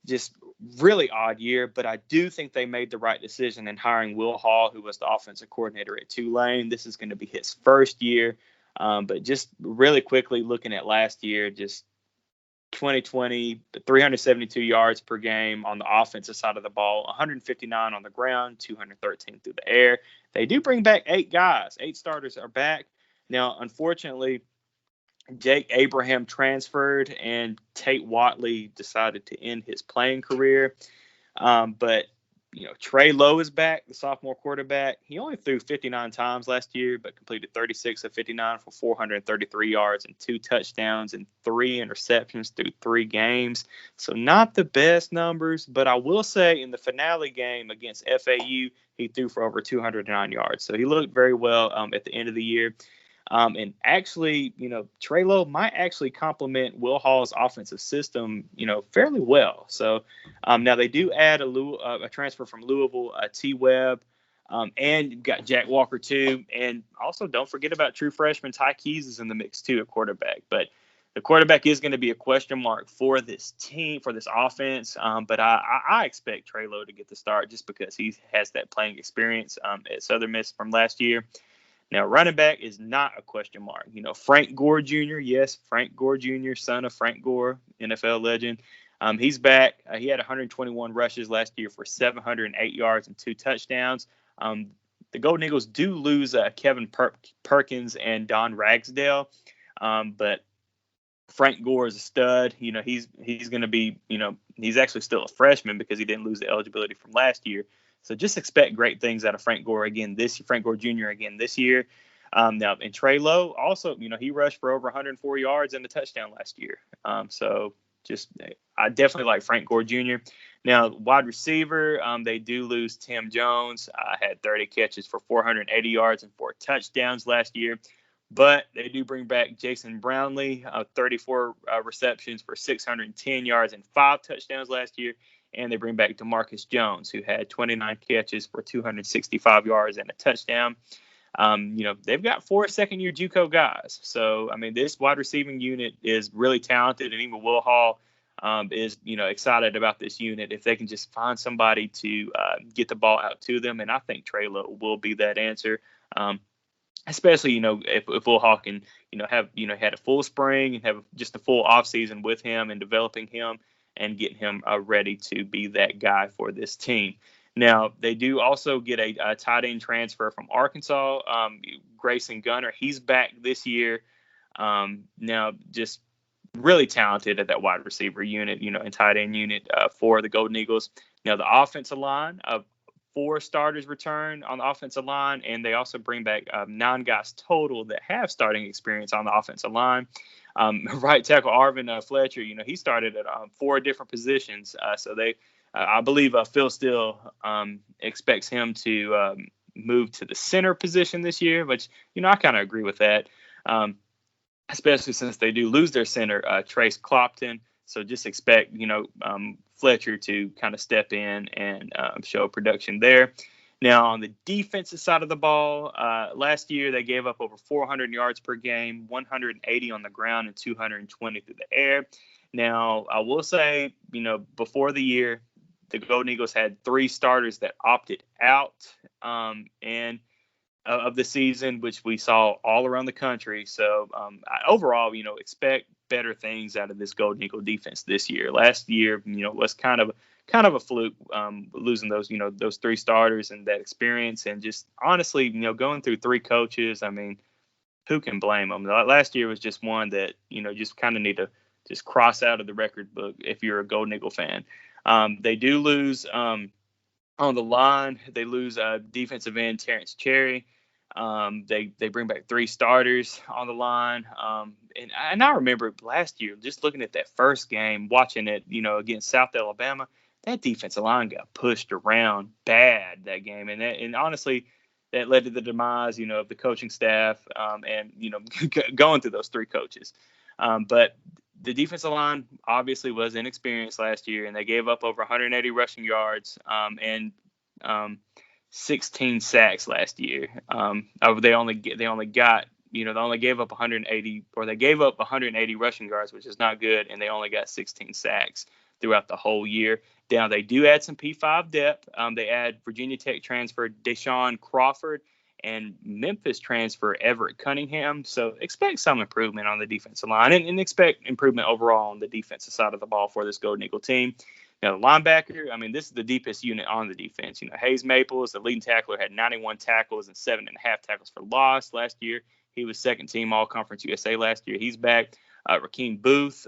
just really odd year, but I do think they made the right decision in hiring Will Hall, who was the offensive coordinator at Tulane. This is going to be his first year. But just really quickly looking at last year, just 2020, 372 yards per game on the offensive side of the ball, 159 on the ground, 213 through the air. They do bring back 8 guys. 8 starters are back. Now, unfortunately, Jake Abraham transferred and Tate Watley decided to end his playing career. But Trey Lowe is back, the sophomore quarterback. He only threw 59 times last year, but completed 36 of 59 for 433 yards and 2 touchdowns and 3 interceptions through 3 games. So not the best numbers, but I will say in the finale game against FAU, he threw for over 209 yards. So he looked very well at the end of the year. And actually, Trey Lowe might actually complement Will Hall's offensive system, fairly well. So now they do add a transfer from Louisville, T. Webb, and you've got Jack Walker too. And also don't forget about true freshman Ty Keys is in the mix too at quarterback. But the quarterback is going to be a question mark for this team, for this offense. But I expect Trey Lowe to get the start just because he has that playing experience at Southern Miss from last year. Now, running back is not a question mark. Frank Gore Jr., yes, Frank Gore Jr., son of Frank Gore, NFL legend. He's back. He had 121 rushes last year for 708 yards and 2 touchdowns. The Golden Eagles do lose Kevin Perkins and Don Ragsdale, but Frank Gore is a stud. He's going to be, he's actually still a freshman because he didn't lose the eligibility from last year. So just expect great things out of Frank Gore Jr. again this year. Now, and Trey Lowe also, he rushed for over 104 yards and a touchdown last year. So I definitely like Frank Gore Jr. Now, wide receiver, they do lose Tim Jones. Had 30 catches for 480 yards and 4 touchdowns last year. But they do bring back Jason Brownlee, 34 receptions for 610 yards and 5 touchdowns last year. And they bring back DeMarcus Jones, who had 29 catches for 265 yards and a touchdown. They've got 4 second-year JUCO guys. So, this wide receiving unit is really talented, and even Will Hall is, excited about this unit if they can just find somebody to get the ball out to them. And I think Trey Lowe will be that answer. Especially, if Will Hall can, have, had a full spring and have just a full offseason with him and developing him and getting him ready to be that guy for this team. Now, they do also get a tight end transfer from Arkansas, Grayson Gunner. He's back this year. Now, just really talented at that wide receiver unit, and tight end unit for the Golden Eagles. Now, the offensive line, 4 starters return on the offensive line, and they also bring back 9 guys total that have starting experience on the offensive line. Right tackle Arvin Fletcher, he started at 4 different positions. So I believe Phil Steele expects him to move to the center position this year, which, I kind of agree with that, especially since they do lose their center, Trace Clopton. So just expect, Fletcher to kind of step in and show production there. Now, on the defensive side of the ball, last year they gave up over 400 yards per game, 180 on the ground, and 220 through the air. Now, I will say, before the year, the Golden Eagles had 3 starters that opted out of the season, which we saw all around the country. So overall, expect better things out of this Golden Eagle defense this year. Last year, was kind of a fluke, losing those 3 starters and that experience, and just honestly, going through 3 coaches. Who can blame them? Last year was just one that just kind of need to just cross out of the record book if you're a Golden Eagle fan. They do lose on the line. They lose defensive end Terrence Cherry. They bring back 3 starters on the line. And I remember last year, just looking at that first game, watching it, against South Alabama, that defensive line got pushed around bad that game. And honestly, that led to the demise, of the coaching staff, and, going through those 3 coaches. But the defensive line obviously was inexperienced last year, and they gave up over 180 rushing yards, and 16 sacks last year. They only got they only gave up 180, or they gave up 180 rushing yards, which is not good, and they only got 16 sacks throughout the whole year. Now, they do add some P5 depth. They add Virginia Tech transfer Deshaun Crawford and Memphis transfer Everett Cunningham. So expect some improvement on the defensive line and expect improvement overall on the defensive side of the ball for this Golden Eagle team. Now, the linebacker, this is the deepest unit on the defense. Hayes Maples, the leading tackler, had 91 tackles and 7.5 tackles for loss last year. He was second team All-Conference USA last year. He's back. Rakeem Booth,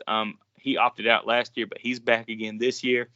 he opted out last year, but he's back again this year.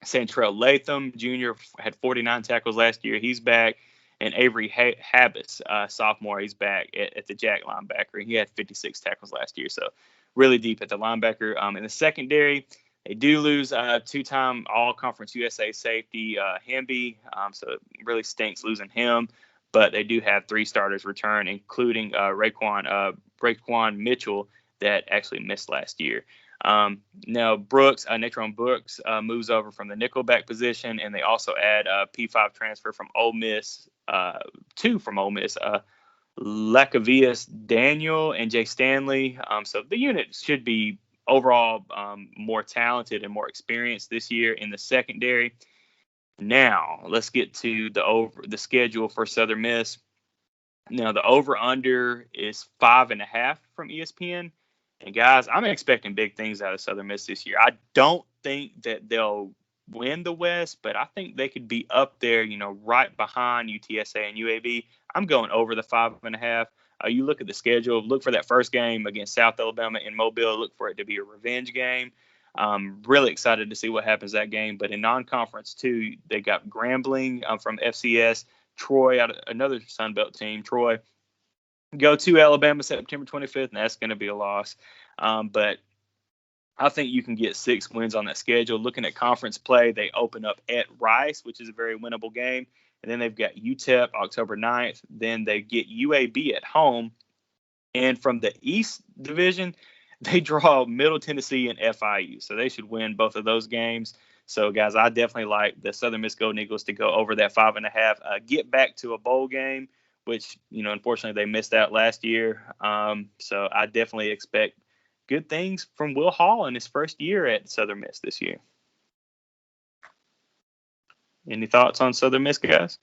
Santrell Latham Jr. had 49 tackles last year. He's back. And Avery Habas, sophomore, he's back at the Jack linebacker. He had 56 tackles last year. So really deep at the linebacker. In the secondary, they do lose two-time All-Conference USA safety Hamby. So it really stinks losing him. But they do have 3 starters return, including Raekwon Mitchell that actually missed last year. Now, Natron Brooks moves over from the nickelback position, and they also add a P5 transfer from Ole Miss, 2 from Ole Miss, Lacavius Daniel and Jay Stanley. So the unit should be overall more talented and more experienced this year in the secondary. Now, let's get to the schedule for Southern Miss. Now, the over-under is 5.5 from ESPN. And, guys, I'm expecting big things out of Southern Miss this year. I don't think that they'll win the West, but I think they could be up there, right behind UTSA and UAB. I'm going over the 5.5. You look at the schedule, look for that first game against South Alabama in Mobile, look for it to be a revenge game. I'm really excited to see what happens that game. But in non-conference, too, they got Grambling from FCS, Troy, another Sun Belt team, Troy. Go to Alabama September 25th, and that's going to be a loss. But I think you can get 6 wins on that schedule. Looking at conference play, they open up at Rice, which is a very winnable game. And then they've got UTEP October 9th. Then they get UAB at home. And from the East Division, they draw Middle Tennessee and FIU. So they should win both of those games. So, guys, I definitely like the Southern Miss Golden Eagles to go over that 5.5, get back to a bowl game, which, unfortunately they missed out last year. So I definitely expect good things from Will Hall in his first year at Southern Miss this year. Any thoughts on Southern Miss, guys?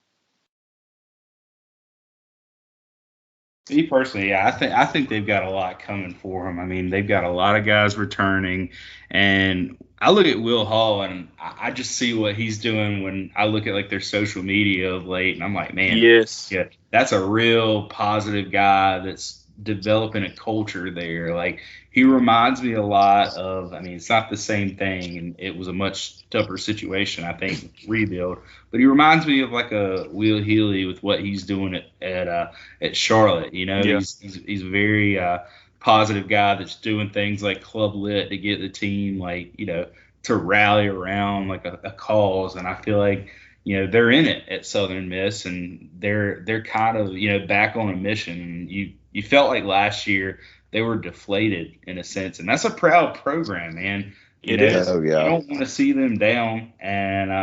Me personally, yeah, I think they've got a lot coming for them. They've got a lot of guys returning, and I look at Will Hall and I just see what he's doing when I look at their social media of late, and I'm like, man,
yes,
yeah, that's a real positive guy that's developing a culture there. He reminds me a lot of, it's not the same thing, and it was a much tougher situation, I think, rebuild. But he reminds me of a Will Healy with what he's doing at Charlotte. Yeah. He's a very positive guy that's doing things like Club Lit to get the team to rally around a cause. And I feel like they're in it at Southern Miss, and they're kind of back on a mission. And you felt like last year they were deflated in a sense, and that's a proud program, man.
It is.
Oh, yeah. You don't want to see them down, and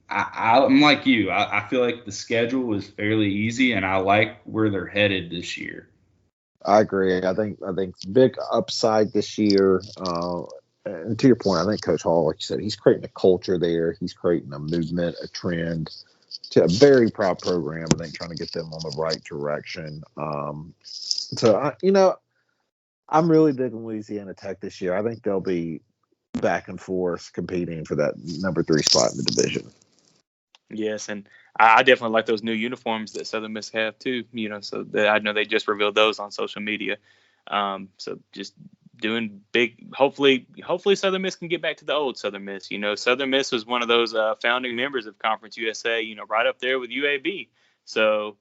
I'm like you. I feel like the schedule is fairly easy, and I like where they're headed this year.
I agree. I think big upside this year. And to your point, I think Coach Hall, like you said, he's creating a culture there. He's creating a movement, a trend to a very proud program. I think trying to get them on the right direction. I'm really digging Louisiana Tech this year. I think they'll be back and forth competing for that number 3 spot in the division.
Yes, and I definitely like those new uniforms that Southern Miss have too. So I know they just revealed those on social media. So just doing big. Hopefully Southern Miss can get back to the old Southern Miss. Southern Miss was one of those founding members of Conference USA. Right up there with UAB. So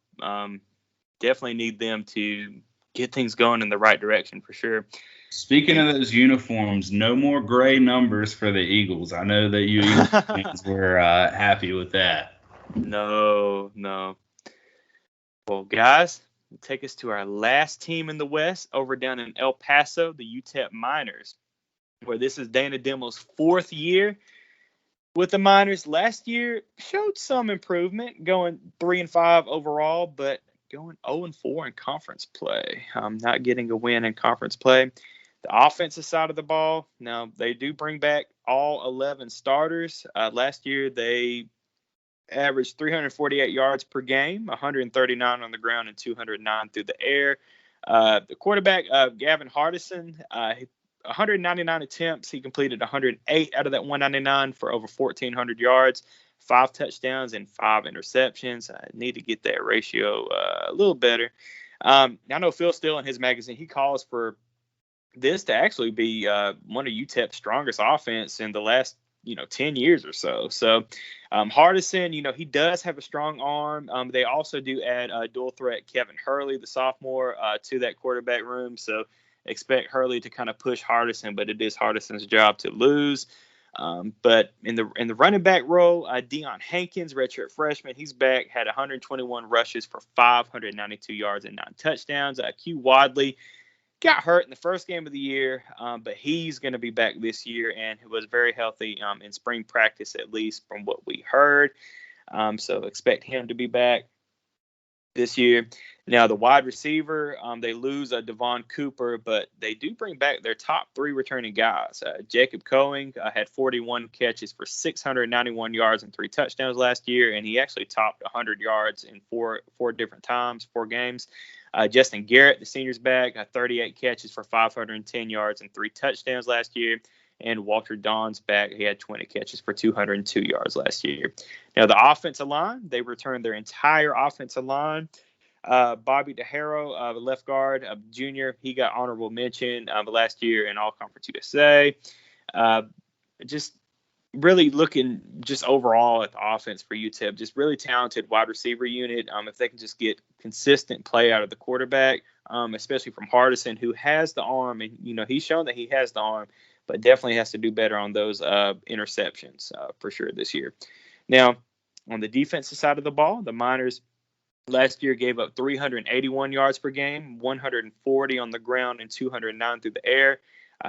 definitely need them to get things going in the right direction for sure.
Speaking of those uniforms, no more gray numbers for the Eagles. I know that you Eagles fans were happy with that.
No. Well, guys, take us to our last team in the West over down in El Paso, the UTEP Miners, where this is Dana Dimmel's 4th year with the Miners. Last year showed some improvement, going 3-5 overall, but going 0-4 in conference play. Not getting a win in conference play. The offensive side of the ball, now they do bring back all 11 starters. Last year they averaged 348 yards per game, 139 on the ground and 209 through the air. The quarterback, Gavin Hardison, 199 attempts. He completed 108 out of that 199 for over 1,400 yards, 5 touchdowns, and 5 interceptions. I need to get that ratio a little better. I know Phil Steele in his magazine, he calls for this to actually be one of UTEP's strongest offense in the last 10 years or so. So Hardison, he does have a strong arm. They also do add dual threat Kevin Hurley, the sophomore, to that quarterback room. So expect Hurley to kind of push Hardison, but it is Hardison's job to lose. But in the running back role, Deion Hankins, redshirt freshman, he's back, had 121 rushes for 592 yards and 9 touchdowns. Q Wadley got hurt in the first game of the year, but he's going to be back this year and was very healthy in spring practice, at least from what we heard. So expect him to be back this year. Now, the wide receiver, they lose Devon Cooper, but they do bring back their top 3 returning guys. Jacob Coing had 41 catches for 691 yards and 3 touchdowns last year, and he actually topped 100 yards in four different times, 4 games. Justin Garrett, the senior's back, 38 catches for 510 yards and 3 touchdowns last year. And Walter Dawn's back. He had 20 catches for 202 yards last year. Now, the offensive line, they returned their entire offensive line. Bobby DeHaro, the left guard, junior, he got honorable mention last year in All-Conference USA. Just really looking just overall at the offense for UTEP, just really talented wide receiver unit. If they can just get consistent play out of the quarterback, especially from Hardison, who has the arm, and he's shown that he has the arm, but definitely has to do better on those interceptions for sure this year. Now, on the defensive side of the ball, the Miners last year gave up 381 yards per game, 140 on the ground, and 209 through the air.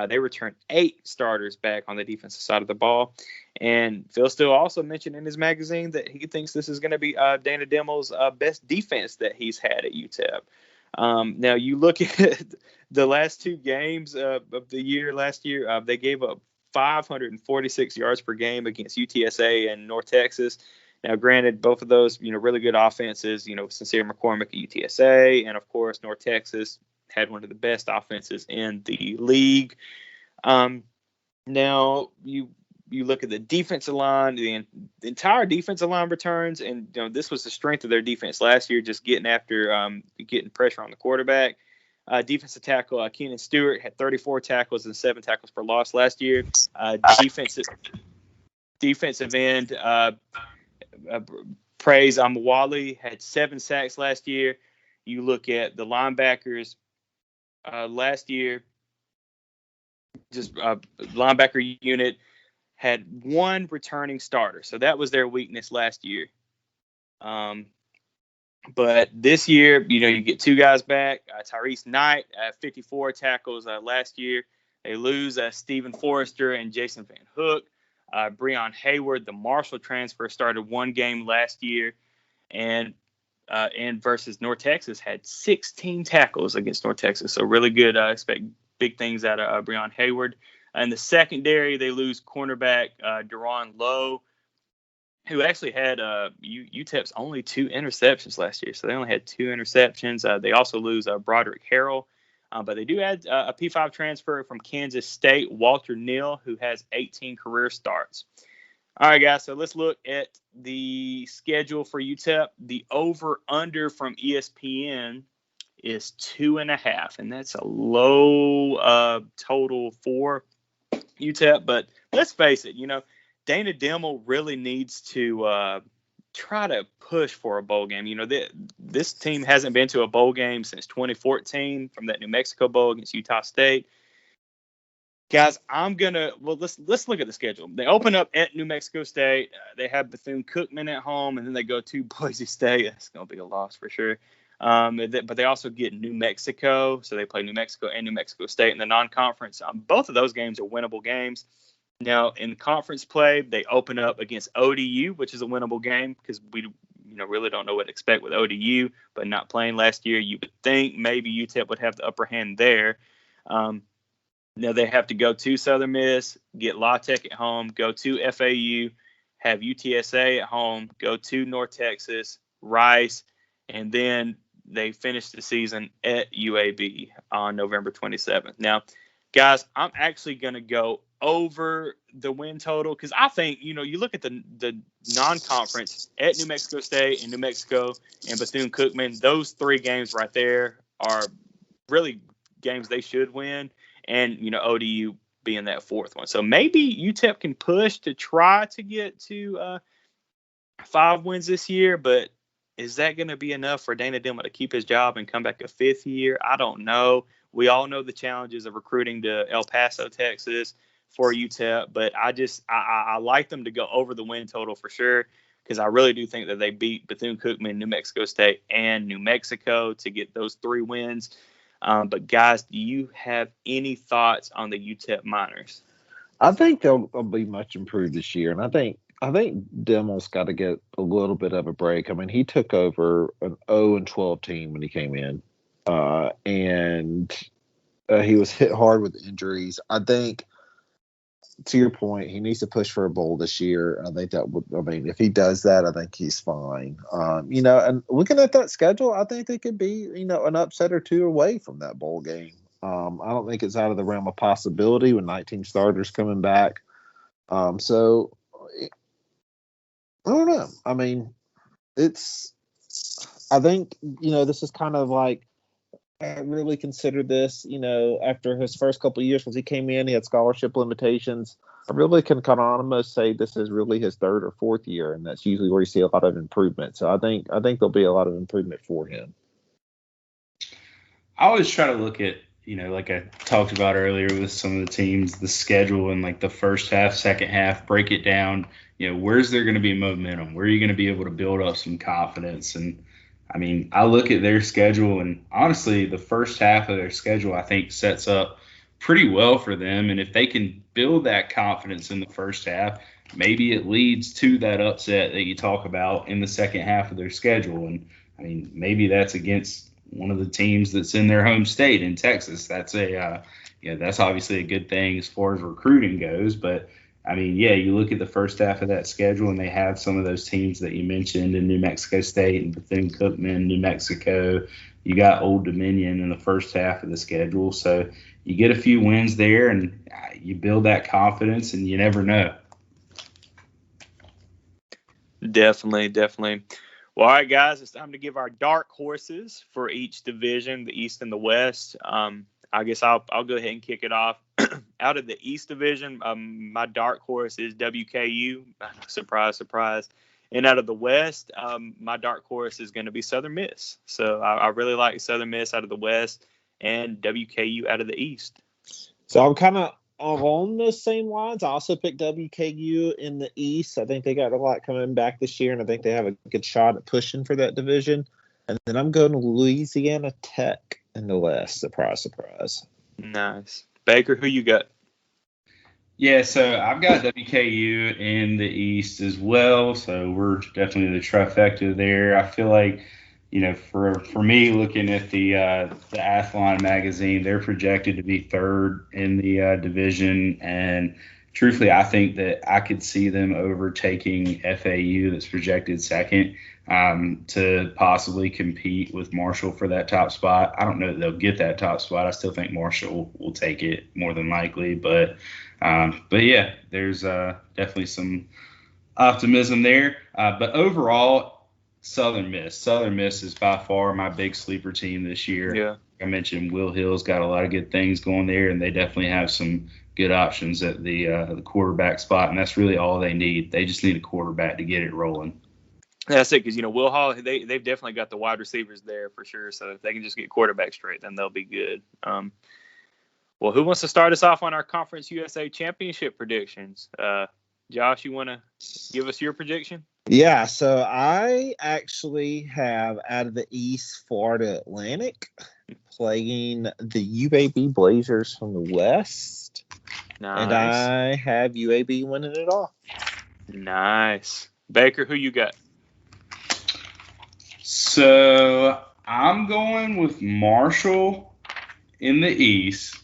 They returned 8 starters back on the defensive side of the ball. And Phil Steele also mentioned in his magazine that he thinks this is going to be Dana Dimmel's best defense that he's had at UTEP. Now, you look at the last 2 games of the year last year, they gave up 546 yards per game against UTSA and North Texas. Now, granted, both of those, really good offenses, Sincere McCormick at UTSA, and of course, North Texas had one of the best offenses in the league. Now, you look at the defensive line, the entire defensive line returns, and this was the strength of their defense last year, just getting after getting pressure on the quarterback. Defensive tackle Keenan Stewart had 34 tackles and 7 tackles for loss last year. Defensive end Praise Amawali had 7 sacks last year. You look at the linebackers last year, just linebacker unit had 1 returning starter. So that was their weakness last year. But this year, you get 2 guys back. Tyrese Knight, 54 tackles last year. They lose Stephen Forrester and Jason Van Hook. Breon Hayward, the Marshall transfer, started 1 game last year. And versus North Texas, had 16 tackles against North Texas. So really good. Expect big things out of Breon Hayward. In the secondary, they lose cornerback Deron Lowe, who actually had UTEP's only 2 interceptions last year. So they only had 2 interceptions. They also lose Broderick Harrell. But they do add a P5 transfer from Kansas State, Walter Neal, who has 18 career starts. All right, guys, so let's look at the schedule for UTEP. The over-under from ESPN is 2.5, and that's a low total for UTEP. But let's face it, Dana Dimmel really needs to try to push for a bowl game. This team hasn't been to a bowl game since 2014 from that New Mexico Bowl against Utah State. Guys, let's look at the schedule. They open up at New Mexico State. They have Bethune-Cookman at home, and then they go to Boise State. That's going to be a loss for sure. But they also get New Mexico, so they play New Mexico and New Mexico State in the non-conference. Both of those games are winnable games. Now, in conference play, they open up against ODU, which is a winnable game because really don't know what to expect with ODU, but not playing last year, you would think maybe UTEP would have the upper hand there. Now they have to go to Southern Miss, get La Tech at home, go to FAU, have UTSA at home, go to North Texas, Rice, and then they finish the season at UAB on November 27th. Now, guys, I'm actually going to go over the win total because I think, you look at the non-conference at New Mexico State and New Mexico and Bethune-Cookman, those three games right there are really games they should win, and, ODU being that fourth one. So maybe UTEP can push to try to get to 5 wins this year, but is that going to be enough for Dana Dimel to keep his job and come back a fifth year? I don't know. We all know the challenges of recruiting to El Paso, Texas for UTEP, but I like them to go over the win total for sure because I really do think that they beat Bethune-Cookman, New Mexico State, and New Mexico to get those 3 wins. But guys, do you have any thoughts on the UTEP Miners?
I think they'll be much improved this year, and I think Dimmel's got to get a little bit of a break. I mean, he took over an 0-12 team when he came in, and he was hit hard with injuries. I think, to your point, he needs to push for a bowl this year. I think if he does that, I think he's fine. And looking at that schedule, I think they could be, an upset or 2 away from that bowl game. I don't think it's out of the realm of possibility with 19 starters coming back. So I don't know. I mean, I think, this is kind of like, I really considered this, after his first couple of years, when he came in, he had scholarship limitations. I really can kind of almost say this is really his 3rd or 4th year, and that's usually where you see a lot of improvement. So I think there'll be a lot of improvement for him.
I always try to look at, like I talked about earlier with some of the teams, the schedule and like the first half, second half, break it down. Where's there going to be momentum? Where are you going to be able to build up some confidence? And I mean, I look at their schedule, and honestly, the first half of their schedule, I think, sets up pretty well for them. And if they can build that confidence in the first half, maybe it leads to that upset that you talk about in the second half of their schedule. And I mean, maybe that's against one of the teams that's in their home state in Texas. That's that's obviously a good thing as far as recruiting goes. But I mean, you look at the first half of that schedule, and they have some of those teams that you mentioned in New Mexico State and Bethune-Cookman, New Mexico. You got Old Dominion in the first half of the schedule. So you get a few wins there, and you build that confidence, and you never know.
Definitely. Well, all right, guys, it's time to give our dark horses for each division, the East and the West. I guess I'll go ahead and kick it off. Out of the East Division, my dark horse is WKU. Surprise, surprise. And out of the West, my dark horse is going to be Southern Miss. So I really like Southern Miss out of the West and WKU out of the East.
So I'm kind of along those same lines. I also picked WKU in the East. I think they got a lot coming back this year, and I think they have a good shot at pushing for that division. And then I'm going to Louisiana Tech in the West. Surprise, surprise.
Nice. Baker, who you got?
Yeah, so I've got WKU in the East as well. So we're definitely the trifecta there. I feel like, for me, looking at the Athlon magazine, they're projected to be 3rd in the division. And truthfully, I think that I could see them overtaking FAU, that's projected 2nd, to possibly compete with Marshall for that top spot. I don't know that they'll get that top spot. I still think Marshall will take it more than likely. But yeah, there's definitely some optimism there. But overall, Southern Miss is by far my big sleeper team this year.
Yeah.
I mentioned Will Hill's got a lot of good things going there, and they definitely have some good options at the quarterback spot, and that's really all they need. They just need a quarterback to get it rolling.
That's it, because, Will Hall, they've definitely got the wide receivers there for sure. So if they can just get quarterback straight, then they'll be good. Well, who wants to start us off on our Conference USA Championship predictions? Josh, you want to give us your prediction?
Yeah, so I actually have out of the East, Florida Atlantic playing the UAB Blazers from the West.
Nice.
And I have UAB winning it all.
Nice. Baker, who you got?
So I'm going with Marshall in the East.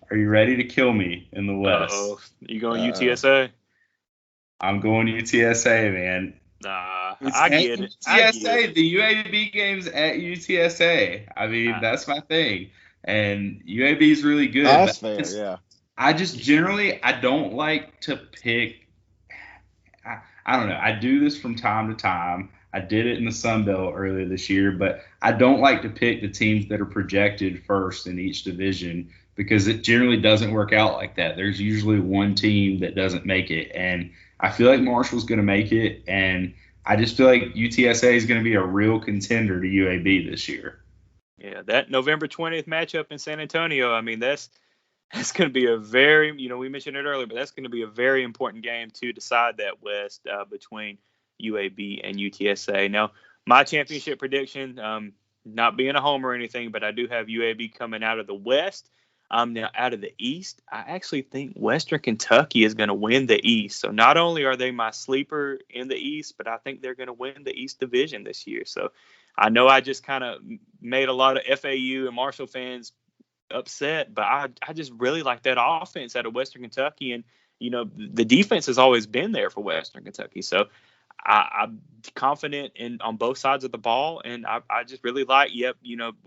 Are you ready to kill me in the West?
Uh-oh. You going UTSA?
I'm going UTSA, man.
Nah,
It's
I
at
get it.
UTSA. The UAB game's at UTSA. I mean, that's my thing. And UAB is really good.
That's fair, yeah.
I just generally, I don't like to pick. I don't know. I do this from time to time. I did it in the Sun Belt earlier this year, but I don't like to pick the teams that are projected first in each division because it generally doesn't work out like that. There's usually one team that doesn't make it, and I feel like Marshall's going to make it, and I just feel like UTSA is going to be a real contender to UAB this year.
Yeah, that November 20th matchup in San Antonio, I mean, that's going to be a very, we mentioned it earlier, but that's going to be a very important game to decide that West between UAB and UTSA. Now, my championship prediction, not being a homer or anything, but I do have UAB coming out of the West. Now, out of the East, I actually think Western Kentucky is going to win the East. So not only are they my sleeper in the East, but I think they're going to win the East Division this year. So I know I just kind of made a lot of FAU and Marshall fans upset, but I just really like that offense out of Western Kentucky. And, the defense has always been there for Western Kentucky. So I'm confident on both sides of the ball, and I just really like.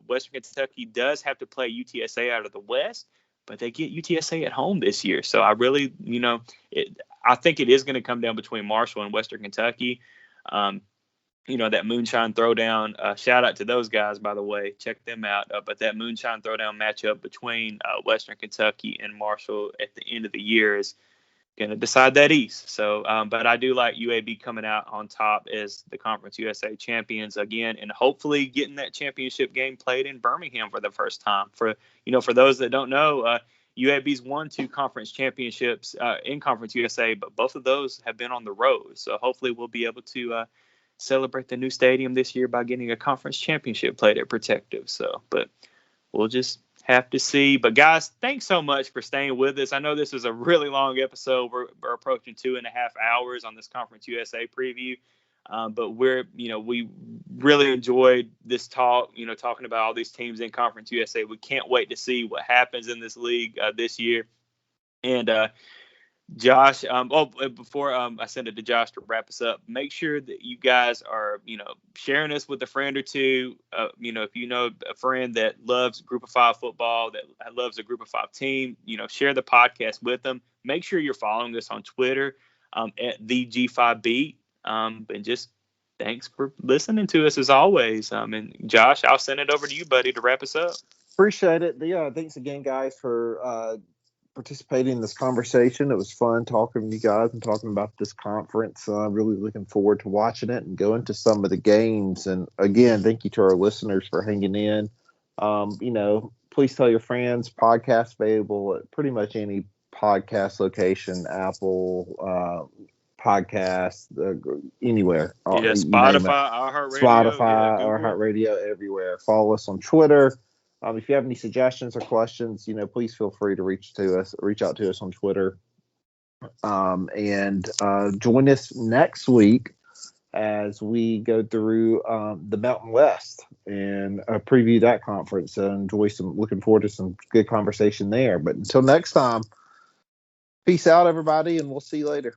Western Kentucky does have to play UTSA out of the West, but they get UTSA at home this year. So I really, I think it is going to come down between Marshall and Western Kentucky. That Moonshine Throwdown. Shout out to those guys, by the way. Check them out. But that Moonshine Throwdown matchup between Western Kentucky and Marshall at the end of the year is going to decide that East. So, but I do like UAB coming out on top as the Conference USA champions again, and hopefully getting that championship game played in Birmingham for the first time. For those that don't know, UAB's won 2 conference championships in Conference USA, but both of those have been on the road. So hopefully we'll be able to celebrate the new stadium this year by getting a conference championship played at Protective. So, but we'll just have to see. But guys, thanks so much for staying with us. I know this is a really long episode. We're approaching 2.5 hours on this Conference USA preview. But we really enjoyed this talk, talking about all these teams in Conference USA. We can't wait to see what happens in this league this year. And Josh, before I send it to Josh to wrap us up, make sure that you guys are, sharing us with a friend or two. If you know a friend that loves Group of 5 football, that loves a Group of 5 team, share the podcast with them. Make sure you're following us on Twitter at the G5 Beat. And just thanks for listening to us as always. And Josh, I'll send it over to you, buddy, to wrap us up.
Appreciate it. Thanks again, guys, for participating in this conversation. It was fun talking to you guys and talking about this conference. Really looking forward to watching it and going to some of the games. And again, thank you to our listeners for hanging in. Please tell your friends. Podcast available at pretty much any podcast location, Apple podcast, anywhere.
Spotify,
iHeartRadio, everywhere. Follow us on Twitter. If you have any suggestions or questions, please feel free to reach out to us on Twitter. And join us next week as we go through the Mountain West and preview that conference and looking forward to some good conversation there. But until next time, peace out, everybody, and we'll see you later.